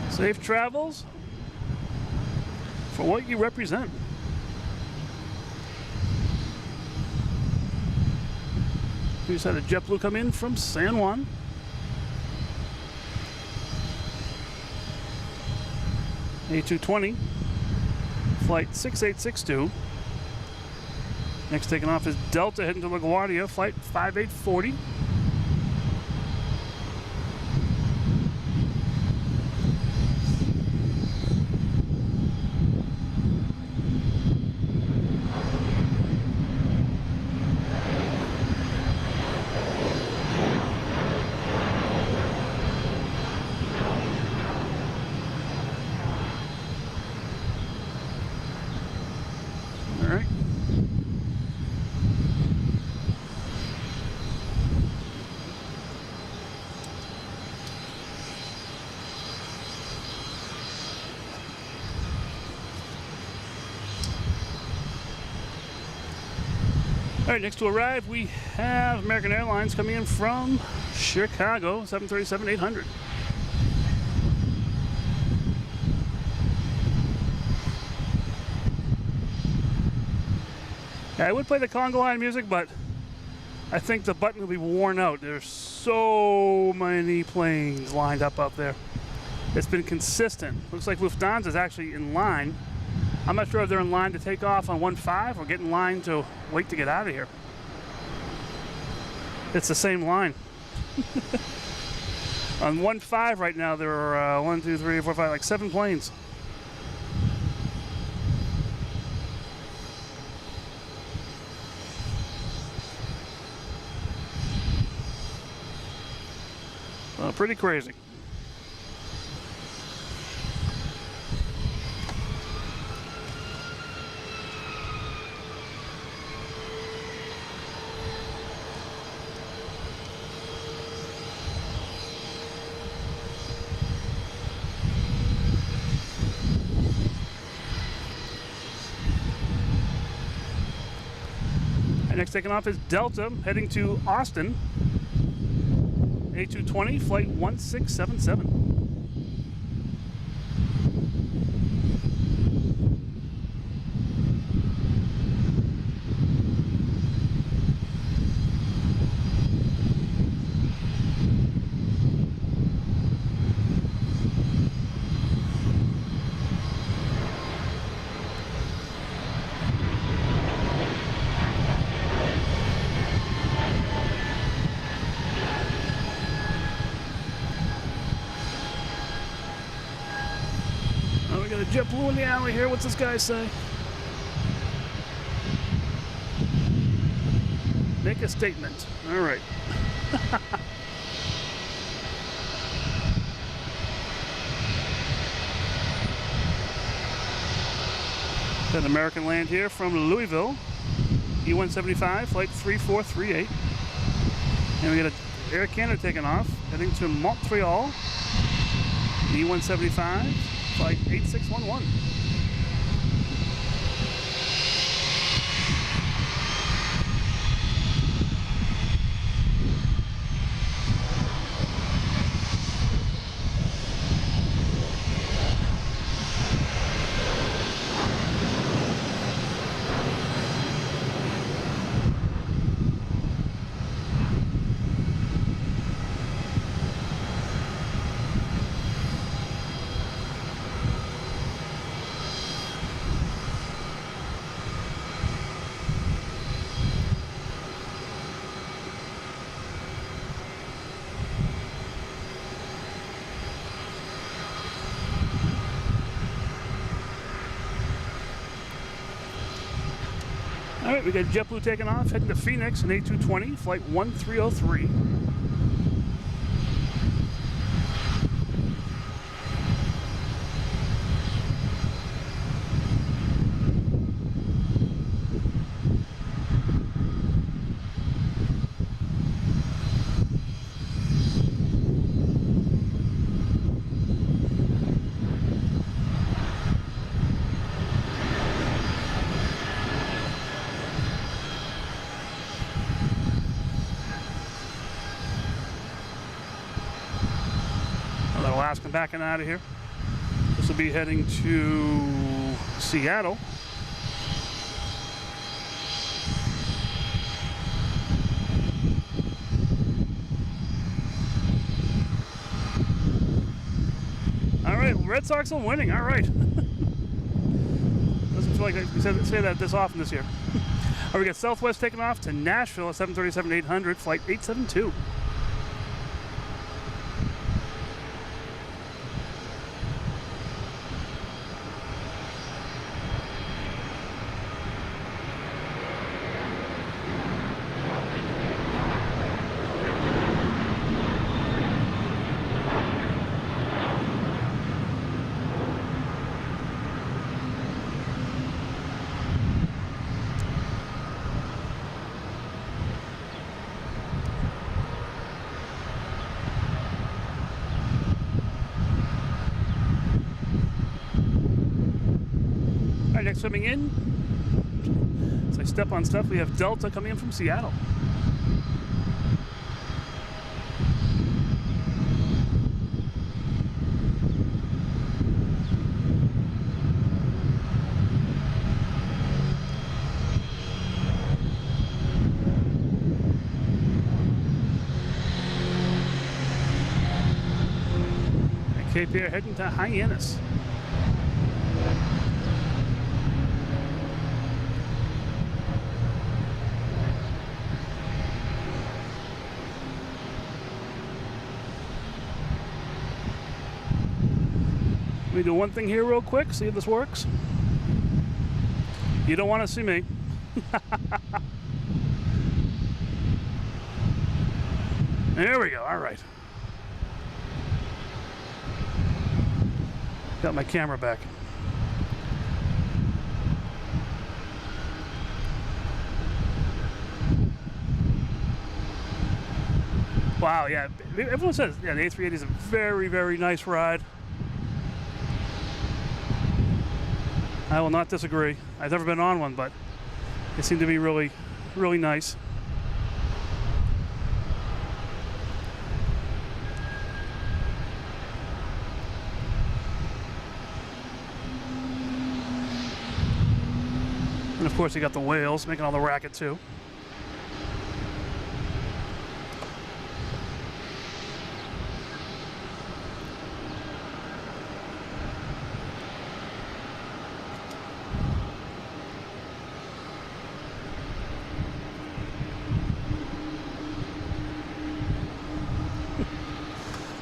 Safe travels for what you represent. We just had a JetBlue come in from San Juan. A220, flight 6862. Next taking off is Delta heading to LaGuardia, flight 5840. All right, next to arrive, we have American Airlines coming in from Chicago, 737-800. Yeah, I would play the Congo line music, but I think the button will be worn out. There's so many planes lined up out there. It's been consistent. Looks like Lufthansa is actually in line. I'm not sure if they're in line to take off on 1-5 or get in line to wait to get out of here. It's the same line. On 1-5 right now, there are 1, 2, 3, 4, 5, like 7 planes. Pretty crazy. Next taking off is Delta, heading to Austin, A220, flight 1677. JetBlue in the alley here. What's this guy say? Make a statement. All right. Got an American land here from Louisville, E175, flight 3438. And we got an Air Canada taking off, heading to Montreal, E175, flight 8611. All right, we got JetBlue taking off, heading to Phoenix in A220, flight 1303. Alaska backing out of here. This will be heading to Seattle. All right, Red Sox are winning. All right. Doesn't feel like we say that this often this year. All right, we got Southwest taking off to Nashville at 737-800, flight 872. Next swimming in, as I step on stuff, we have Delta coming in from Seattle. And Cape Air heading to Hyannis. Let me do one thing here real quick, see if this works. You don't want to see me. There we go, all right. Got my camera back. Wow, yeah, everyone says, yeah, the A380 is a very, very nice ride. I will not disagree. I've never been on one, but they seem to be really, really nice. And of course, you got the whales making all the racket too.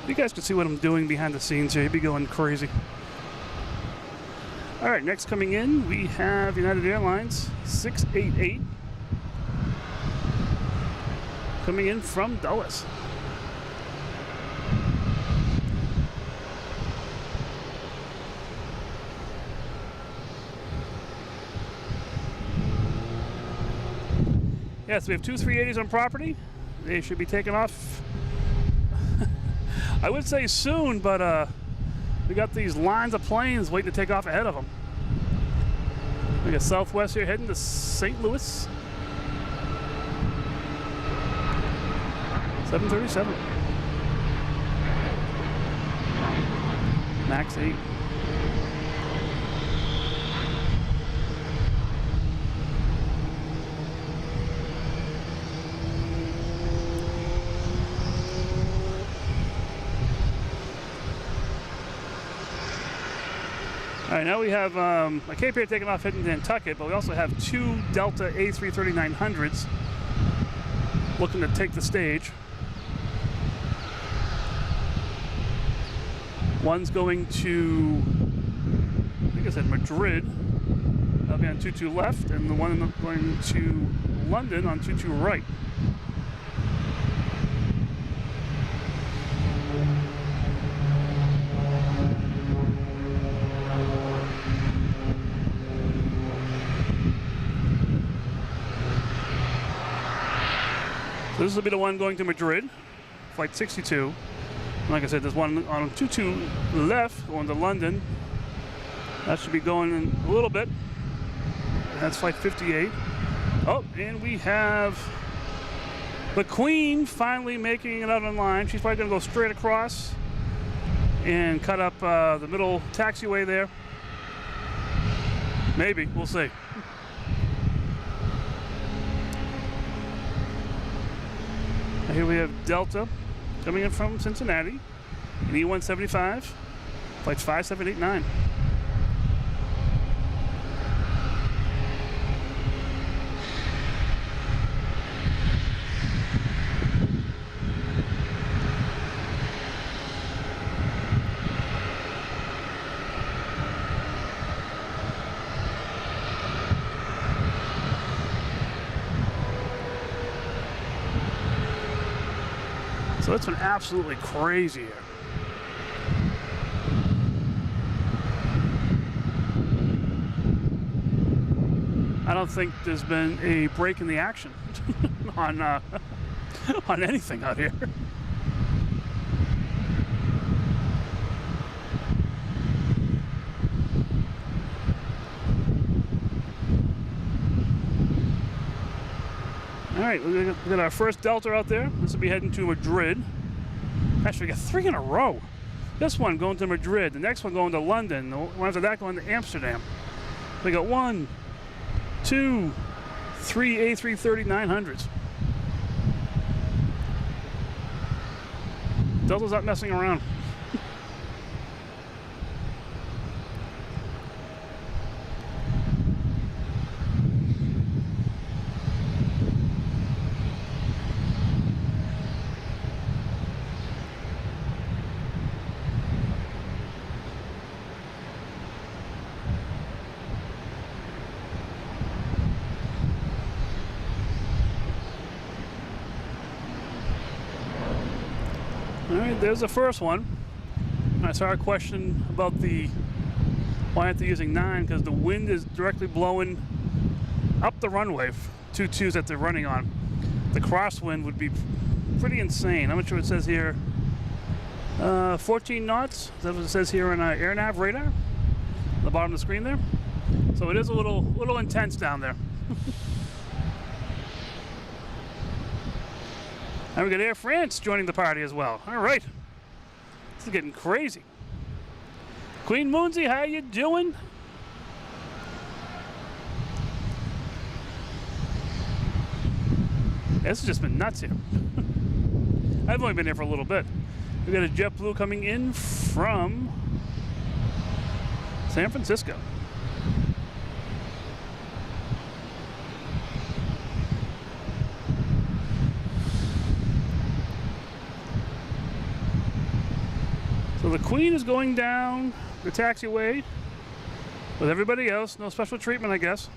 You guys can see what I'm doing behind the scenes here. You'd be going crazy. All right, next coming in, we have United Airlines 688 coming in from Dulles. Yes, we have two 380s on property. They should be taking off. I would say soon, but we got these lines of planes waiting to take off ahead of them. We got Southwest here heading to St. Louis. 737. Max 8. All right, now we have a Cape Air taking off heading to Nantucket, but we also have two Delta A330-900s looking to take the stage. One's going to, I think I said Madrid. That'll be on 22 left, and the one going to London on 22 right. So this will be the one going to Madrid, flight 62. And like I said, there's one on 22 left going to London. That should be going in a little bit. That's flight 58. Oh, and we have the Queen finally making it out on line. She's probably going to go straight across and cut up the middle taxiway there. Maybe, we'll see. Here we have Delta coming in from Cincinnati, an E-175, flights 5, 7, 8, 9. So it's been absolutely crazy here. I don't think there's been a break in the action on anything out here. All right, we got our first Delta out there. This will be heading to Madrid. Actually, we got 3 in a row. This one going to Madrid, the next one going to London, the one after that going to Amsterdam. We got 1, 2, 3 A330-900s. Delta's not messing around. All right, there's the first one. I saw a question about why aren't they using 9? Because the wind is directly blowing up the runway, 22s that they're running on. The crosswind would be pretty insane. How much it says here? 14 knots. That's what it says here on our AirNav radar, on the bottom of the screen there. So it is a little intense down there. And we got Air France joining the party as well. All right. This is getting crazy. Queen Moonsey, how you doing? This has just been nuts here. I've only been here for a little bit. We got a JetBlue coming in from San Francisco. So the Queen is going down the taxiway with everybody else. No special treatment, I guess.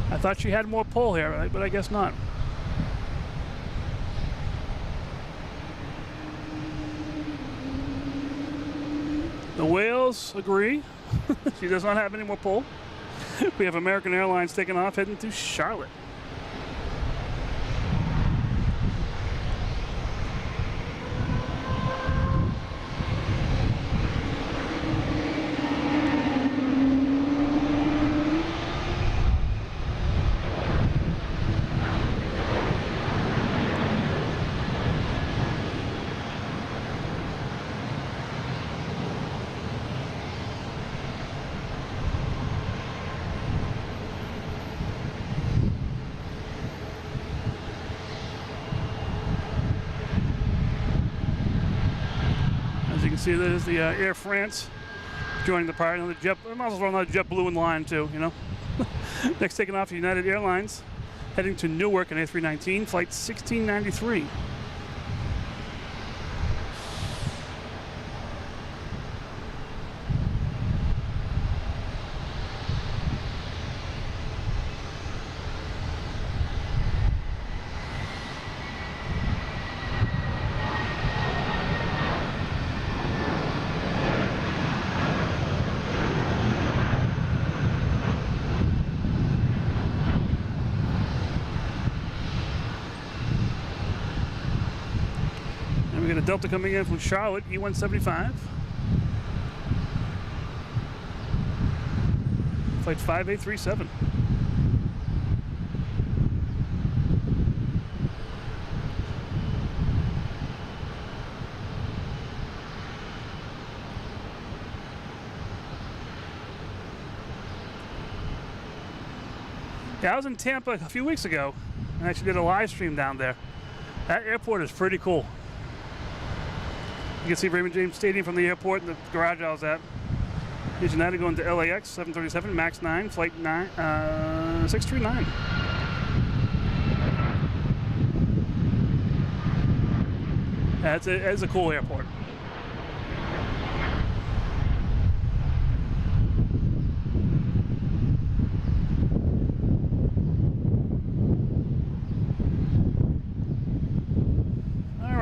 I thought she had more pull here, but I guess not. The whales agree. She does not have any more pull. We have American Airlines taking off, heading to Charlotte. See, there's the Air France joining the party. Another might as well another JetBlue in line too, you know. Next, taking off, United Airlines, heading to Newark on A319, flight 1693. We got a Delta coming in from Charlotte, E175. Flight 5837. Yeah, I was in Tampa a few weeks ago and actually did a live stream down there. That airport is pretty cool. You can see Raymond James Stadium from the airport and the garage I was at. Here's United going to LAX, 737, MAX 9, flight 639. Yeah, it's a cool airport.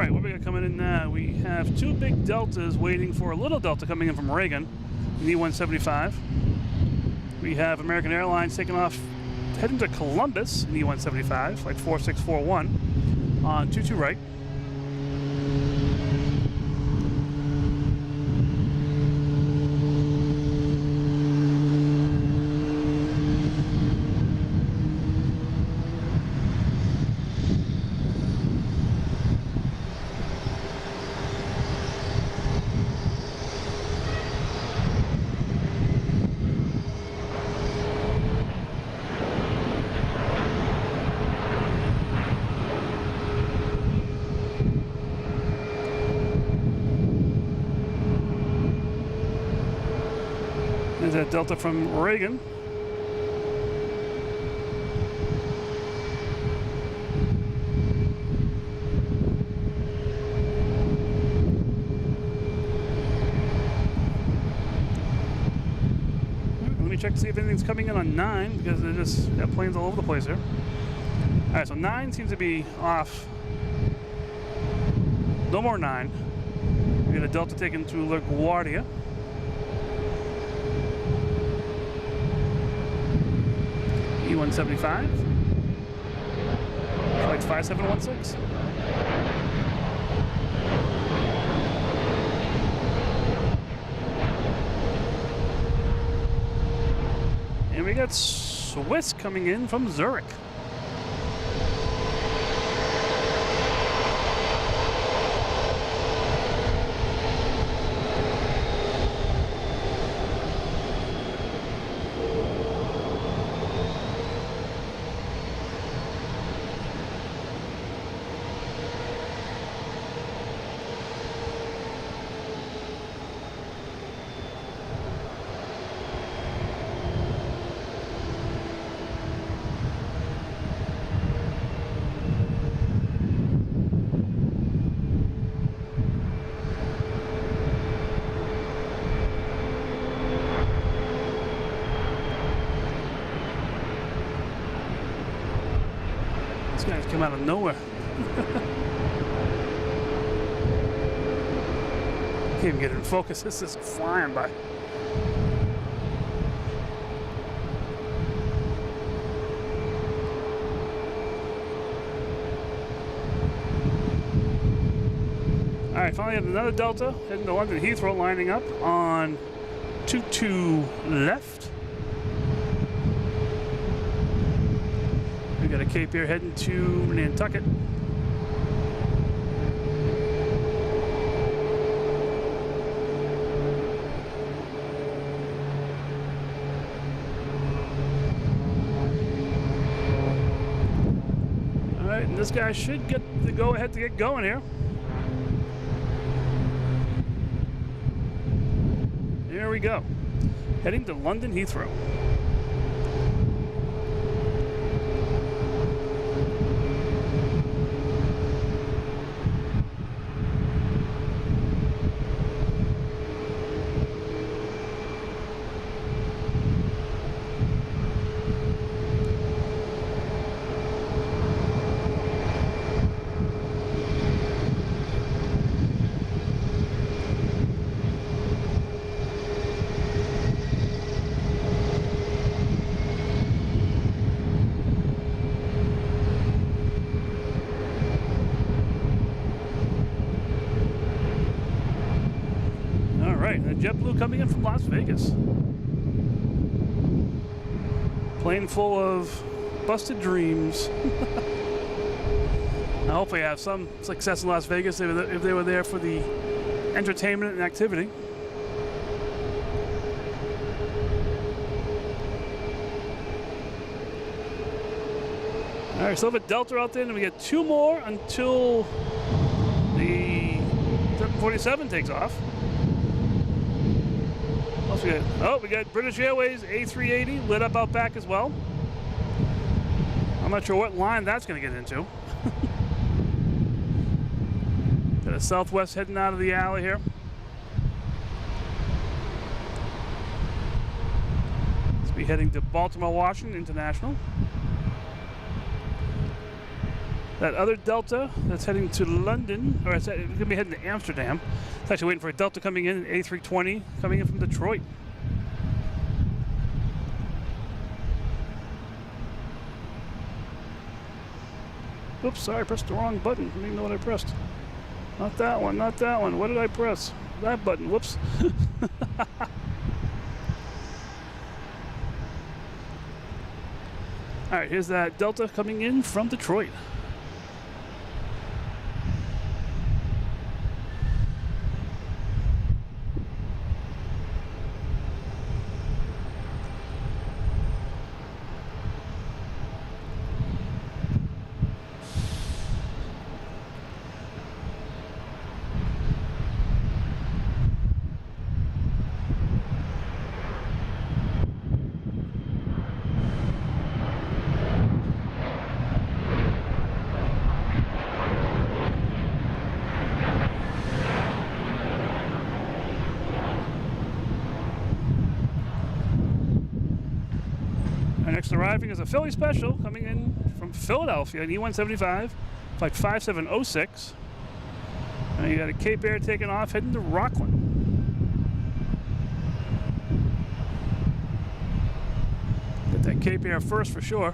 What we got coming in now? We have two big Deltas waiting for a little Delta coming in from Reagan, in E175. We have American Airlines taking off, heading to Columbus in E175, flight 4641 on 22 right. There's that Delta from Reagan. Let me check to see if anything's coming in on 9 because they just got planes all over the place here. All right, so 9 seems to be off. No more 9. We got a Delta taken to LaGuardia. E175, flight 5716. And we got Swiss coming in from Zurich. These guys come out of nowhere. Can't even get it in focus. This is flying by. All right, finally have another Delta heading to London Heathrow, lining up on 22 left. We got a Cape Air heading to Nantucket. All right, and this guy should get the go-ahead to get going here. There we go. Heading to London Heathrow. JetBlue coming in from Las Vegas. Plane full of busted dreams. I hope they have some success in Las Vegas if they were there for the entertainment and activity. All right, so we have a Delta out there, and we get two more until the 747 takes off. We got British Airways A380 lit up out back as well. I'm not sure what line that's going to get into. Got a Southwest heading out of the alley here. Let's be heading to Baltimore, Washington International. That other Delta that's heading to London, or it's going to be heading to Amsterdam. It's actually waiting for a Delta coming in, an A320 coming in from Detroit. Oops, sorry, I pressed the wrong button. I didn't even know what I pressed. Not that one, not that one. What did I press? That button, whoops. All right, here's that Delta coming in from Detroit. Next arriving is a Philly special coming in from Philadelphia, an E175, flight 5706. And you got a Cape Air taking off, heading to Rockland. Get that Cape Air first for sure.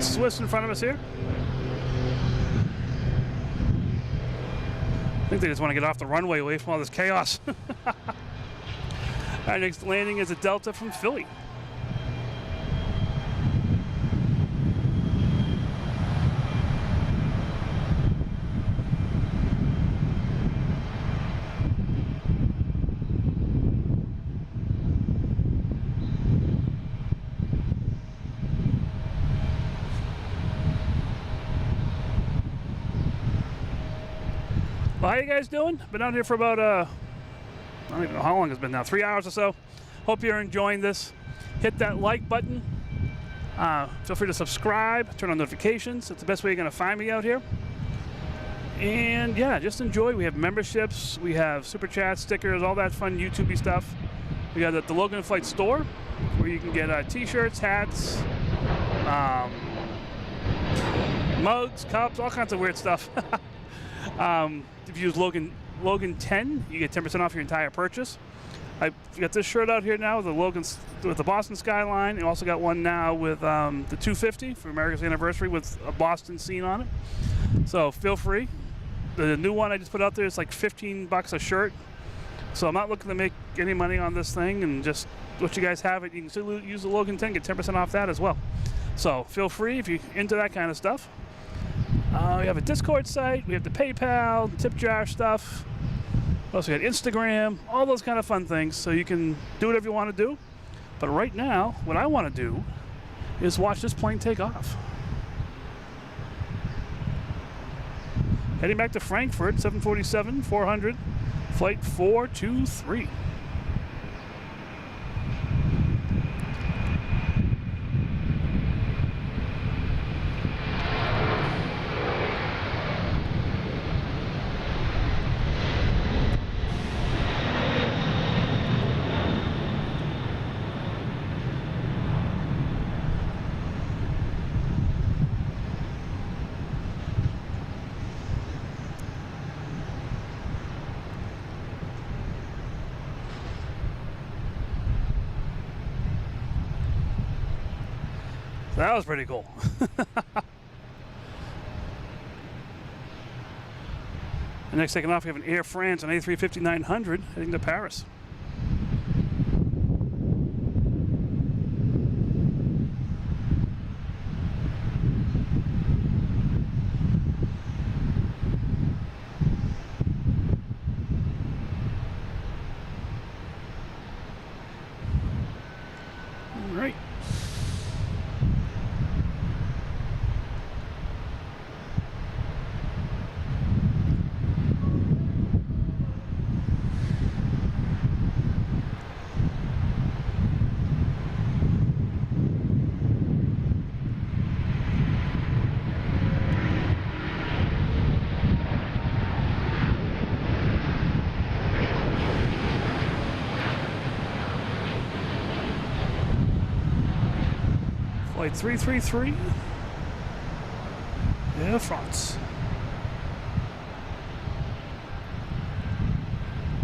Swiss in front of us here. I think they just want to get off the runway away from all this chaos. Our next landing is a Delta from Philly. Well, how you guys doing? Been out here for about, I don't even know how long it's been now, 3 hours or so. Hope you're enjoying this. Hit that like button. Feel free to subscribe, turn on notifications. It's the best way you're going to find me out here. And yeah, just enjoy. We have memberships, we have super chats, stickers, all that fun YouTube-y stuff. We got the loganinflight store, where you can get t-shirts, hats, mugs, cups, all kinds of weird stuff. If you use Logan 10, you get 10% off your entire purchase. I've got this shirt out here now with the Boston skyline, and also got one now with the 250 for America's anniversary with a Boston scene on it. So feel free. The new one I just put out there is like $15 a shirt. So I'm not looking to make any money on this thing, and just let you guys have it. You can still use the Logan 10, get 10% off that as well. So feel free if you're into that kind of stuff. We have a Discord site, we have the PayPal, tip jar stuff. We also got Instagram, all those kind of fun things. So you can do whatever you want to do. But right now, what I want to do is watch this plane take off. Heading back to Frankfurt, 747-400, flight 423. That was pretty cool. The next taking off, we have an Air France on A350-900 heading to Paris. All right. Flight 333, Air France.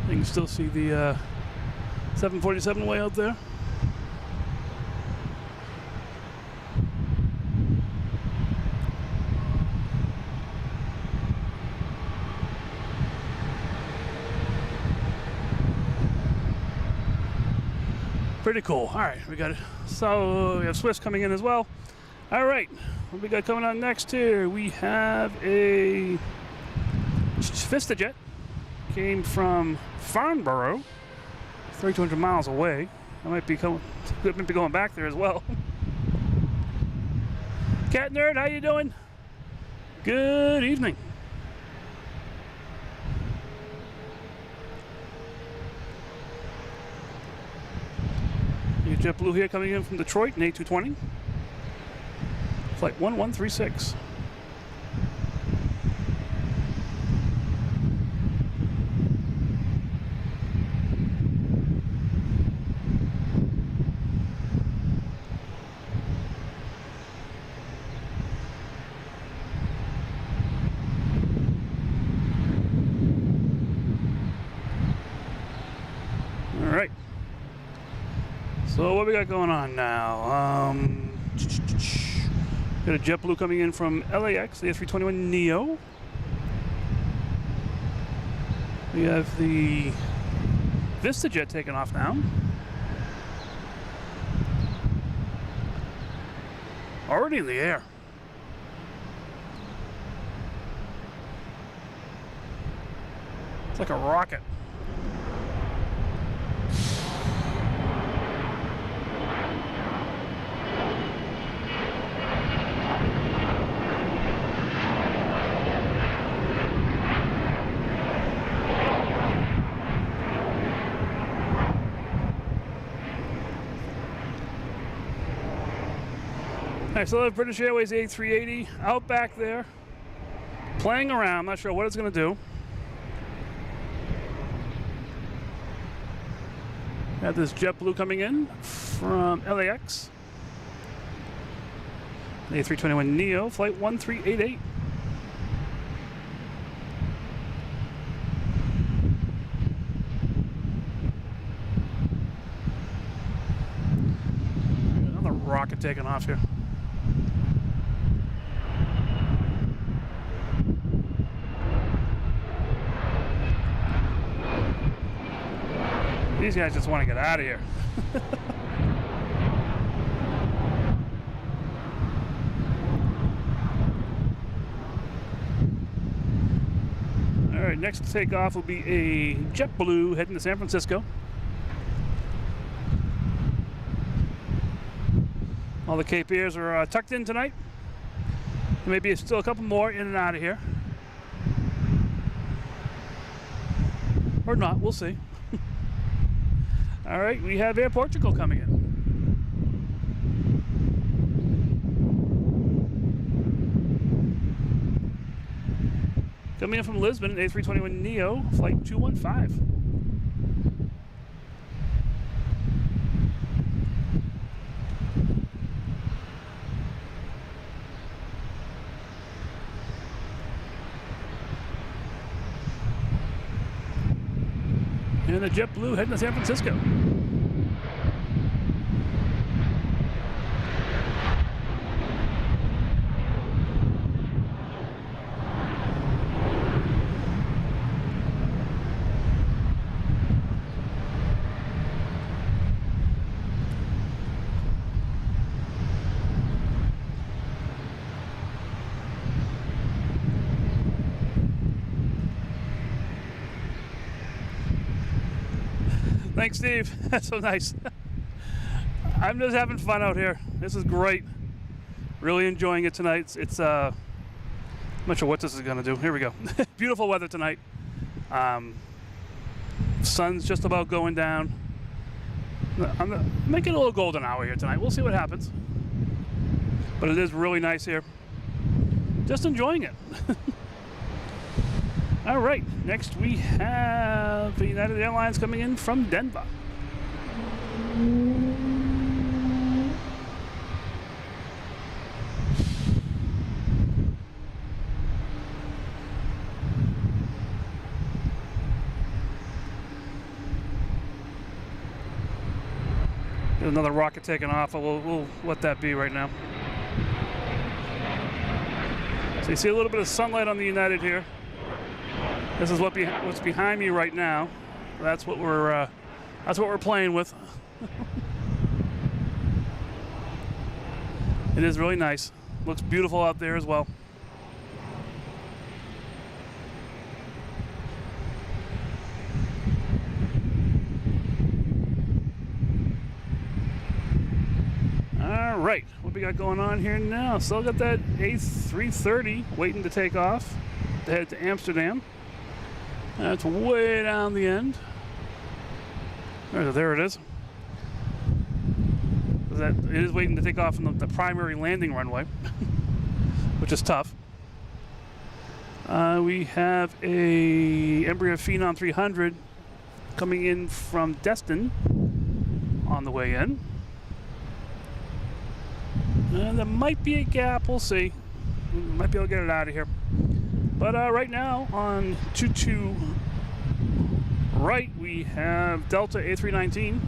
You can still see the 747 way out there. Pretty cool. All right, we got it. So we have Swiss coming in as well. All right, what we got coming on next here? We have a VistaJet. Came from Farnborough, 3,200 miles away. I might be going back there as well. Cat Nerd, how you doing? Good evening. JetBlue here coming in from Detroit, an A220. Flight 1136. All right. So what we got going on now? Got a JetBlue coming in from LAX, the A321neo. We have the VistaJet taking off now. Already in the air. It's like a rocket. All right, so the British Airways A380 out back there. Playing around, I'm not sure what it's going to do. Have this JetBlue coming in from LAX. The A321neo, flight 1388. Another rocket taking off here. These guys just want to get out of here. All right, next to take off will be a JetBlue heading to San Francisco. All the Cape Airs are tucked in tonight. Maybe still a couple more in and out of here. Or not, we'll see. All right, we have Air Portugal coming in. Coming in from Lisbon, A321neo, flight 215. And the JetBlue heading to San Francisco. Thanks, Steve. That's so nice. I'm just having fun out here. This is great. Really enjoying it tonight. I'm not sure what this is going to do. Here we go. Beautiful weather tonight. Sun's just about going down. I'm gonna make it a little golden hour here tonight. We'll see what happens. But it is really nice here. Just enjoying it. All right, next we have United Airlines coming in from Denver. There's another rocket taking off. We'll let that be right now. So you see a little bit of sunlight on the United here. This is what's behind me right now. That's what we're playing with. It is really nice. Looks beautiful out there as well. All right, what we got going on here now? Still got that A330 waiting to take off to head to Amsterdam. That's way down the end. There it is. It is waiting to take off from the primary landing runway, which is tough. We have a Embraer Phenom 300 coming in from Destin on the way in. And there might be a gap, we'll see. We might be able to get it out of here. But right now on 22 right, we have Delta A319.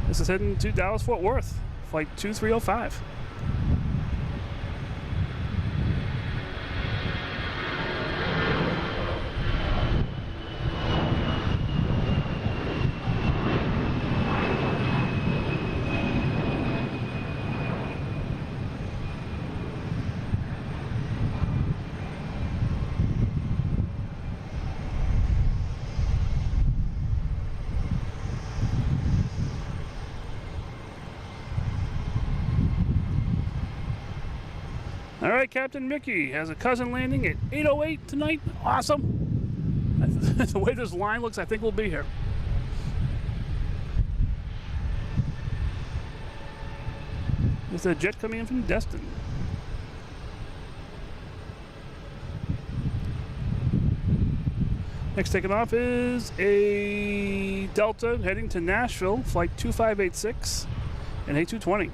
This is heading to Dallas Fort Worth, flight 2305. All right, Captain Mickey has a cousin landing at 8:08 tonight. Awesome. The way this line looks, I think we'll be here. There's a jet coming in from Destin. Next taking off is a Delta heading to Nashville, flight 2586, and A220.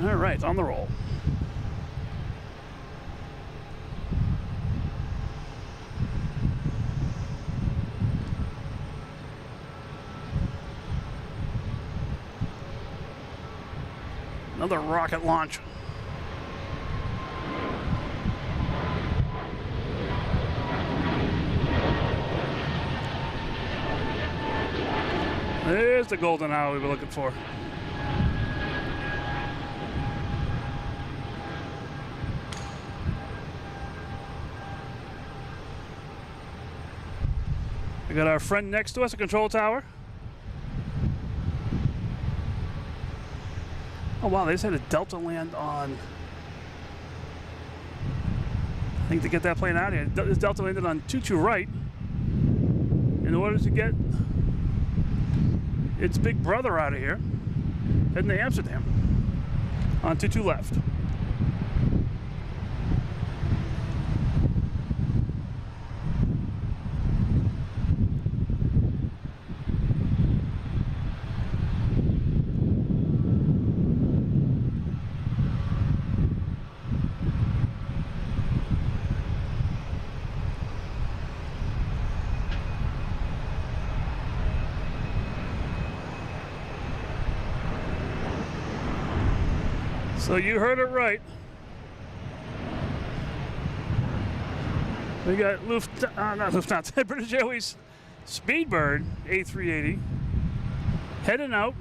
All right, on the roll. Another rocket launch. There's the golden hour we were looking for. We got our friend next to us, a control tower. Oh wow, they just had a Delta land on. I think to get that plane out of here. This Delta landed on 22 right in order to get its big brother out of here, heading to Amsterdam on 22 left. So you heard it right. We got not Lufthansa, British Airways Speedbird A380 heading out.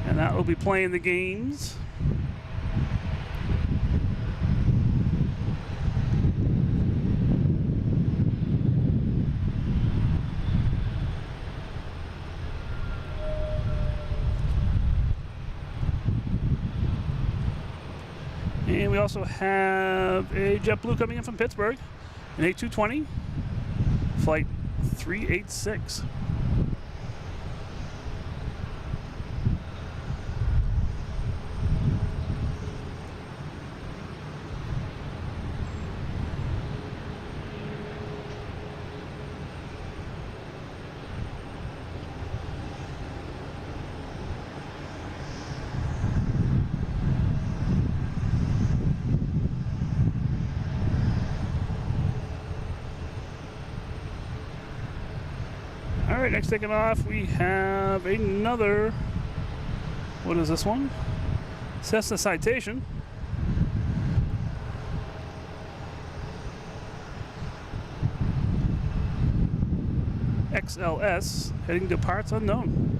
And that will be playing the games. And we also have a JetBlue coming in from Pittsburgh, an A220, flight 386. All right, next taking off, we have another, what is this one? Cessna Citation. XLS, heading to parts unknown.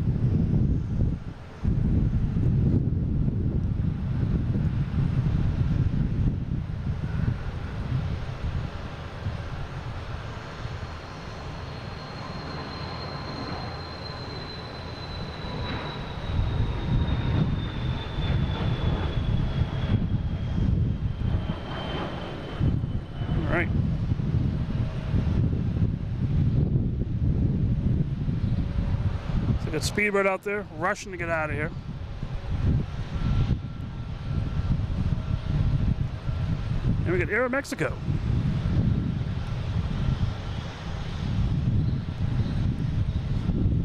Right. So we got Speedbird out there rushing to get out of here. And we got Air Mexico.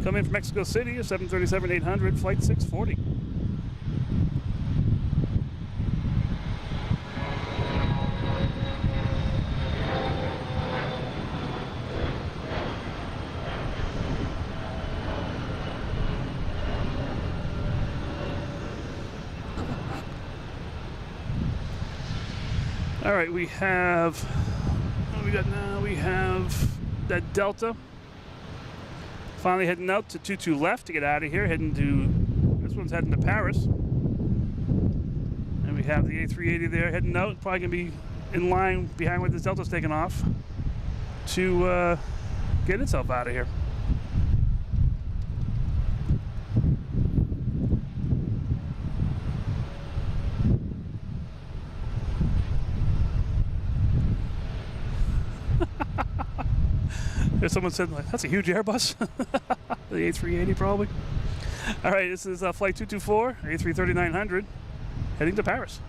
Coming from Mexico City, a 737-800, flight 640. All right, we have, what we got now? We have that Delta finally heading out to 22 left to get out of here, heading to, this one's heading to Paris. And we have the A380 there heading out, probably gonna be in line behind where this Delta's taking off to get itself out of here. If someone said, like, that's a huge Airbus. The A380 probably. All right, this is flight 224, A330-900, heading to Paris.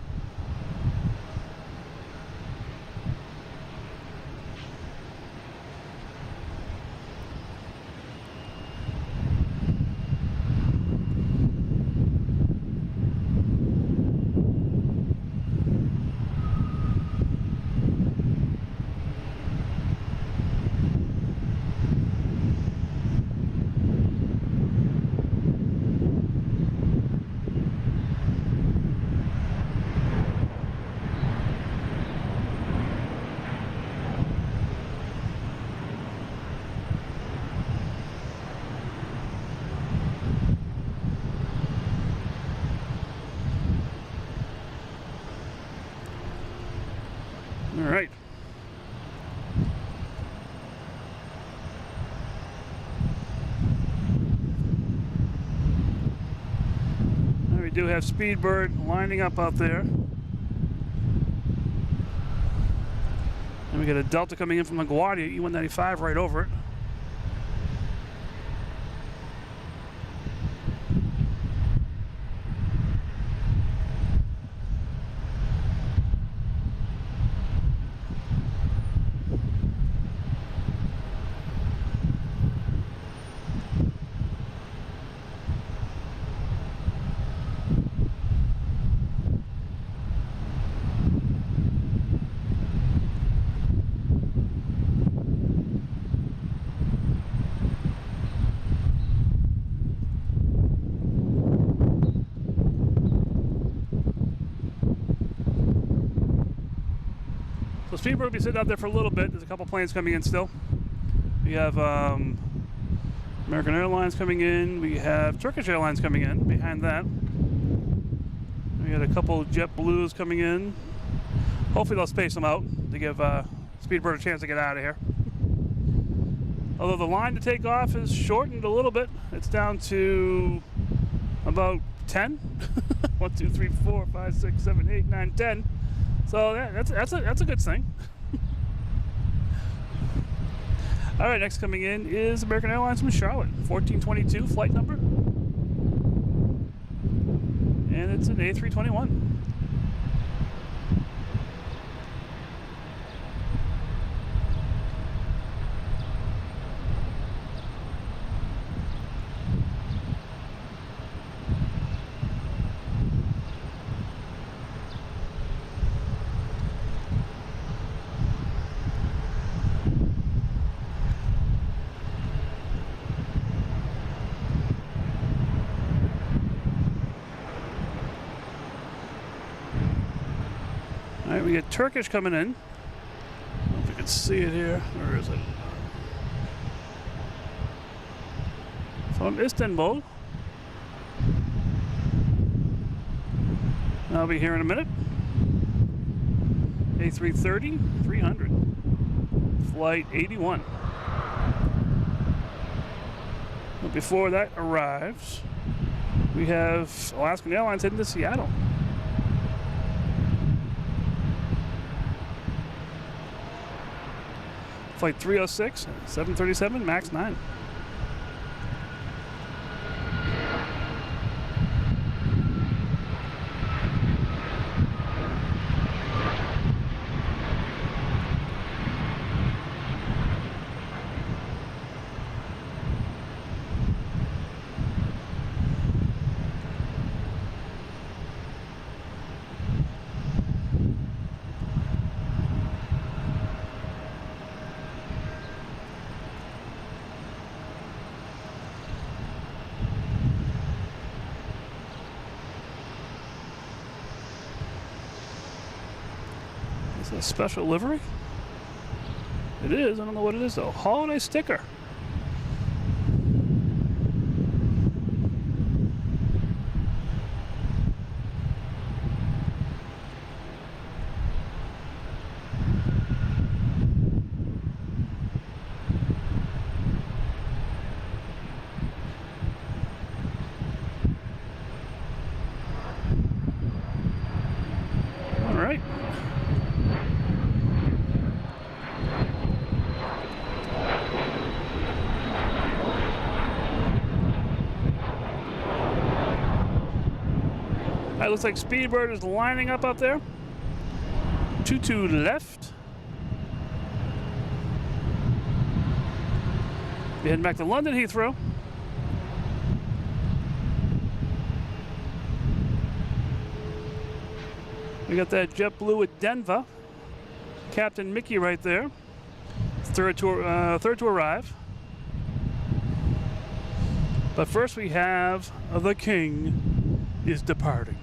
All right. Now we do have Speedbird lining up out there. And we got a Delta coming in from LaGuardia, E195 right over it. So Speedbird will be sitting out there for a little bit. There's a couple planes coming in still. We have American Airlines coming in. We have Turkish Airlines coming in behind that. We got a couple JetBlues coming in. Hopefully they'll space them out to give Speedbird a chance to get out of here. Although the line to take off is shortened a little bit. It's down to about 10. 1, 2, 3, 4, 5, 6, 7, 8, 9, 10. So that's a good thing. All right, next coming in is American Airlines from Charlotte, 1422 flight number, and it's an A321. All right, we get Turkish coming in. I don't know if you can see it here. Where is it? From Istanbul. I'll be here in a minute. A330-300, flight 81. But before that arrives, we have Alaskan Airlines heading to Seattle. Flight 306, 737, MAX 9. Is it a special livery? It is. I don't know what it is though. Holiday sticker. All right. That looks like Speedbird is lining up there. 22 left. We're heading back to London Heathrow. We got that JetBlue at Denver. Captain Mickey right there. Third to arrive. But first we have the King is departing.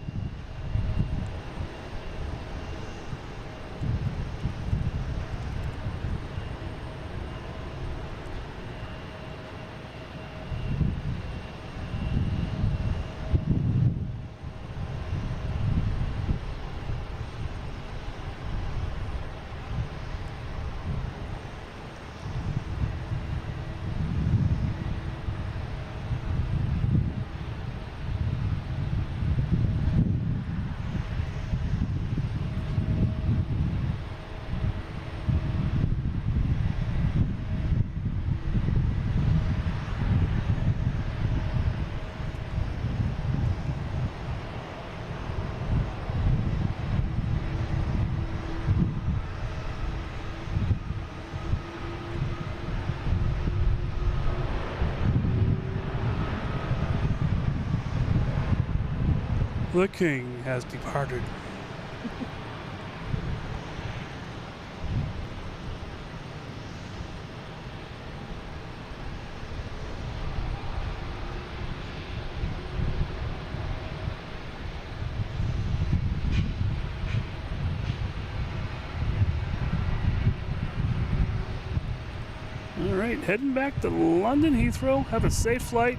The King has departed. All right, heading back to London Heathrow. Have a safe flight.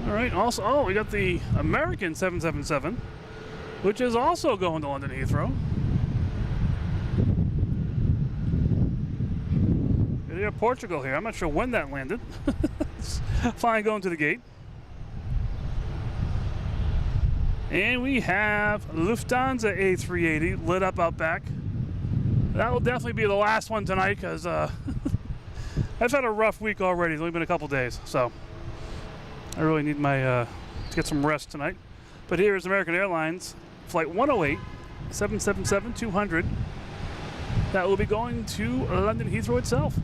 All right, also, oh, we got the American 777, which is also going to London Heathrow. We have Portugal here. I'm not sure when that landed. It's fine going to the gate. And we have Lufthansa A380 lit up out back. That will definitely be the last one tonight because I've had a rough week already. It's only been a couple days, so I really need my to get some rest tonight. But here is American Airlines Flight 108, 777-200. That will be going to London Heathrow itself.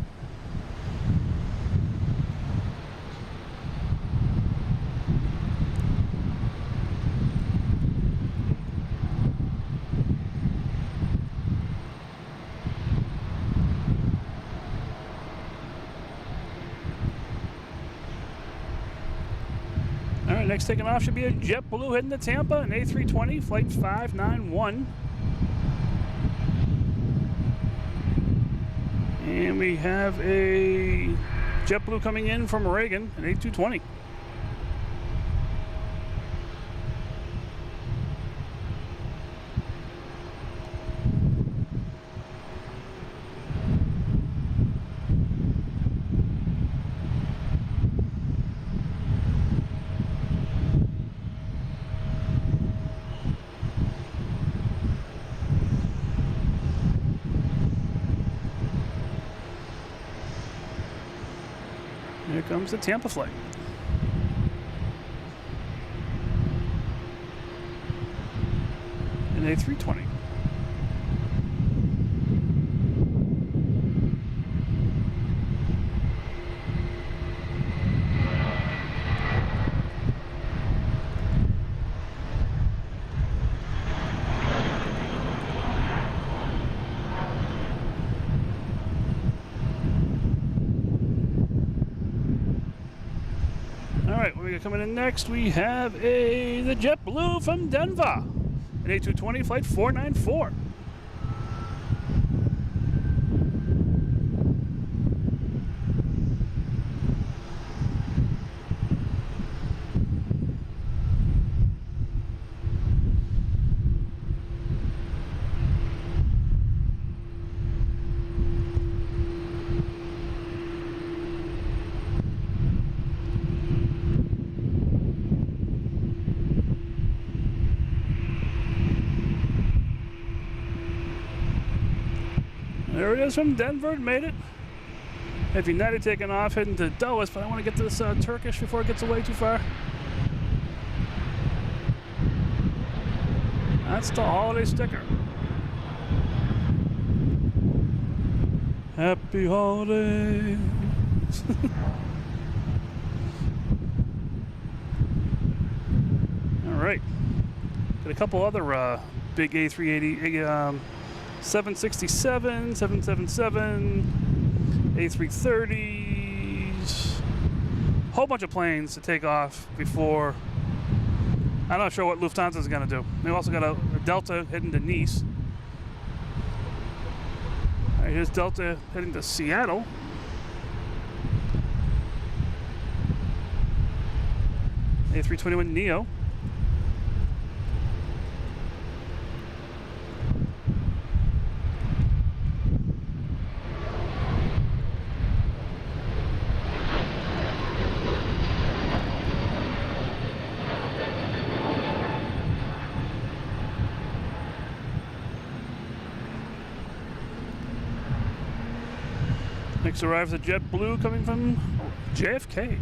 All right, next taking off should be a JetBlue heading to Tampa, an A320, flight 591. And we have a JetBlue coming in from Reagan, an A220. Here comes the Tampa flight. An A320. Coming in next, we have the JetBlue from Denver, an A220 flight 494. There it is from Denver. It made it. Have United taken off, heading to Dulles, but I want to get to this Turkish before it gets away too far. That's the holiday sticker. Happy holidays. All right. Got a couple other big A380, 767, 777, A330s. Whole bunch of planes to take off before. I'm not sure what Lufthansa is going to do. They've also got a Delta heading to Nice. All right, here's Delta heading to Seattle. A321 Neo. Next arrives a JetBlue coming from JFK.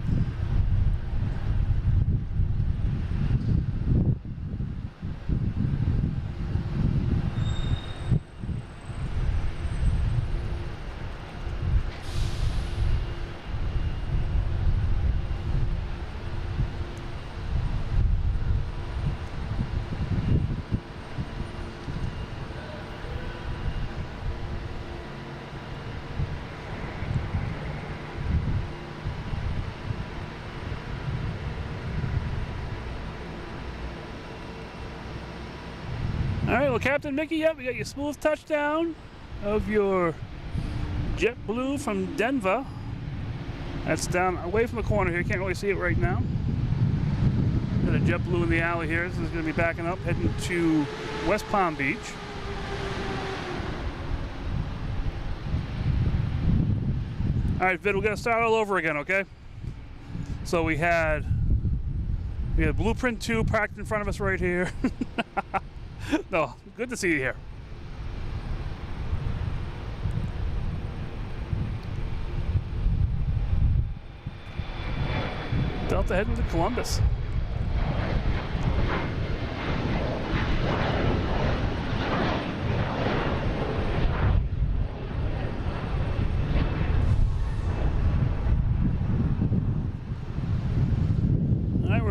All right, well, Captain Mickey, yep, we got your smooth touchdown of your JetBlue from Denver. That's down away from the corner here. Can't really see it right now. Got a JetBlue in the alley here. This is going to be backing up, heading to West Palm Beach. All right, Vid, we're going to start all over again, okay? So we had Blueprint 2 parked in front of us right here. No, good to see you here. Delta heading to Columbus.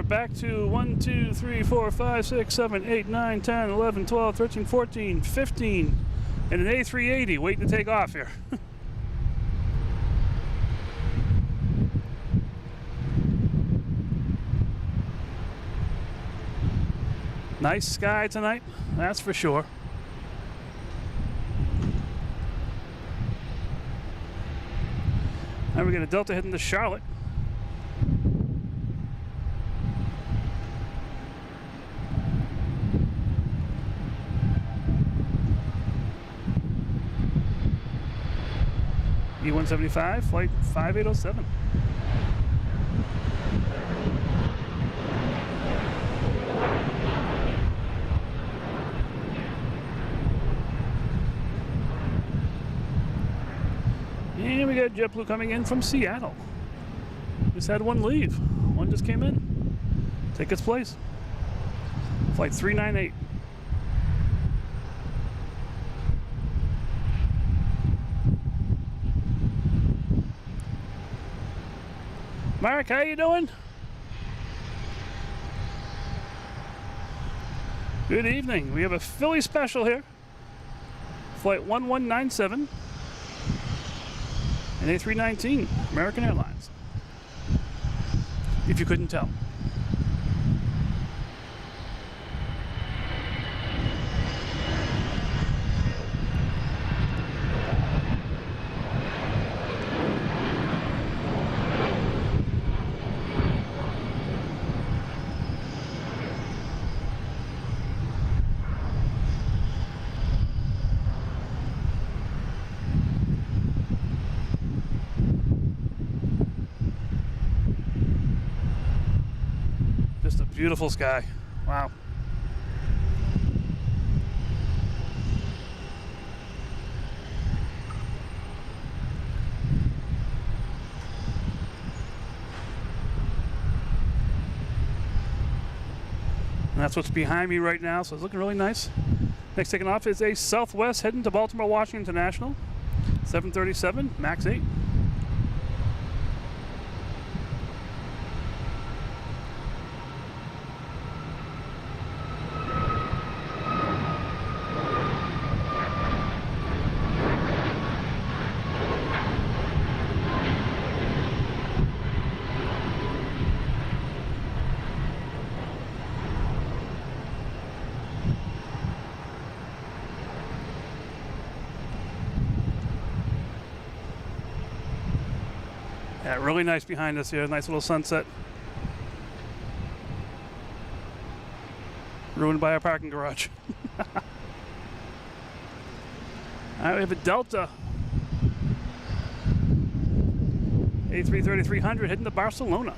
Back to 1, 2, 3, 4, 5, 6, 7, 8, 9, 10, 11, 12, 13, 14, 15, and an A380 waiting to take off here. Nice sky tonight, that's for sure. Now we're going to Delta heading to Charlotte. E175, flight 5807. And we got JetBlue coming in from Seattle. Just had one leave. One just came in. Take its place. Flight 398. Mark, how you doing? Good evening. We have a Philly special here. Flight 1197 and A319, American Airlines. If you couldn't tell. Beautiful sky. Wow. And that's what's behind me right now, so it's looking really nice. Next taking off is a Southwest heading to Baltimore, Washington International. 737, MAX 8. Yeah, really nice behind us here. Nice little sunset. Ruined by our parking garage. All right, we have a Delta A330-300 heading to Barcelona.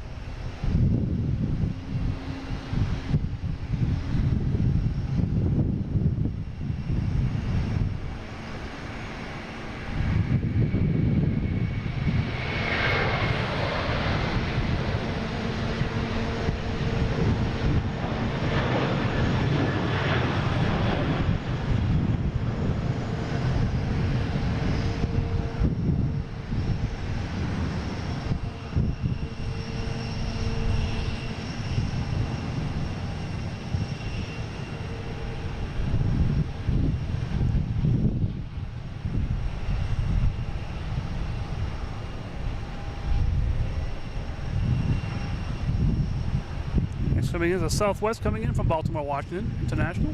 Coming in is a Southwest coming in from Baltimore, Washington International.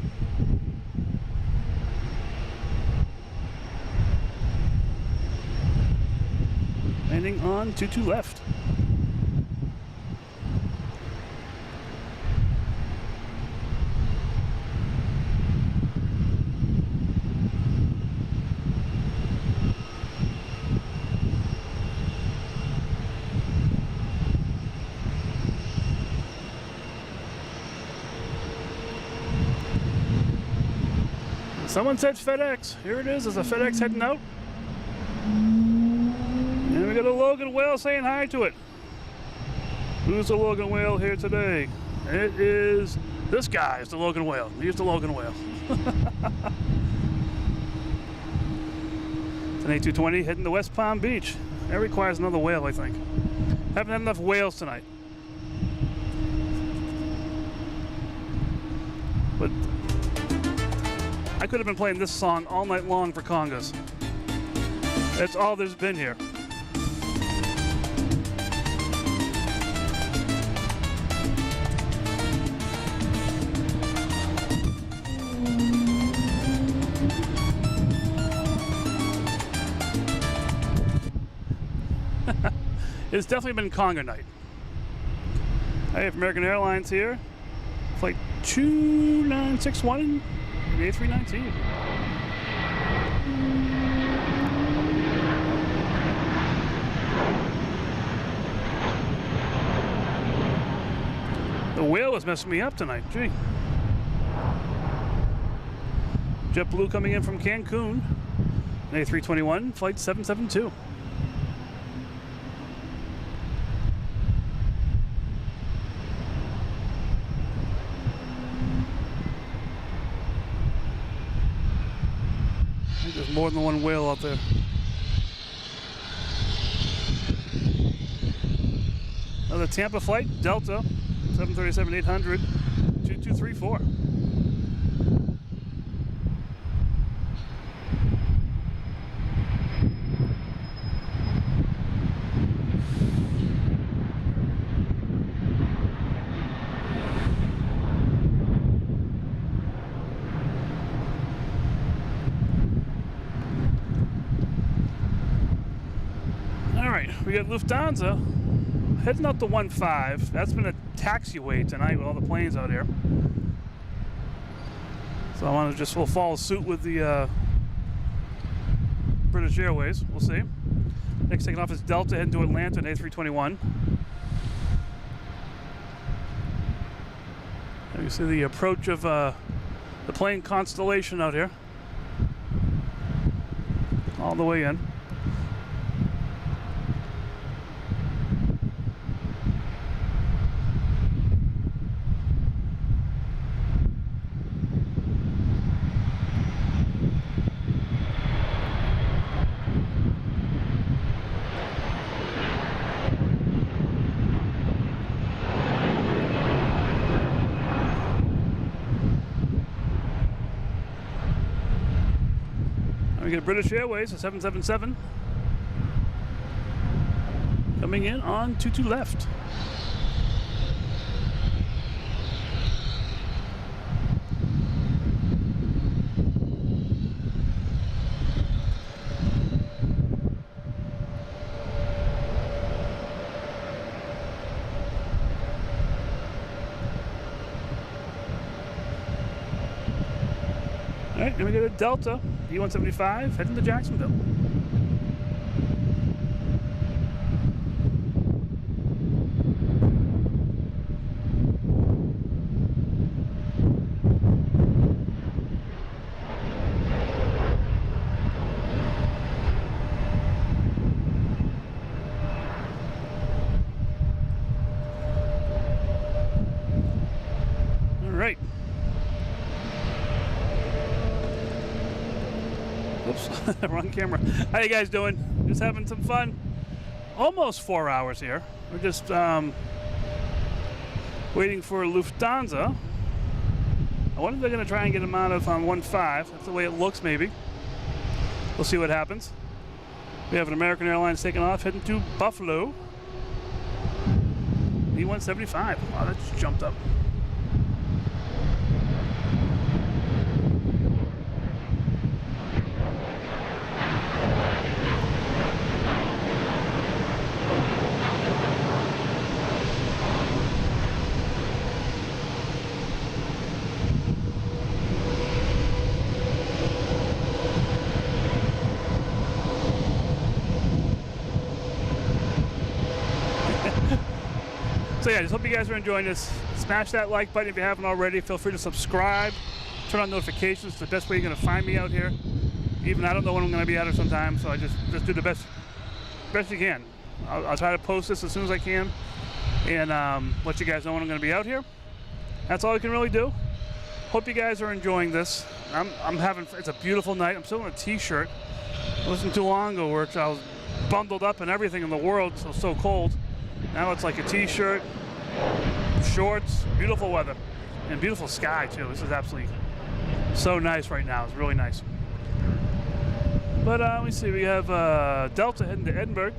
Landing on 22 left. Someone said FedEx. Here it is. There's a FedEx heading out. And we got a Logan whale saying hi to it. Who's the Logan whale here today? It is this guy. It's the Logan whale. Here's the Logan whale. It's an A220 heading to West Palm Beach. That requires another whale, I think. Haven't had enough whales tonight. But I could have been playing this song all night long for congas. That's all there's been here. It's definitely been conga night. I have American Airlines here. Flight 2961. The A319. The whale was messing me up tonight, gee. JetBlue coming in from Cancun. An A321, flight 772. There's more than one whale out there. Another Tampa flight, Delta, 737-800, 2234. We got Lufthansa heading up to 15. That's been a taxiway tonight with all the planes out here. So I want to we'll follow suit with the British Airways. We'll see. Next taking off is Delta heading to Atlanta, an A321. And you see the approach of the plane constellation out here. All the way in. We get British Airways, a 777. Coming in on 22 left. All right, then we get a Delta E175 heading to Jacksonville. All right. Oops, wrong camera. How you guys doing? Just having some fun. Almost 4 hours here. We're just waiting for Lufthansa. I wonder if they're going to try and get them out of on 1.5. That's the way it looks, maybe. We'll see what happens. We have an American Airlines taking off, heading to Buffalo. E175. Wow, that just jumped up. So yeah, just hope you guys are enjoying this. Smash that like button if you haven't already. Feel free to subscribe. Turn on notifications. It's the best way you're going to find me out here. Even I don't know when I'm going to be out here sometime, so I just do the best you can. I'll try to post this as soon as I can and let you guys know when I'm going to be out here. That's all I can really do. Hope you guys are enjoying this. I'm having. It's a beautiful night. I'm still in a t-shirt. It wasn't too long ago where I was bundled up and everything in the world, so cold. Now it's like a t-shirt, shorts, beautiful weather, and beautiful sky too. This is absolutely so nice right now. It's really nice. But let me see, we have Delta heading to Edinburgh,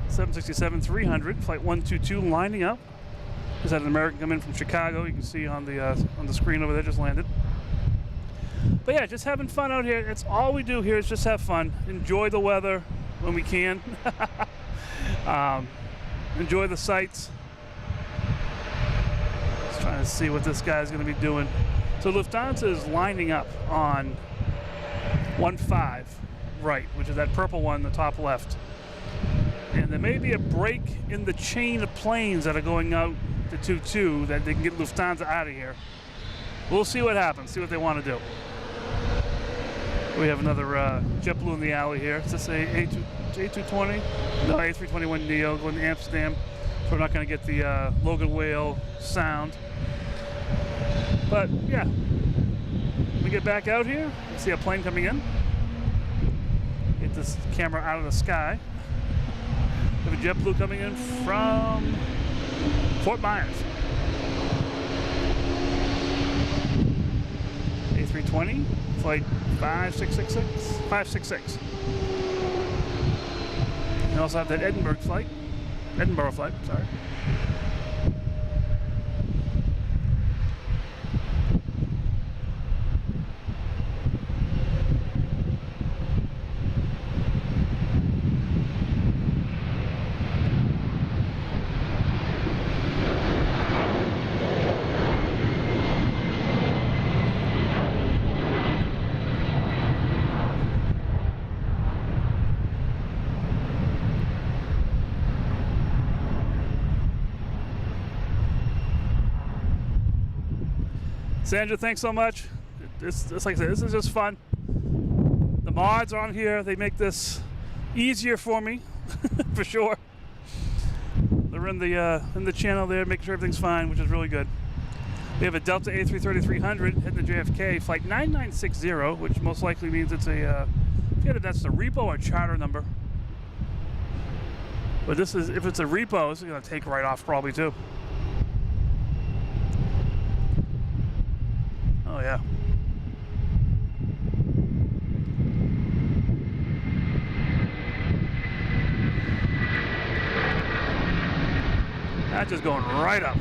767-300, flight 122 lining up. Just had an American come in from Chicago. You can see on the screen over there, just landed. But yeah, just having fun out here. It's all we do here is just have fun, enjoy the weather when we can. Enjoy the sights. Just trying to see what this guy's going to be doing. So Lufthansa is lining up on 1.5 right, which is that purple one in the top left. And there may be a break in the chain of planes that are going out to 2.2 that they can get Lufthansa out of here. We'll see what happens, see what they want to do. We have another JetBlue in the alley here. Is this a A220? No, A321neo going to Amsterdam. So we're not going to get the Logan whale sound. But yeah, we get back out here. You see a plane coming in. Get this camera out of the sky. We have a JetBlue coming in from Fort Myers. A320, flight 566. We also have that Edinburgh flight, sorry. Sandra, thanks so much. This, like I said, this is just fun. The mods are on here. They make this easier for me, for sure. They're in the channel there, making sure everything's fine, which is really good. We have a Delta A330-300 heading to JFK, flight 9960, which most likely means it's a, I forget if that's the repo or charter number. But this is, if it's a repo, it's going to take right off probably too. Oh yeah. That's just going right up.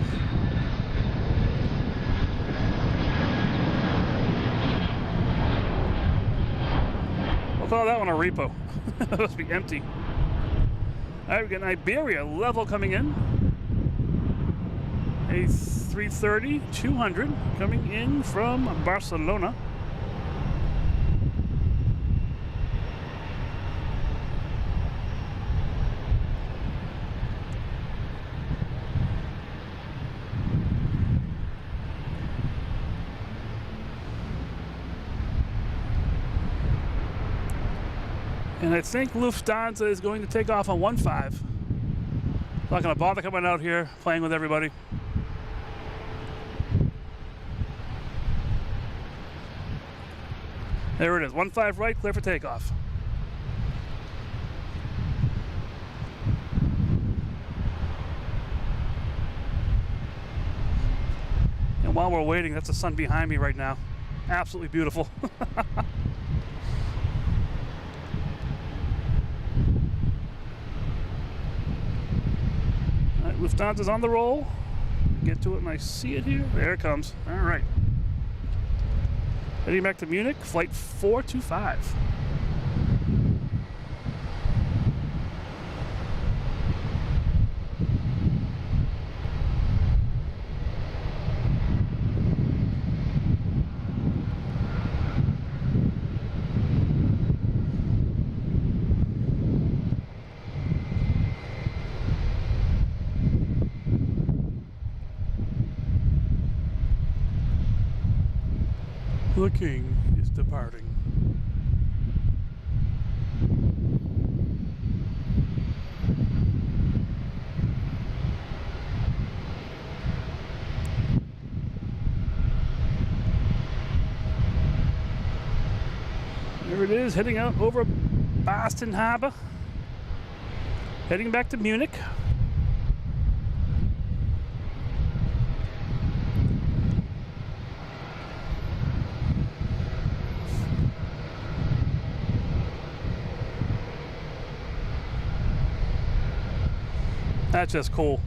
We'll call that one a repo. That must be empty. All right, we got an Iberia level coming in. A 330-200 coming in from Barcelona. And I think Lufthansa is going to take off on 1-5. Not going to bother coming out here, playing with everybody. There it is, 1-5 right, clear for takeoff. And while we're waiting, that's the sun behind me right now. Absolutely beautiful. Lufthansa's on the roll. Get to it and I see it here. There it comes. All right. Heading back to Munich, flight 425. The king is departing. There it is, heading out over Boston Harbor. Heading back to Munich. That's just cool.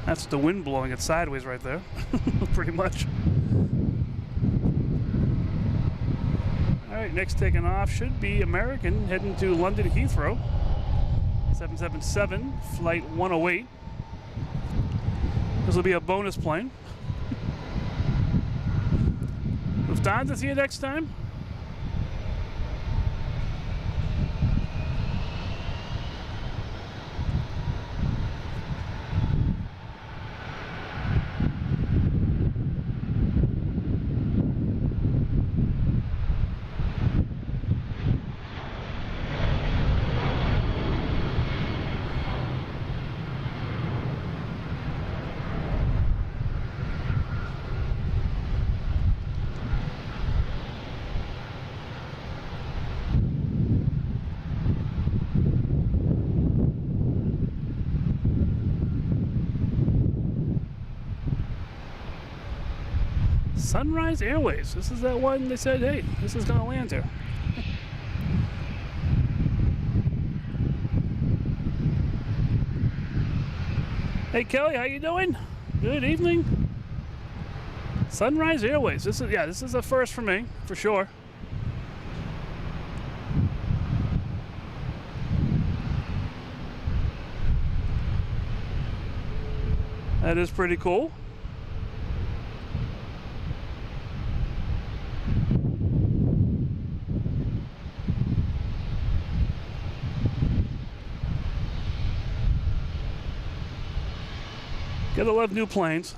That's the wind blowing it sideways right there. Pretty much. Alright, next taking off should be American heading to London Heathrow. 777, flight 108. This will be a bonus plane. Lufthansa, see you next time. Sunrise Airways. This is that one they said, hey, this is going to land here. Hey Kelly, how you doing? Good evening. Sunrise Airways. This is a first for me, for sure. That is pretty cool. Gotta love new planes.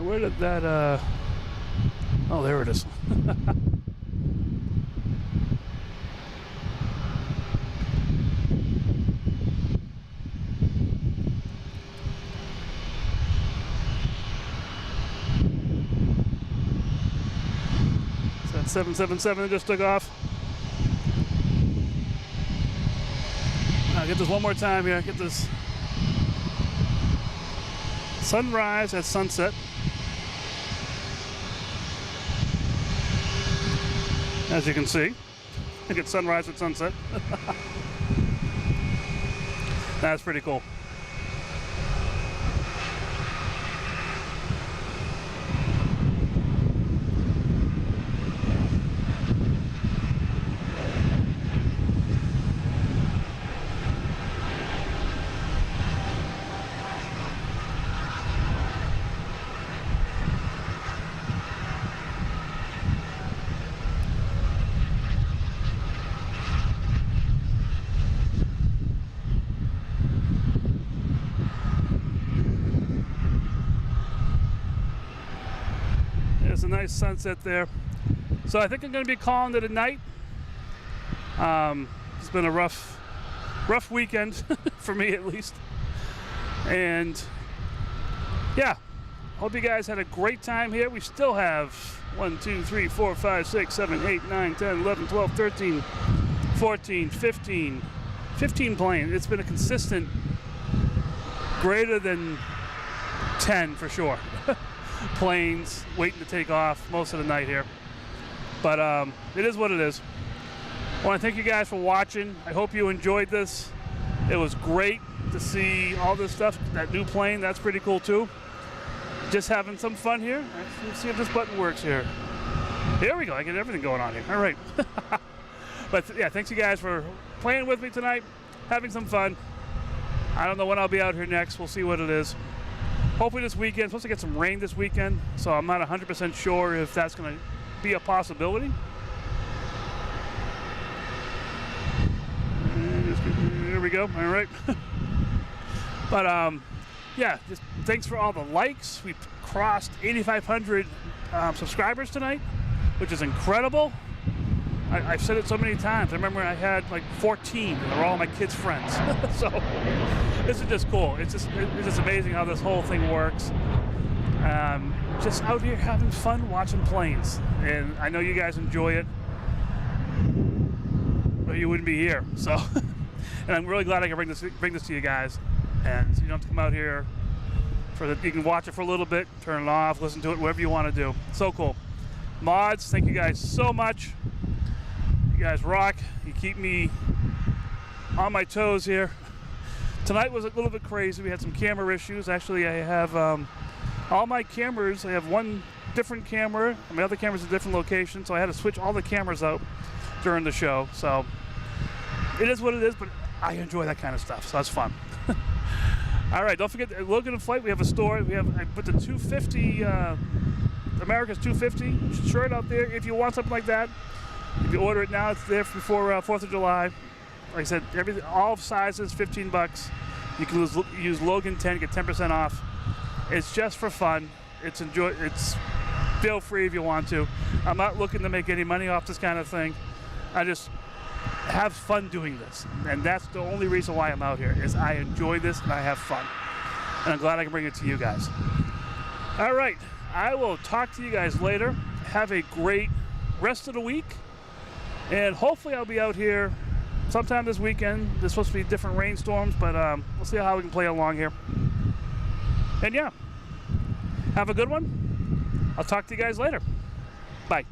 Where did that, oh, there it is. Is that 777 that just took off? I'll get this one more time here. Get this sunrise at sunset. as you can see. I get sunrise and sunset. That's pretty cool. There's a nice sunset there. So I think I'm going to be calling it a night. It's been a rough weekend for me at least. And yeah, hope you guys had a great time here. We still have 1, 2, 3, 4, 5, 6, 7, 8, 9, 10, 11, 12, 13, 14, 15 planes. It's been a consistent greater than 10 for sure. Planes waiting to take off most of the night here, but it is what it is. I want to thank you guys for watching. I hope you enjoyed this. It was great to see all this stuff. That new plane, that's pretty cool too. Just having some fun here. Let's see if this button works here. There we go. I get everything going on here. All right. But yeah, thanks you guys for playing with me tonight, having some fun. I don't know when I'll be out here next. We'll see what it is. Hopefully this weekend. Supposed to get some rain this weekend, so I'm not 100% sure if that's going to be a possibility. There we go. All right. But yeah, just thanks for all the likes. We crossed 8,500 subscribers tonight, which is incredible. I've said it so many times. I remember I had like 14, and they're all my kids' friends. So this is just cool. It's just amazing how this whole thing works. Just out here having fun watching planes, and I know you guys enjoy it, or you wouldn't be here. So, and I'm really glad I can bring this to you guys, and you don't have to come out here you can watch it for a little bit, turn it off, listen to it, whatever you want to do. So cool. Mods, thank you guys so much. You guys rock. You keep me on my toes here. Tonight was a little bit crazy. We had some camera issues. Actually, I have all my cameras. I have one different camera, and my other camera's in a different location, so I had to switch all the cameras out during the show. So it is what it is, but I enjoy that kind of stuff, so that's fun. All right, don't forget Logan Flight. We have a store. I put the 250 America's 250 shirt out there. If you want something like that, if you order it now, it's there before 4th of July. Like I said, all sizes, $15. You can use Logan 10, get 10% off. It's just for fun. It's feel free if you want to. I'm not looking to make any money off this kind of thing. I just have fun doing this, and that's the only reason why I'm out here. Is I enjoy this and I have fun, and I'm glad I can bring it to you guys. All right, I will talk to you guys later. Have a great rest of the week. And hopefully I'll be out here sometime this weekend. There's supposed to be different rainstorms, but we'll see how we can play along here. And yeah, have a good one. I'll talk to you guys later. Bye.